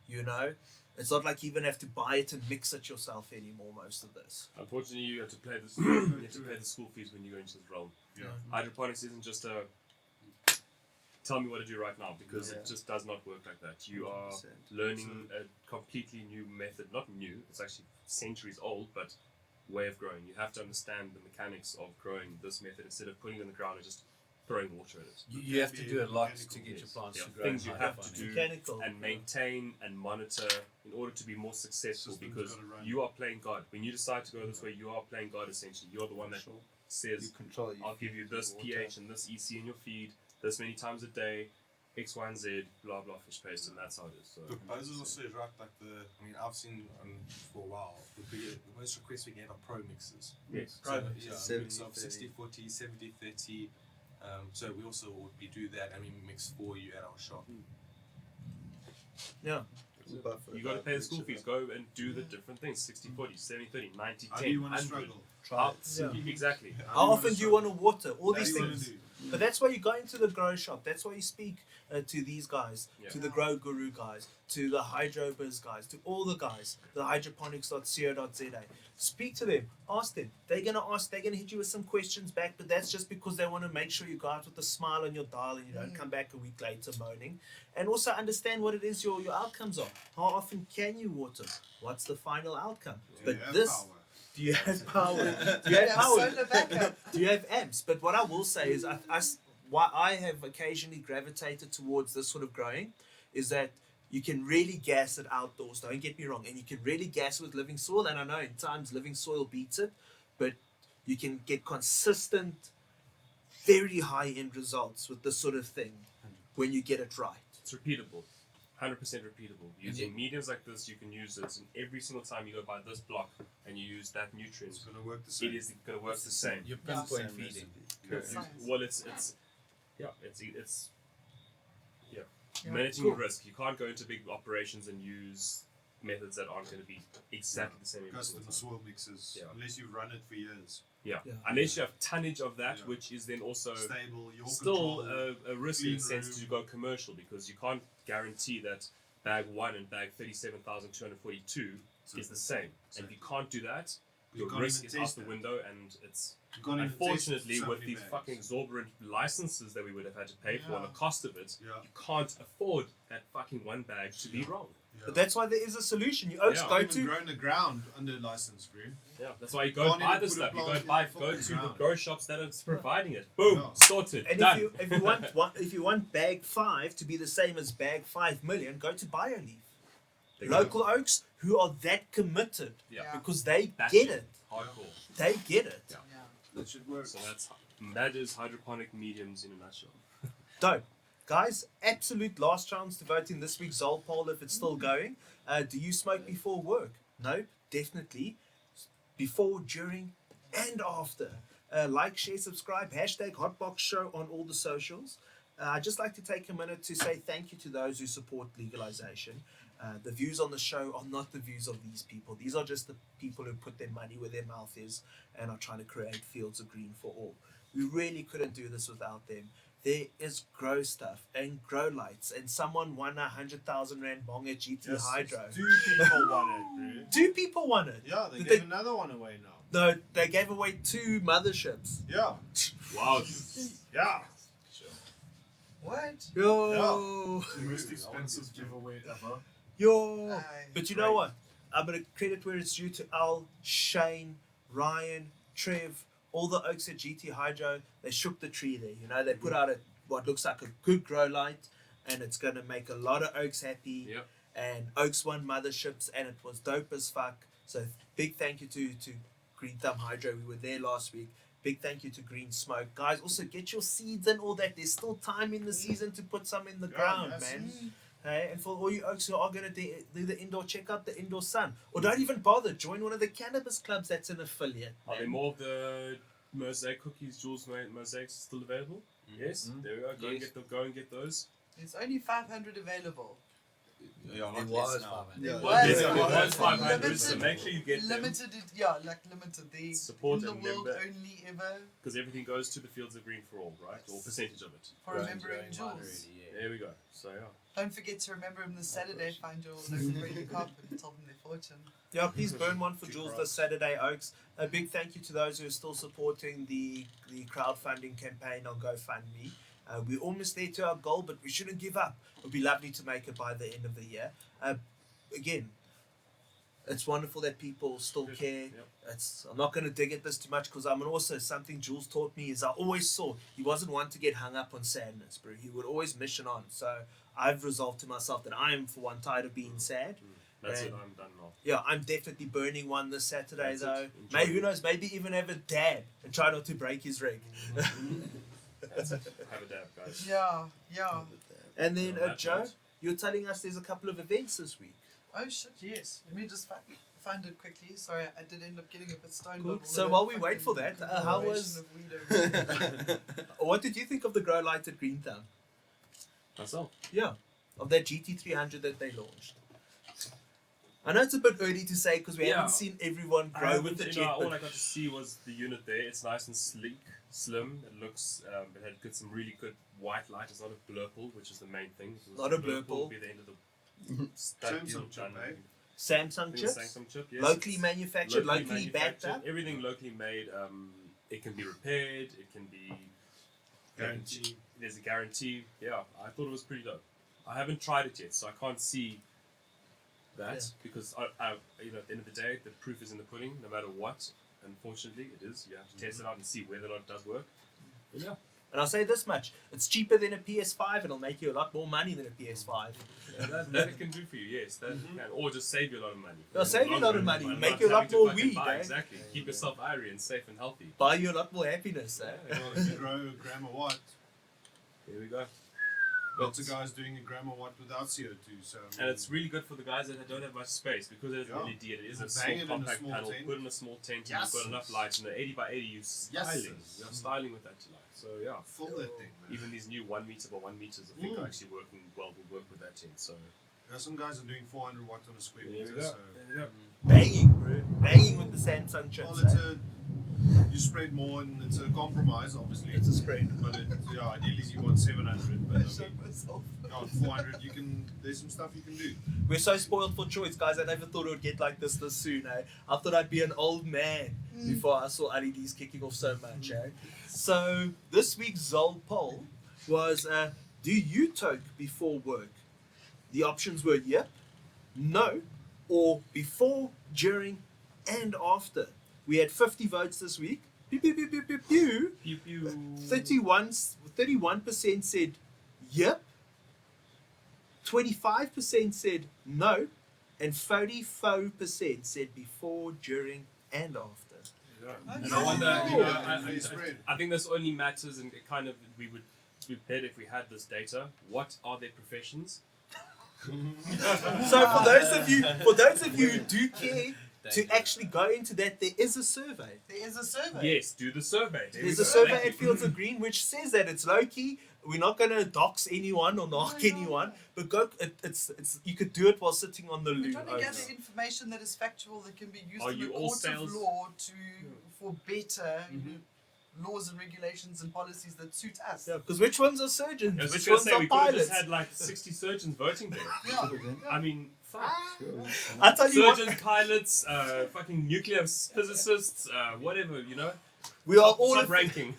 you know? It's not like you even have to buy it and mix it yourself anymore, most of this. Unfortunately, you have to pay the you have to pay the school fees when you go into this realm. Yeah. Hydroponics isn't just a tell me what to do right now, because it just does not work like that. You are 100%. learning a completely new method, not new, it's actually centuries old, but way of growing. You have to understand the mechanics of growing this method instead of putting it in the ground and just throwing water at it. You have to do a lot to get your Yes. plants to grow. Things in you have to hydroponics. do Mechanical. and maintain and monitor in order to be more successful, Systems because gotta run. you are playing God. When you decide to go this way, you are playing God essentially. You're the one that You says, control. I'll give you this water. pH and this EC in your feed, this many times a day, X, Y, and Z, blah, blah, fish paste, and that's how it is. So, Look, Bose also is right, like I've seen for a while, the most requests we get are pro mixes. yes. So, yeah, a 70, mix of 60, 40, 70, 30. So we also we do that and we mix for you at our shop. Yeah. You got to pay the school fees. Go and do the different things 60, 40, 70, 30, 90, How 10, do you want to 100. struggle? Try it. Yeah. Exactly. How often do you want to water? All What these do you wanna things. do? But that's why you go into the grow shop. That's why you speak to these guys, Yeah. to the Grow Guru guys, to the Hydrobiz guys, to all the guys, the hydroponics.co.za. Speak to them, ask them. They're gonna hit you with some questions back, but that's just because they want to make sure you go out with a smile on your dial and you don't come back a week later moaning. And also understand what it is your outcomes are. How often can you water? What's the final outcome? Do But you have this. power? Do you have power? Do you have Yeah, power? solar backup. Do you have amps? But what I will say is, why I have occasionally gravitated towards this sort of growing is that you can really gas it outdoors. Don't get me wrong, and you can really gas it with living soil. And I know in times living soil beats it, but you can get consistent, very high end results with this sort of thing when you get it right. It's repeatable. 100% repeatable. Using mediums like this, you can use it, and every single time you go by this block and you use that nutrient, It's going to work the same. it is going to work the same. You're pinpoint feeding. Science. Well, it's Yeah. managing Cool. risk. You can't go into big operations and use methods that aren't going to be exactly the same every Custom single time. soil mixes, Yeah. unless you've run it for years. Yeah. Yeah. Unless you have tonnage of that, Yeah. which is then also Stable, your still control. a risk in clean the sense room. to go commercial, because you can't guarantee that bag 1 and bag 37,242 is the same. And if you can't do that, You your can't risk even is out test the it. window, and it's You can't even test unfortunately so with many the bags. fucking exorbitant licenses that we would have had to pay for and the Yeah. cost of it, Yeah. you can't afford that fucking one bag to be wrong. Yeah. But that's why there is a solution. You oaks Yeah. go Even to. grow in the ground under license, bro. Yeah, that's why you go and Can't buy even this put a stuff. You go plant and in buy, the go fucking to the ground. grow shops that are providing it. Boom, Yeah. sorted, And done. if you want bag 5 to be the same as bag 5 million, go to BioLeaf. There you go. Local oaks who are that committed Yeah. because they That's get it. it. Hardcore. They get it. Yeah. Yeah. That should work. So that is hydroponic mediums in a nutshell. Dope. Guys, absolute last chance to vote in this week's Zol poll if it's still going. Do you smoke before work? No, definitely. Before, during, and after. Like, share, subscribe, hashtag Hotbox Show on all the socials. I'd just like to take a minute to say thank you to those who support legalization. The views on the show are not the views of these people. These are just the people who put their money where their mouth is and are trying to create fields of green for all. We really couldn't do this without them. There is grow stuff and grow lights, and someone won 100,000 Rand bong at GT Yes, Hydro. 2 people want it, bro. 2 people won it. Yeah, they Did gave they- another one away now. No, they gave away 2 motherships. Yeah. Wow. Yeah. What? Yo, The most expensive giveaway ever. yo. Aye. But you know what? I'm gonna credit where it's due to Al, Shane, Ryan, Trev, all the oaks at GT Hydro. They shook the tree there. You know, they put out what looks like a good grow light, and it's gonna make a lot of oaks happy. Yep. And oaks won motherships, and it was dope as fuck. So big thank you to Green Thumb Hydro. We were there last week. Big thank you to Green Smoke. Guys, also get your seeds and all that. There's still time in the season to put some in the ground, yes. man. Hey, and for all you oaks who are going to do the indoor, check out the Indoor Sun. Or don't even bother, join one of the cannabis clubs that's an affiliate. Are there more of the mosaic cookies, Jules mosaics still available? Yes, there we go. Go and get those. There's only 500 available. Yeah, It was 500. It was 500, limited, so make sure you get them. limited. Limited. They Support in the and world member. only ever Because everything goes to the Fields of Green for All, right? Or percentage of it. for remembering Jules. There we go. So yeah. Don't forget to remember him this Saturday. Find your local breaking cop and tell them their fortune. Yeah, please burn one for Jules this Saturday, Oaks. A big thank you to those who are still supporting the crowdfunding campaign on GoFundMe. We're almost there to our goal, but we shouldn't give up. It would be lovely to make it by the end of the year. Again, it's wonderful that people still care. Yep. I'm not going to dig at this too much because also something Jules taught me is I always saw he wasn't one to get hung up on sadness, bro. He would always mission on. So I've resolved to myself that I am for one tired of being sad. That's And it. I'm done now. yeah, I'm definitely burning one this Saturday That's it. though. Enjoy Maybe it. who knows? Maybe even have a dab and try not to break his rig. That's it. Have a dab, guys. Yeah. And then On that Joe, note. you're telling us there's a couple of events this week. Oh shit, yes. Let me just find it quickly. Sorry, I did end up getting a bit stoned. Cool. by all So that while we wait fucking for that, how was- conglomeration of weed over here. What did you think of the Grow Light at Greentown? Myself. Yeah, of that GT300 that they launched. I know it's a bit early to say because we Yeah. haven't seen everyone grow with the jet. All I got to see was the unit there. It's nice and sleek, slim. It looks. It had some really good white light. It's not a blurple, which is the main thing. If it was Not a would blurple. be the end of the stud deal Samsung chip, done. eh? Samsung It's chips, Samsung chip, yes. locally It's manufactured, locally backed manufactured, up. Everything locally made. It can be repaired. It can be Guaranteed. There's a guarantee. Yeah, I thought it was pretty dope. I haven't tried it yet, so I can't see that because at the end of the day, the proof is in the pudding. No matter what, unfortunately, it is. You have to test it out and see whether or not it does work. But yeah, And I'll say this much: it's cheaper than a PS5, and it'll make you a lot more money than a PS5. that it can do for you. Yes, that can, or just save you a lot of money. It'll save you a lot of money, By make not you a lot having to more fucking weed, buy, eh? Exactly. Keep yourself irie and safe and healthy. Buy you a lot more happiness, eh? Well, if you grow a gram a watt, There we go. lots of guys doing a gram a watt without CO2. So And it's really good for the guys that don't have much space because it's Yeah. LED. It is a Bang small it in a compact small panel. tent. Put in a small tent, and Yes. you've got enough light. And the 80 by 80, you're styling. Yes. You're styling with that light. So yeah, fill that thing, man. even these new 1 meter by 1 meters, I think are actually working well. Will work with that tent. So Some guys are doing 400 watts on a square there we meter. go. So There we go. Banging, bro. Banging with the Samsung chips. well, it's eh? you spread more, and it's a compromise, obviously. It's a spread. But ideally you want 700. But I I shot mean, myself. on 400, there's some stuff you can do. We're so spoiled for choice, guys. I never thought it would get like this soon, eh? I thought I'd be an old man before I saw LEDs kicking off so much, eh? So this week's Zol poll was, do you toke before work? The options were yep, no, or before, during, and after. We had 50 votes this week. Pew, pew, pew, pew, pew, pew. Pew pew. 31% said yep, 25% said no, and 44% said before, during, and after. And I wonder, you know, Fair spread. I think this only matters, and it kind of we would be better if we had this data. What are their professions? So for those of you who do care to actually go into that, there is a survey. There is a survey. Yes, do the survey. There There's we a go. survey Thank at you. Fields of Green which says that it's low key. We're not going to dox anyone or knock No. anyone, but go. It's you could do it while sitting on the We're loo. trying to gather information that is factual that can be used Are in you the all court sales- of law for better laws and regulations and policies that suit us. Yeah, because which ones are surgeons? I was Which just gonna ones say, are we could have pilots? just had like 60 surgeons voting there. Yeah. I mean, fuck. I tell you what, Surgeons, pilots, fucking nuclear physicists, whatever, you know. we are all Top ranking.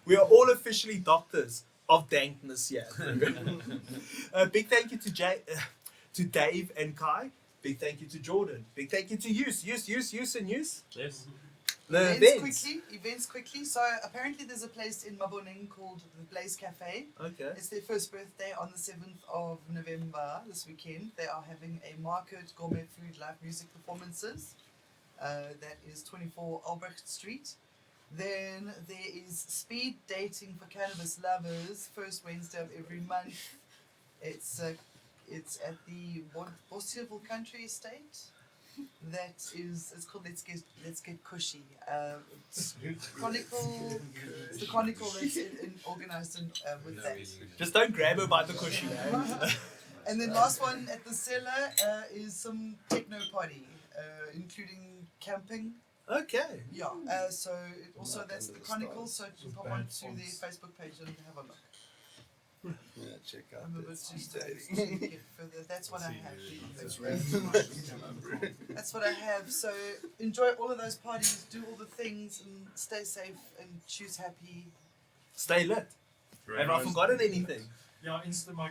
we are all officially doctors of dankness here. Big thank you to Dave and Kai. Big thank you to Jordan. Big thank you to Use. Yes. The events. Events quickly. So apparently there's a place in Maboneng called the Blaze Cafe. Okay. It's their first birthday on the 7th of November this weekend. They are having a market gourmet food live music performances. That is 24 Albrecht Street. Then there is speed dating for cannabis lovers, first Wednesday of every month. It's It's at the Bossieville Country Estate. That is, it's called Let's Get Cushy. It's Chronicle. It's the Chronicle that's organised with that. Just don't grab her by the cushion. Eh? And then last one at the cellar is some techno party, including camping. Okay. Yeah. So that's the Chronicle. So you can pop onto their Facebook page and have a look. Yeah, check out I'm a bit that too Substrate. stoned to get further. That's what I have. That's what I have. So enjoy all of those parties, do all the things, and stay safe and choose happy. Stay lit. Have I forgotten anything? Yeah, Instagram.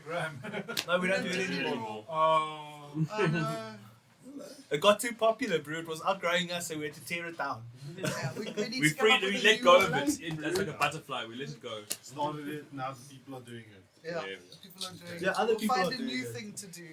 No, we don't do it anymore. Oh. Oh no. It got too popular, bro. It was outgrowing us, so we had to tear it down. Yeah, we need We to come up we with a let new go one. of it. That's like a butterfly. We let it go. Started it, now the people are doing it. Yeah, Yeah. people are doing Yeah, it. other We'll people find are a doing new it. thing to do.